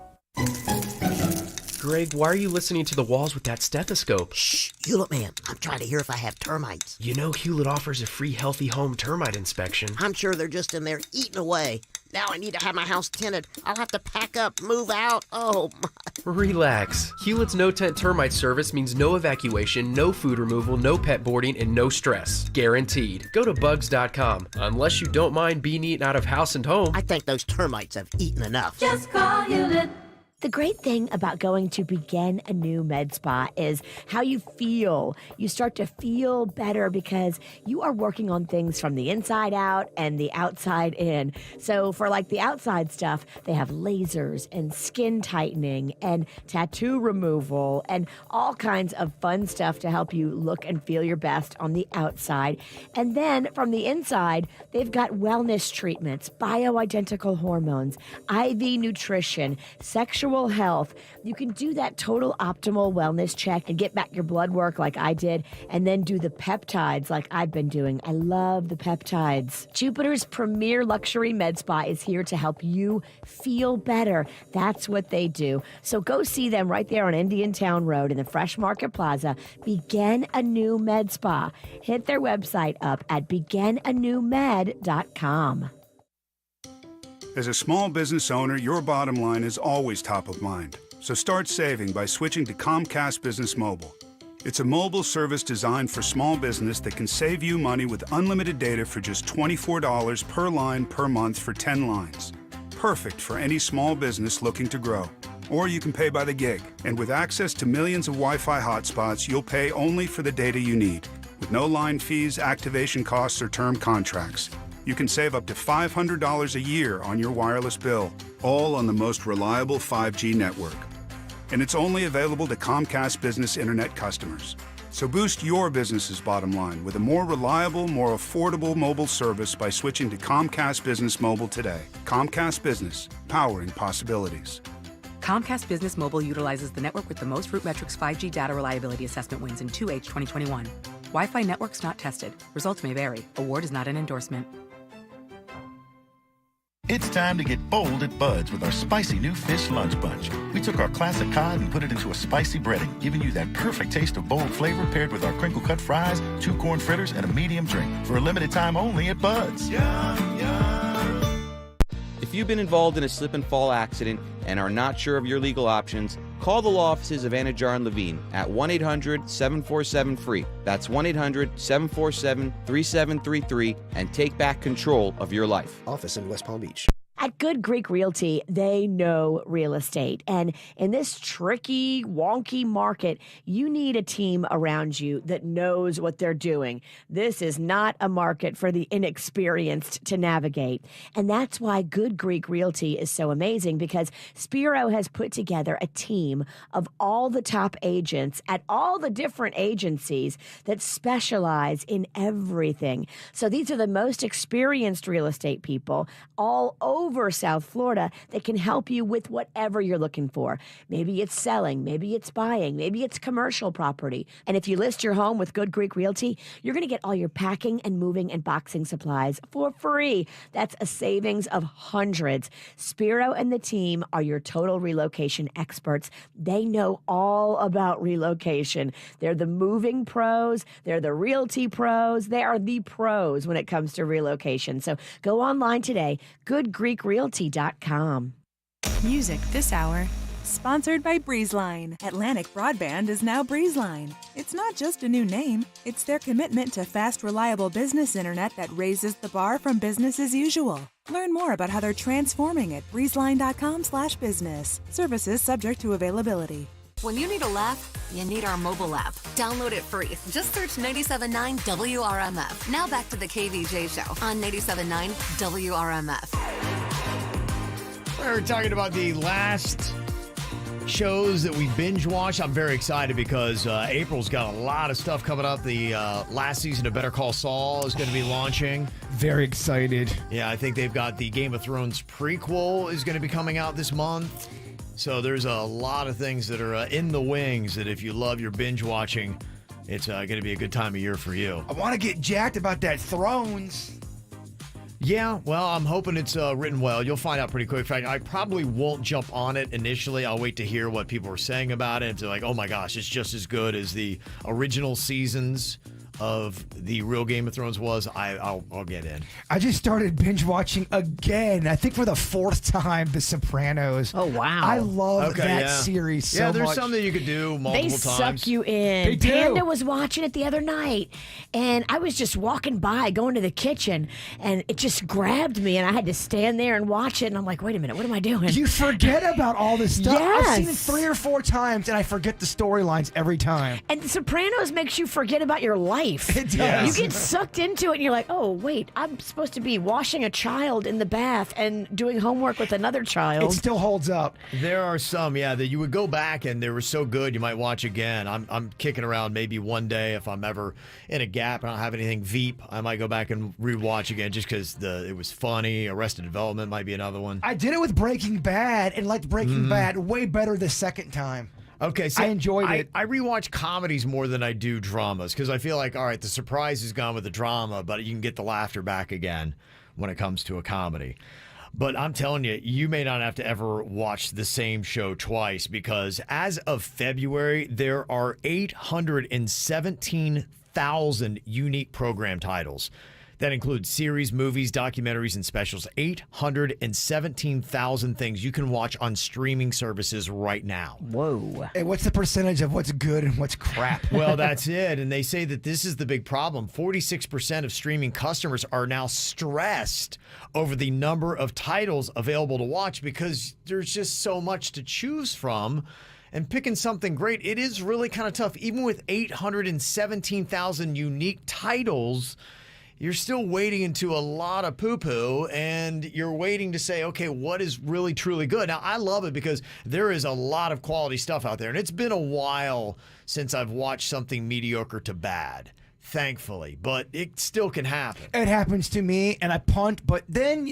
Greg, why are you listening to the walls with that stethoscope? Shh, Hewlett man, I'm trying to hear if I have termites. You know Hewlett offers a free Healthy Home termite inspection. I'm sure they're just in there eating away. Now I need to have my house tinted. I'll have to pack up, move out. Oh, my. Relax. Hewlett's no-tent termite service means no evacuation, no food removal, no pet boarding, and no stress. Guaranteed. Go to bugs.com. Unless you don't mind being eaten out of house and home. I think those termites have eaten enough. Just call Hewlett. The great thing about going to Begin a New Med Spa is how you feel. You start to feel better because you are working on things from the inside out and the outside in. So for like the outside stuff, they have lasers and skin tightening and tattoo removal and all kinds of fun stuff to help you look and feel your best on the outside. And then from the inside, they've got wellness treatments, bioidentical hormones, IV nutrition, sexual health. You can do that total optimal wellness check and get back your blood work like I did, and then do the peptides like I've been doing. I love the peptides. Jupiter's premier luxury med spa is here to help you feel better. That's what they do. So go see them right there on Indian Town Road in the Fresh Market Plaza. Begin a New Med Spa. Hit their website up at beginanewmed.com. As a small business owner, your bottom line is always top of mind. So start saving by switching to Comcast Business Mobile. It's a mobile service designed for small business that can save you money with unlimited data for just $24 per line per month for 10 lines. Perfect for any small business looking to grow. Or you can pay by the gig. And with access to millions of Wi-Fi hotspots, you'll pay only for the data you need, with no line fees, activation costs, or term contracts. You can save up to $500 a year on your wireless bill, all on the most reliable 5G network. And it's only available to Comcast Business Internet customers. So boost your business's bottom line with a more reliable, more affordable mobile service by switching to Comcast Business Mobile today. Comcast Business, powering possibilities. Comcast Business Mobile utilizes the network with the most RootMetrics 5G data reliability assessment wins in 2H 2021. Wi-Fi networks not tested. Results may vary. Award is not an endorsement. It's time to get bold at Bud's with our spicy new fish lunch bunch. We took our classic cod and put it into a spicy breading, giving you that perfect taste of bold flavor paired with our crinkle-cut fries, 2 corn fritters, and a medium drink for a limited time only at Bud's. Yum, yum. If you've been involved in a slip and fall accident and are not sure of your legal options, call the law offices of Anajar and Levine at 1-800-747-FREE. That's 1-800-747-3733 and take back control of your life. Office in West Palm Beach. At Good Greek Realty, they know real estate. And in this tricky, wonky market, you need a team around you that knows what they're doing. This is not a market for the inexperienced to navigate. And that's why Good Greek Realty is so amazing, because Spiro has put together a team of all the top agents at all the different agencies that specialize in everything. So these are the most experienced real estate people all over South Florida that can help you with whatever you're looking for. Maybe it's selling, maybe it's buying, maybe it's commercial property. And if you list your home with Good Greek Realty, you're going to get all your packing and moving and boxing supplies for free. That's a savings of hundreds. Spiro and the team are your total relocation experts. They know all about relocation. They're the moving pros. They're the realty pros. They are the pros when it comes to relocation. So go online today, goodgreekrealty.com. Music this hour, sponsored by BreezeLine. Atlantic Broadband is now BreezeLine. It's not just a new name, it's their commitment to fast, reliable business internet that raises the bar from business as usual. Learn more about how they're transforming at breezeline.com/business. Services subject to availability. When you need a laugh, you need our mobile app. Download it free. Just search 97.9 WRMF. Now back to the KVJ show on 97.9 WRMF. We're talking about the last shows that we binge watched. I'm very excited because April's got a lot of stuff coming up. The last season of Better Call Saul is going to be launching. Very excited. Yeah, I think they've got the Game of Thrones prequel is going to be coming out this month. So there's a lot of things that are in the wings that if you love your binge watching, it's going to be a good time of year for you. I want to get jacked about that Thrones. Yeah, well, I'm hoping it's written well. You'll find out pretty quick. In fact, I probably won't jump on it initially. I'll wait to hear what people are saying about it. If they're like, oh my gosh, it's just as good as the original seasons of the real Game of Thrones was, I'll get in. I just started binge watching again. I think for the 4th time, The Sopranos. Oh wow! I love that series so much. Yeah, there's some that you could do multiple times. They suck you in. They do. Panda was watching it the other night, and I was just walking by, going to the kitchen, and it just grabbed me, and I had to stand there and watch it. And I'm like, wait a minute, what am I doing? You forget about all this stuff. Yes. I've seen it 3 or 4 times, and I forget the storylines every time. And The Sopranos makes you forget about your life. It does. You get sucked into it, and you're like, oh, wait, I'm supposed to be washing a child in the bath and doing homework with another child. It still holds up. There are some, that you would go back and they were so good you might watch again. I'm kicking around maybe one day if I'm ever in a gap and I don't have anything Veep, I might go back and rewatch again just because it was funny. Arrested Development might be another one. I did it with Breaking Bad and liked Breaking Bad way better the second time. Okay, so I enjoyed it. I rewatch comedies more than I do dramas because I feel like, all right, the surprise is gone with the drama, but you can get the laughter back again when it comes to a comedy. But I'm telling you, you may not have to ever watch the same show twice because as of February, there are 817,000 unique program titles. That includes series, movies, documentaries, and specials. 817,000 things you can watch on streaming services right now. Whoa. And what's the percentage of what's good and what's crap? Well, that's it. And they say that this is the big problem. 46% of streaming customers are now stressed over the number of titles available to watch because there's just so much to choose from. And picking something great, it is really kind of tough. Even with 817,000 unique titles, you're still wading into a lot of poo-poo, and you're waiting to say, okay, what is really, truly good? Now, I love it because there is a lot of quality stuff out there, and it's been a while since I've watched something mediocre to bad, thankfully, but it still can happen. It happens to me, and I punt, but then,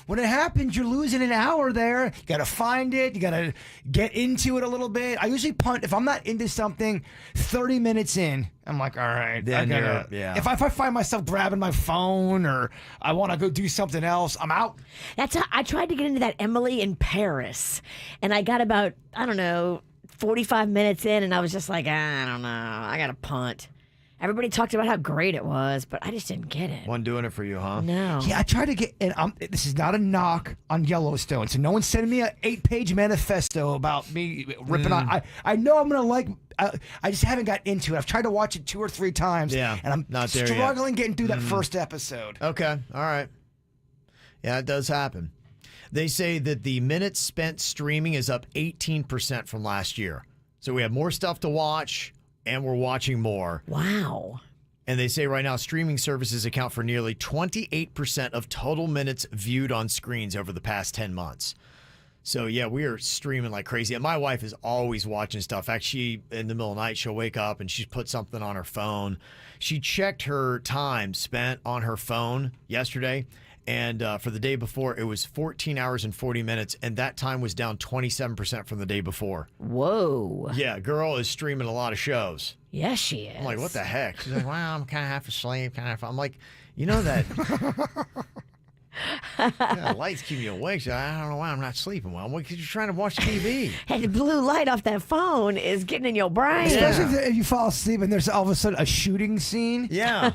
when it happens, you're losing an hour there. You got to find it. You got to get into it a little bit. I usually punt. If I'm not into something, 30 minutes in, I'm like, all right. Then If I find myself grabbing my phone or I want to go do something else, I'm out. That's how I tried to get into that Emily in Paris, and I got about, 45 minutes in, and I was just like, I don't know. I got to punt. Everybody talked about how great it was, but I just didn't get it. One doing it for you, huh? No. Yeah, I tried to get, and this is not a knock on Yellowstone, so no one's sending me an 8-page manifesto about me ripping on. I know I'm going to like, I just haven't got into it. I've tried to watch it 2 or 3 times, and I'm not there struggling yet. getting through that first episode. Okay, all right. Yeah, it does happen. They say that the minutes spent streaming is up 18% from last year. So we have more stuff to watch, and we're watching more. Wow. And they say right now streaming services account for nearly 28% of total minutes viewed on screens over the past 10 months. So, yeah, we are streaming like crazy. And my wife is always watching stuff. Actually, in the middle of the night, she'll wake up and she's put something on her phone. She checked her time spent on her phone yesterday. And for the day before, it was 14 hours and 40 minutes. And that time was down 27% from the day before. Whoa. Yeah, girl is streaming a lot of shows. Yes, she is. I'm like, what the heck? She's like, well, I'm kind of half asleep. I'm like, you know that lights keep you awake. So I don't know why I'm not sleeping well. Because you're trying to watch TV. And the blue light off that phone is getting in your brain. Especially if you fall asleep and there's all of a sudden a shooting scene. Yeah.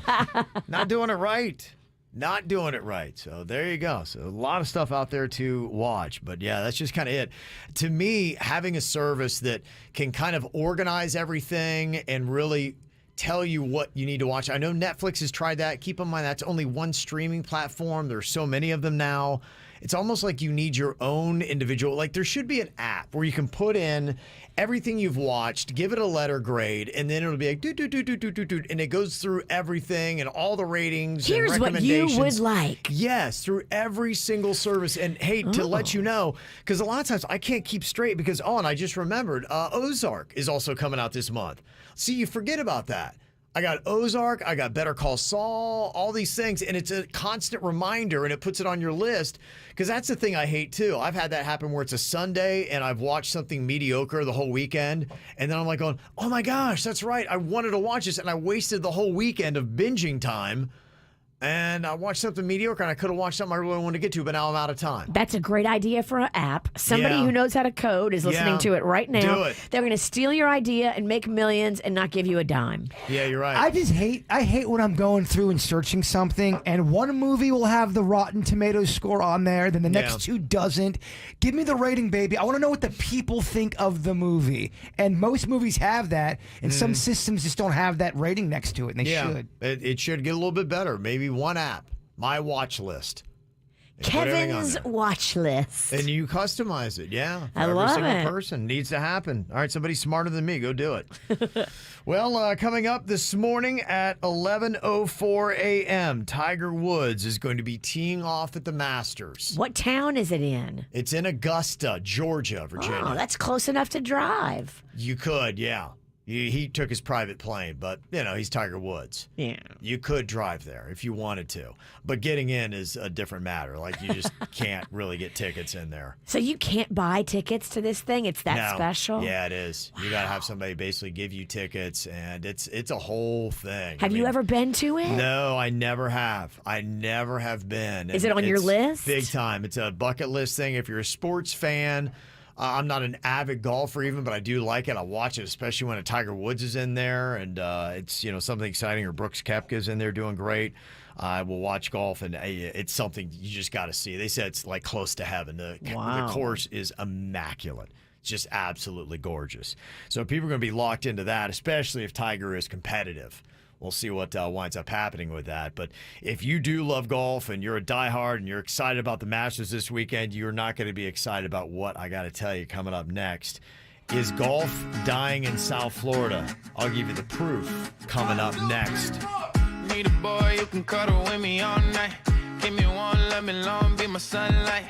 Not doing it right. Not doing it right. So there you go. So a lot of stuff out there to watch. But yeah, that's just kind of it. To me, having a service that can kind of organize everything and really tell you what you need to watch. I know Netflix has tried that. Keep in mind, that's only one streaming platform. There's so many of them now. It's almost like you need your own individual. Like there should be an app where you can put in everything you've watched, give it a letter grade, and then it'll be like do, and it goes through everything and all the ratings. Here's and what you recommendations. would like. Yes, through every single service. And hey, to let you know, because a lot of times I can't keep straight because and I just remembered Ozark is also coming out this month. See, you forget about that. I got Ozark, I got Better Call Saul, all these things, and it's a constant reminder, and it puts it on your list, because that's the thing I hate, too. I've had that happen where it's a Sunday, and I've watched something mediocre the whole weekend, and then I'm like going, oh my gosh, that's right, I wanted to watch this, and I wasted the whole weekend of binging time, and I watched something mediocre, and I could have watched something I really wanted to get to, but now I'm out of time. That's a great idea for an app. Somebody who knows how to code is listening to it right now. Do it. They're going to steal your idea and make millions and not give you a dime. Yeah, you're right. I hate when I'm going through and searching something, and one movie will have the Rotten Tomatoes score on there, then the next two doesn't. Give me the rating, baby. I want to know what the people think of the movie. And most movies have that, and some systems just don't have that rating next to it, and they should. It should get a little bit better. Maybe one app, my watch list. Kevin's watch list. And you customize it, I love every single it. person. Needs to happen. All right, somebody smarter than me, go do it. Well, coming up this morning at 11:04 a.m., Tiger Woods is going to be teeing off at the Masters. What town is it in? It's in Augusta, Georgia, Virginia. Oh, that's close enough to drive. You could, yeah. He took his private plane, but, he's Tiger Woods. Yeah. You could drive there if you wanted to. But getting in is a different matter. Like, you just can't really get tickets in there. So you can't buy tickets to this thing? It's that special? Yeah, it is. Wow. You got to have somebody basically give you tickets, and it's a whole thing. Have you ever been to it? No, I never have. I never have been. Is it on your list? Big time. It's a bucket list thing. If you're a sports fan, I'm not an avid golfer even, but I do like it. I watch it, especially when a Tiger Woods is in there, and it's something exciting. Or Brooks Koepka's in there doing great. I will watch golf, and it's something you just got to see. They said it's like close to heaven. The course is immaculate. It's just absolutely gorgeous. So people are going to be locked into that, especially if Tiger is competitive. We'll see what winds up happening with that. But if you do love golf and you're a diehard and you're excited about the Masters this weekend, you're not going to be excited about what I got to tell you coming up next. Is golf dying in South Florida? I'll give you the proof coming up next. Need a boy who can cuddle with me all night. Give me one, let me long, be my sunlight.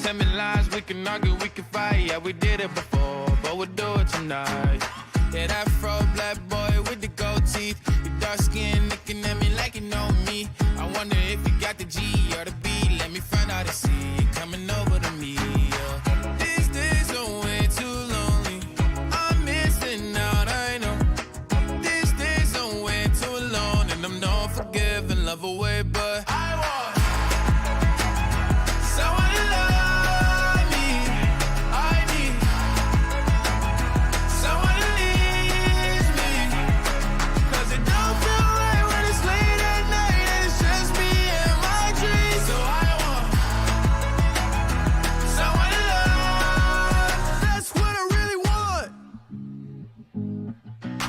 Tell me lies, we can argue, we can fight. Yeah, we did it before, but we'll do it tonight. Yeah, that fro black boy with the gold teeth. Your dark skin looking at me like you know me. I wonder if you got the G or the B. Let me find out and see you coming over to me. Yeah. These days are way too lonely. I'm missing out, I know. These days are way too alone, and I'm not forgiving, love away, but I want someone to love me. I need someone to leave me, 'cause it don't feel right when it's late at night and it's just me and my dreams. So I want someone to love. That's what I really want.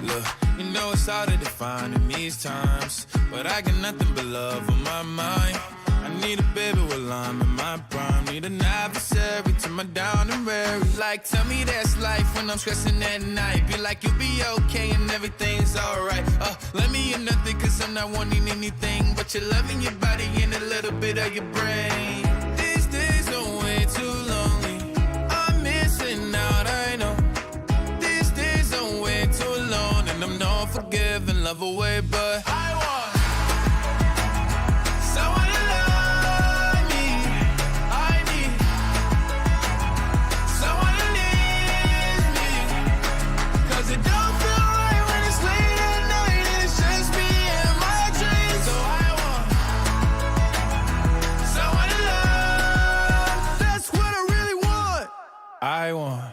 Look, you know it's hard to define in these times, but I got nothing but love on my mind. I need a baby while I'm in my prime. Need an adversary to my down and weary. Like, tell me that's life when I'm stressing at night. Be like, you'll be okay and everything's alright. Let me in nothing, 'cause I'm not wanting anything but your love and your body and a little bit of your brain. These days are way too lonely. I'm missing out, I know. These days are way too alone, and I'm not forgiving, love away, but I want someone to love me. I need someone to leave me, 'cause it don't feel right when it's late at night and it's just me and my dreams. So I want someone to love. That's what I really want. I want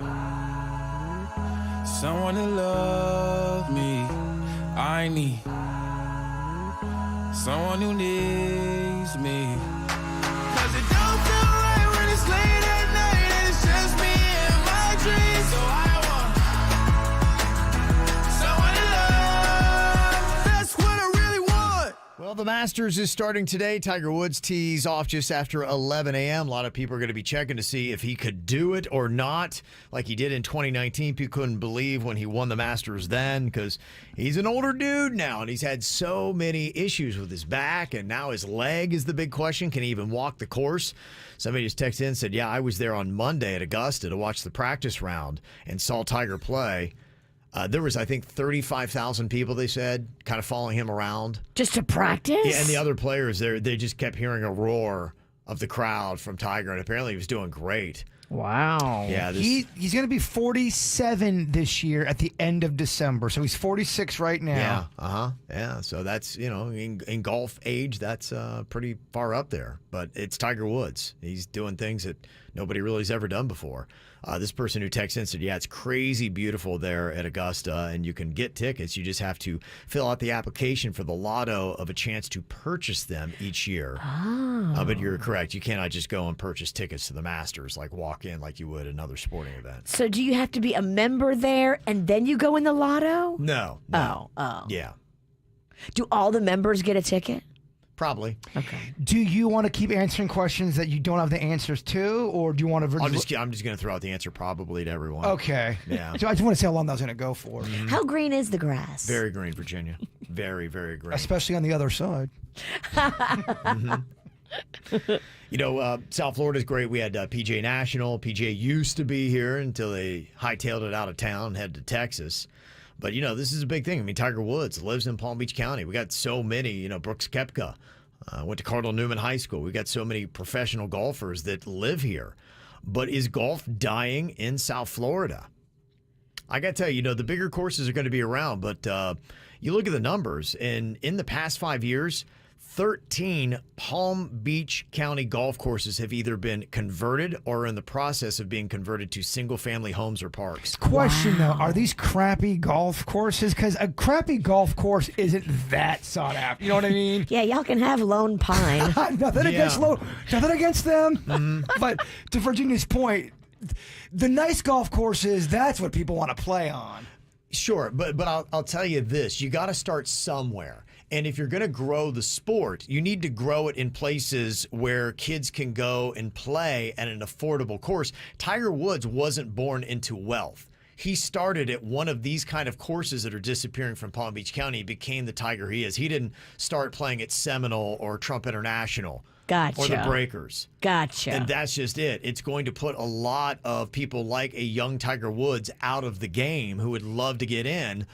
someone to love me. I need someone who needs me, 'cause it don't feel right when it's late at night and it's just me and my dreams. So I want someone to love. That's what I really want. Well, the Masters is starting today. Tiger Woods tees off just after 11 a.m. A lot of people are going to be checking to see if he could do it or not, like he did in 2019. People couldn't believe when he won the Masters then because he's an older dude now, and he's had so many issues with his back, and now his leg is the big question. Can he even walk the course? Somebody just texted in and said, yeah, I was there on Monday at Augusta to watch the practice round and saw Tiger play. There was, I think, 35,000 people, they said, kind of following him around. Just to practice? Yeah, and the other players, they just kept hearing a roar of the crowd from Tiger, and apparently he was doing great. Wow. Yeah, He's going to be 47 this year at the end of December, so he's 46 right now. Yeah, yeah, so that's, in golf age, that's pretty far up there. But it's Tiger Woods. He's doing things that nobody really has ever done before. This person who texted in said, yeah, it's crazy beautiful there at Augusta, and you can get tickets. You just have to fill out the application for the lotto of a chance to purchase them each year. Oh. But you're correct. You cannot just go and purchase tickets to the Masters, like walk in like you would another sporting event. So do you have to be a member there and then you go in the lotto? No. Oh. Yeah. Do all the members get a ticket? Probably. Okay. Do you want to keep answering questions that you don't have the answers to, or do you want to... I'm just going to throw out the answer probably to everyone. Okay. Yeah. So I just want to see how long that was going to go for. How green is the grass? Very green, Virginia. Very, very green. Especially on the other side. South Florida's great. We had PGA National. PGA used to be here until they hightailed it out of town and headed to Texas. But, this is a big thing. I mean, Tiger Woods lives in Palm Beach County. We got so many, Brooks Koepka went to Cardinal Newman High School. We got so many professional golfers that live here. But is golf dying in South Florida? I got to tell you, the bigger courses are going to be around. But you look at the numbers, and in the past 5 years, 13 Palm Beach County golf courses have either been converted or are in the process of being converted to single-family homes or parks. Question, though, are these crappy golf courses? Because a crappy golf course isn't that sought after. You know what I mean? Yeah, y'all can have Lone Pine. Nothing against them. But to Virginia's point, the nice golf courses, that's what people want to play on. Sure, but I'll tell you this. You got to start somewhere. And if you're going to grow the sport, you need to grow it in places where kids can go and play at an affordable course. Tiger Woods wasn't born into wealth. He started at one of these kind of courses that are disappearing from Palm Beach County. He became the Tiger he is. He didn't start playing at Seminole or Trump International. Gotcha. Or the Breakers. Gotcha. And that's just it. It's going to put a lot of people like a young Tiger Woods out of the game who would love to get in.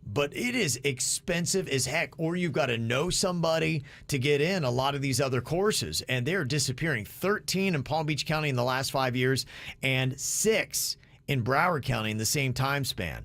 But it is expensive as heck, or you've got to know somebody to get in a lot of these other courses. And they're disappearing. 13 in Palm Beach County in the last 5 years and 6 in Broward County in the same time span.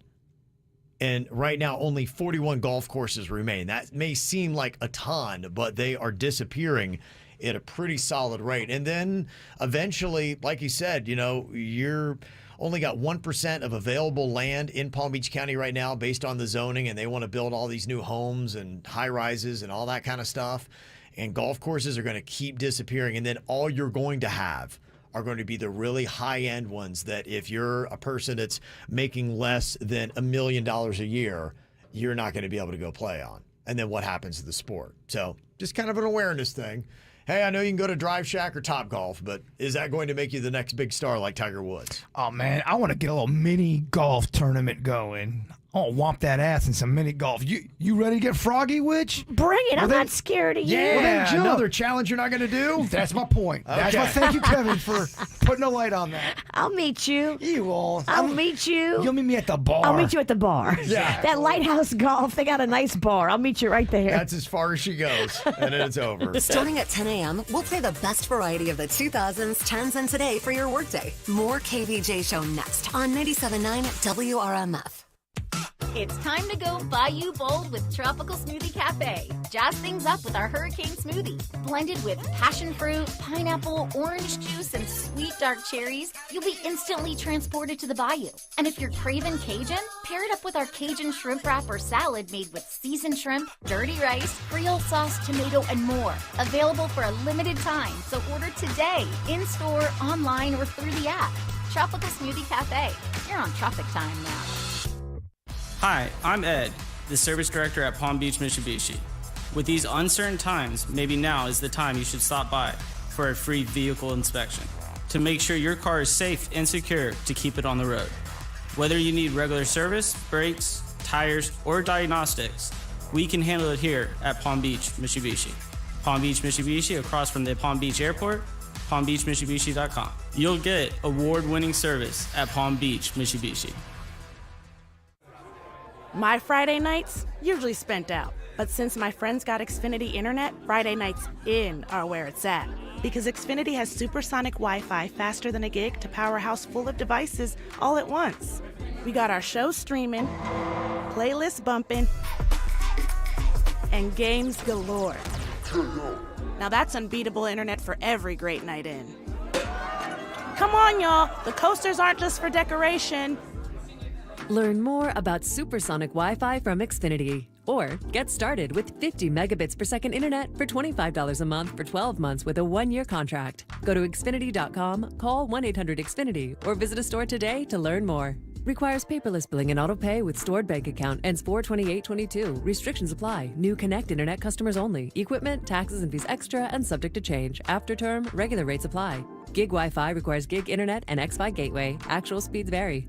And right now, only 41 golf courses remain. That may seem like a ton, but they are disappearing at a pretty solid rate. And then eventually, like you said, you're only got 1% of available land in Palm Beach County right now based on the zoning, and they want to build all these new homes and high rises and all that kind of stuff. And golf courses are going to keep disappearing. And then all you're going to have are going to be the really high-end ones that if you're a person that's making less than $1 million a year, you're not going to be able to go play on. And then what happens to the sport? So just kind of an awareness thing. Hey, I know you can go to Drive Shack or Topgolf, but is that going to make you the next big star like Tiger Woods? Oh, man, I want to get a little mini golf tournament going. I'll whomp that ass in some mini golf. You ready to get froggy, Witch? Bring it. I'm not scared of you. Yeah, another challenge you're not going to do? That's my point. That's Okay. why thank you, Kevin, for putting a light on that. I'll meet you. You won't. I'll meet you. You'll meet me at the bar. I'll meet you at the bar. Yeah. That Lighthouse Golf, they got a nice bar. I'll meet you right there. That's as far as she goes, and then it's over. Starting at 10 a.m., we'll play the best variety of the 2000s, 10s, and today for your workday. More KVJ Show next on 97.9 WRMF. It's time to go Bayou Bold with Tropical Smoothie Cafe. Jazz things up with our Hurricane Smoothie. Blended with passion fruit, pineapple, orange juice, and sweet dark cherries, you'll be instantly transported to the bayou. And if you're craving Cajun, pair it up with our Cajun shrimp wrap or salad made with seasoned shrimp, dirty rice, Creole sauce, tomato, and more. Available for a limited time, so order today, in-store, online, or through the app. Tropical Smoothie Cafe. You're on Tropic Time now. Hi, I'm Ed, the Service Director at Palm Beach Mitsubishi. With these uncertain times, maybe now is the time you should stop by for a free vehicle inspection to make sure your car is safe and secure to keep it on the road. Whether you need regular service, brakes, tires, or diagnostics, we can handle it here at Palm Beach Mitsubishi. Palm Beach Mitsubishi, across from the Palm Beach Airport, palmbeachmitsubishi.com. You'll get award-winning service at Palm Beach Mitsubishi. My Friday nights usually spent out, but since my friends got Xfinity Internet, Friday nights in are where it's at. Because Xfinity has supersonic Wi-Fi faster than a gig to power a house full of devices all at once. We got our show streaming, playlists bumping, and games galore. Now that's unbeatable internet for every great night in. Come on, y'all. The coasters aren't just for decoration. Learn more about supersonic Wi-Fi from Xfinity. Or get started with 50 megabits per second internet for $25 a month for 12 months with a 1-year contract. Go to Xfinity.com, call 1-800-XFINITY, or visit a store today to learn more. Requires paperless billing and auto pay with stored bank account. Ends 4/28/22. Restrictions apply. New Connect Internet customers only. Equipment, taxes, and fees extra and subject to change. After term, regular rates apply. Gig Wi-Fi requires gig internet and Xfi gateway. Actual speeds vary.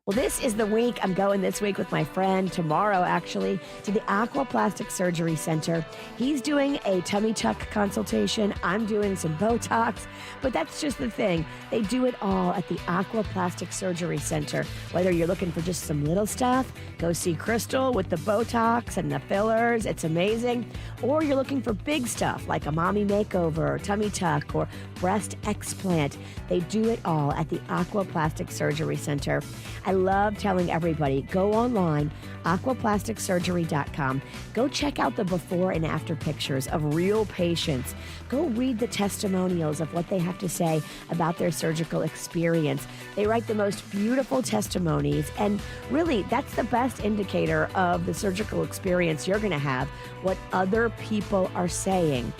Well, this is the week. I'm going this week with my friend, tomorrow actually, to the Aquaplastic Surgery Center. He's doing a tummy tuck consultation. I'm doing some Botox, but that's just the thing. They do it all at the Aquaplastic Surgery Center. Whether you're looking for just some little stuff, go see Crystal with the Botox and the fillers. It's amazing. Or you're looking for big stuff like a mommy makeover or tummy tuck or breast explant. They do it all at the Aquaplastic Surgery Center. I love telling everybody, go online, aquaplasticsurgery.com. Go check out the before and after pictures of real patients. Go read the testimonials of what they have to say about their surgical experience. They write the most beautiful testimonies, and really, that's the best indicator of the surgical experience you're going to have, what other people are saying.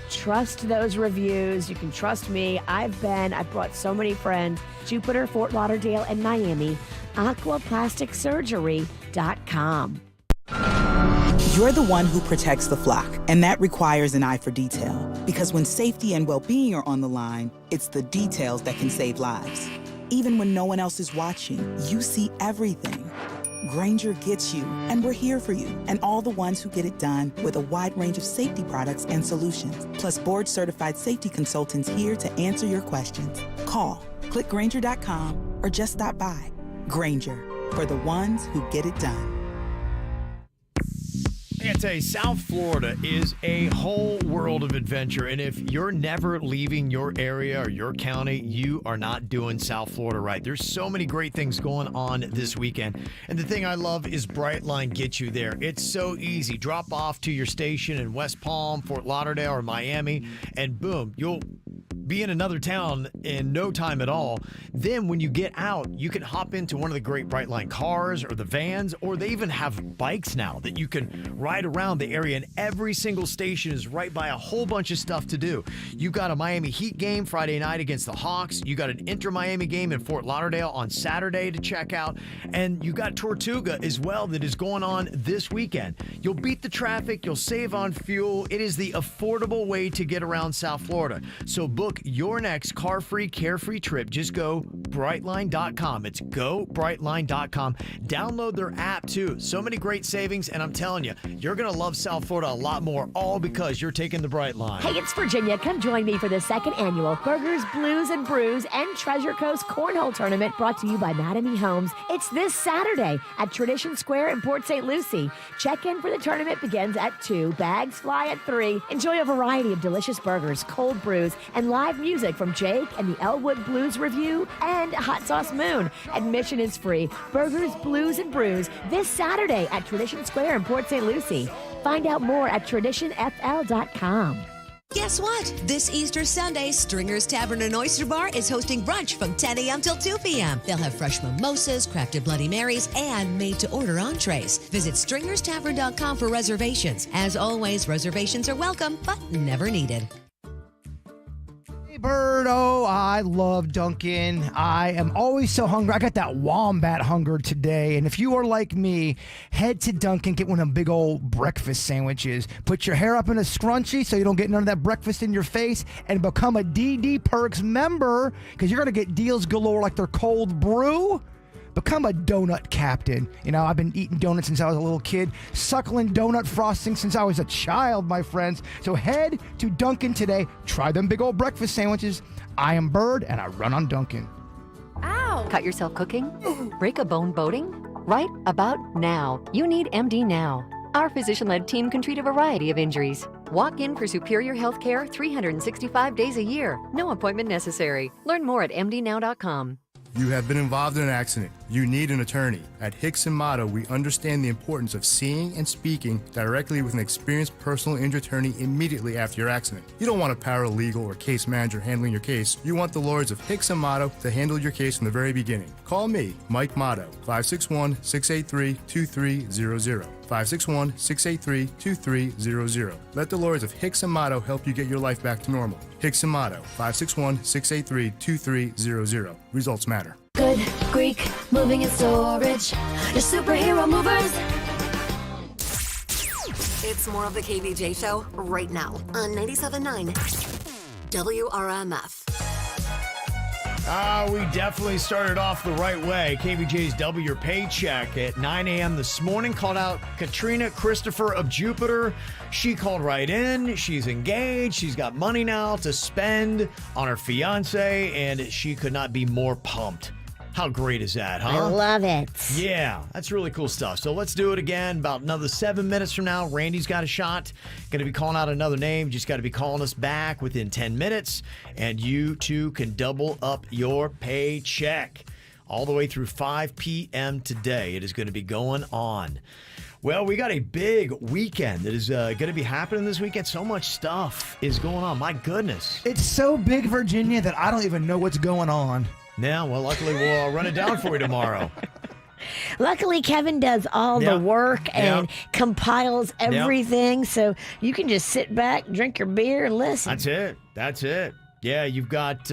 Trust those reviews. You can trust me. I've brought so many friends. Jupiter, Fort Lauderdale, and Miami. Aquaplasticsurgery.com. You're the one who protects the flock, and that requires an eye for detail. Because when safety and well-being are on the line, it's the details that can save lives. Even when no one else is watching, you see everything. Grainger gets you, and we're here for you, and all the ones who get it done with a wide range of safety products and solutions, plus board-certified safety consultants here to answer your questions. Call, click Grainger.com, or just stop by. Grainger, for the ones who get it done. I gotta tell you, South Florida is a whole world of adventure, and if you're never leaving your area or your county, you are not doing South Florida right. There's so many great things going on this weekend, and the thing I love is Brightline gets you there. It's so easy. Drop off to your station in West Palm, Fort Lauderdale, or Miami, and boom, you'll be in another town in no time at all. Then when you get out, you can hop into one of the great Brightline cars or the vans, or they even have bikes now that you can ride around the area, and every single station is right by a whole bunch of stuff to do. You got a Miami Heat game Friday night against the Hawks. You got an Inter-Miami game in Fort Lauderdale on Saturday to check out, and you got Tortuga as well that is going on this weekend. You'll beat the traffic, you'll save on fuel. It is the affordable way to get around South Florida. So book your next car-free, carefree trip. Just go Brightline.com. It's gobrightline.com. Download their app too. So many great savings, and I'm telling you, you're going to love South Florida a lot more, all because you're taking the Brightline. Hey, it's Virginia. Come join me for the second annual Burgers, Blues, and Brews and Treasure Coast Cornhole Tournament brought to you by Madame E. Homes. It's this Saturday at Tradition Square in Port St. Lucie. Check-in for the tournament begins at 2. Bags fly at 3. Enjoy a variety of delicious burgers, cold brews, and live music from Jake and the Elwood Blues Review and Hot Sauce Moon. Admission is free. Burgers, Blues, and Brews this Saturday at Tradition Square in Port St. Lucie. Find out more at traditionfl.com. Guess what? This Easter Sunday, Stringer's Tavern and Oyster Bar is hosting brunch from 10 a.m. till 2 p.m. They'll have fresh mimosas, crafted Bloody Marys, and made-to-order entrees. Visit stringerstavern.com for reservations. As always, reservations are welcome, but never needed. Bird, oh, I love Dunkin'. I am always so hungry. I got that wombat hunger today. And if you are like me, head to Dunkin', get one of them big old breakfast sandwiches. Put your hair up in a scrunchie so you don't get none of that breakfast in your face, and become a DD Perks member, because you're going to get deals galore like their cold brew. Become a donut captain. You know, I've been eating donuts since I was a little kid, suckling donut frosting since I was a child, my friends. So head to Dunkin' today. Try them big old breakfast sandwiches. I am Bird, and I run on Dunkin'. Ow! Cut yourself cooking? Break a bone boating? Right about now, you need MD Now. Our physician-led team can treat a variety of injuries. Walk in for superior health care 365 days a year. No appointment necessary. Learn more at mdnow.com. You have been involved in an accident. You need an attorney. At Hicks & Motto, we understand the importance of seeing and speaking directly with an experienced personal injury attorney immediately after your accident. You don't want a paralegal or case manager handling your case. You want the lawyers of Hicks & Motto to handle your case from the very beginning. Call me, Mike Motto, 561-683-2300. 561-683-2300. Let the lawyers of Hicks & Motto help you get your life back to normal. Hicks & Motto, 561-683-2300. Results matter. Good Greek moving and storage. Your superhero movers. It's more of the KVJ show right now on 97.9 WRMF. We definitely started off the right way. KVJ's Double Your Paycheck at 9 a.m. this morning. Called out Katrina Christopher of Jupiter. She called right in. She's engaged. She's got money now to spend on her fiance, and she could not be more pumped. How great is that, huh? I love it. Yeah, that's really cool stuff. So let's do it again. About another 7 minutes from now, Randy's got a shot. Going to be calling out another name. Just got to be calling us back within 10 minutes. And you, too, can double up your paycheck all the way through 5 p.m. today. It is going to be going on. Well, we got a big weekend that is going to be happening this weekend. So much stuff is going on. My goodness. It's so big, Virginia, that I don't even know what's going on. Yeah, well, luckily we'll run it down for you tomorrow. Luckily, Kevin does all the work and compiles everything, so you can just sit back, drink your beer, and listen. That's it. Yeah, you've got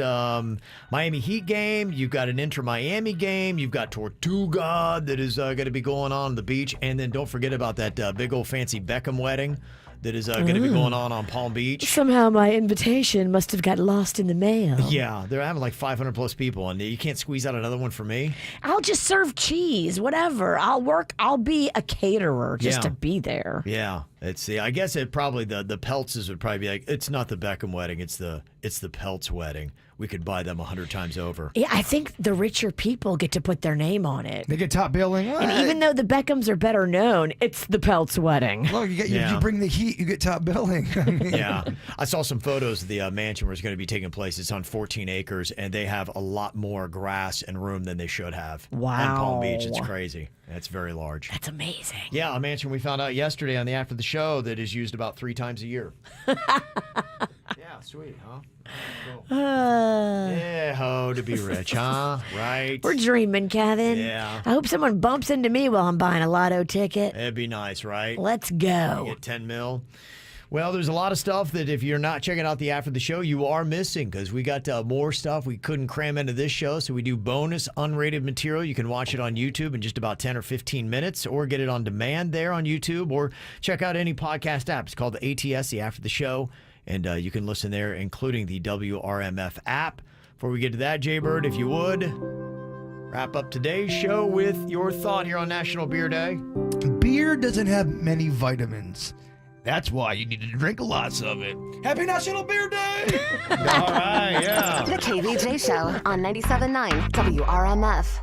Miami Heat game. You've got an Inter-Miami game. You've got Tortuga that is going to be going on the beach. And then don't forget about that big old fancy Beckham wedding that is going to be going on Palm Beach. Somehow my invitation must have got lost in the mail. Yeah, they're having like 500 plus people, and you can't squeeze out another one for me. I'll just serve cheese, whatever. I'll work. I'll be a caterer just to be there. Yeah, I guess it probably the Peltzes would probably be like, it's not the Beckham wedding, it's the Peltz wedding. We could buy them 100 times over. Yeah, I think the richer people get to put their name on it. They get top billing. And even though the Beckhams are better known, it's the Peltz wedding. Look, you bring the heat, you get top billing. Yeah. I saw some photos of the mansion where it's going to be taking place. It's on 14 acres, and they have a lot more grass and room than they should have. Wow. On Palm Beach. It's crazy. It's very large. That's amazing. Yeah, a mansion we found out yesterday on the After the Show that is used about 3 times a year. Yeah, sweet, huh? Cool. Yeah, ho, to be rich, huh? Right? We're dreaming, Kevin. Yeah. I hope someone bumps into me while I'm buying a lotto ticket. It'd be nice, right? Let's go. You get 10 mil. Well, there's a lot of stuff that if you're not checking out the After the Show, you are missing, because we got more stuff we couldn't cram into this show. So we do bonus unrated material. You can watch it on YouTube in just about 10 or 15 minutes, or get it on demand there on YouTube, or check out any podcast app. It's called the ATS, the After the Show. And you can listen there, including the WRMF app. Before we get to that, Jay-Bird, if you would, wrap up today's show with your thought here on National Beer Day. Beer doesn't have many vitamins. That's why you need to drink lots of it. Happy National Beer Day! All right, yeah. The KVJ show on 97.9 WRMF.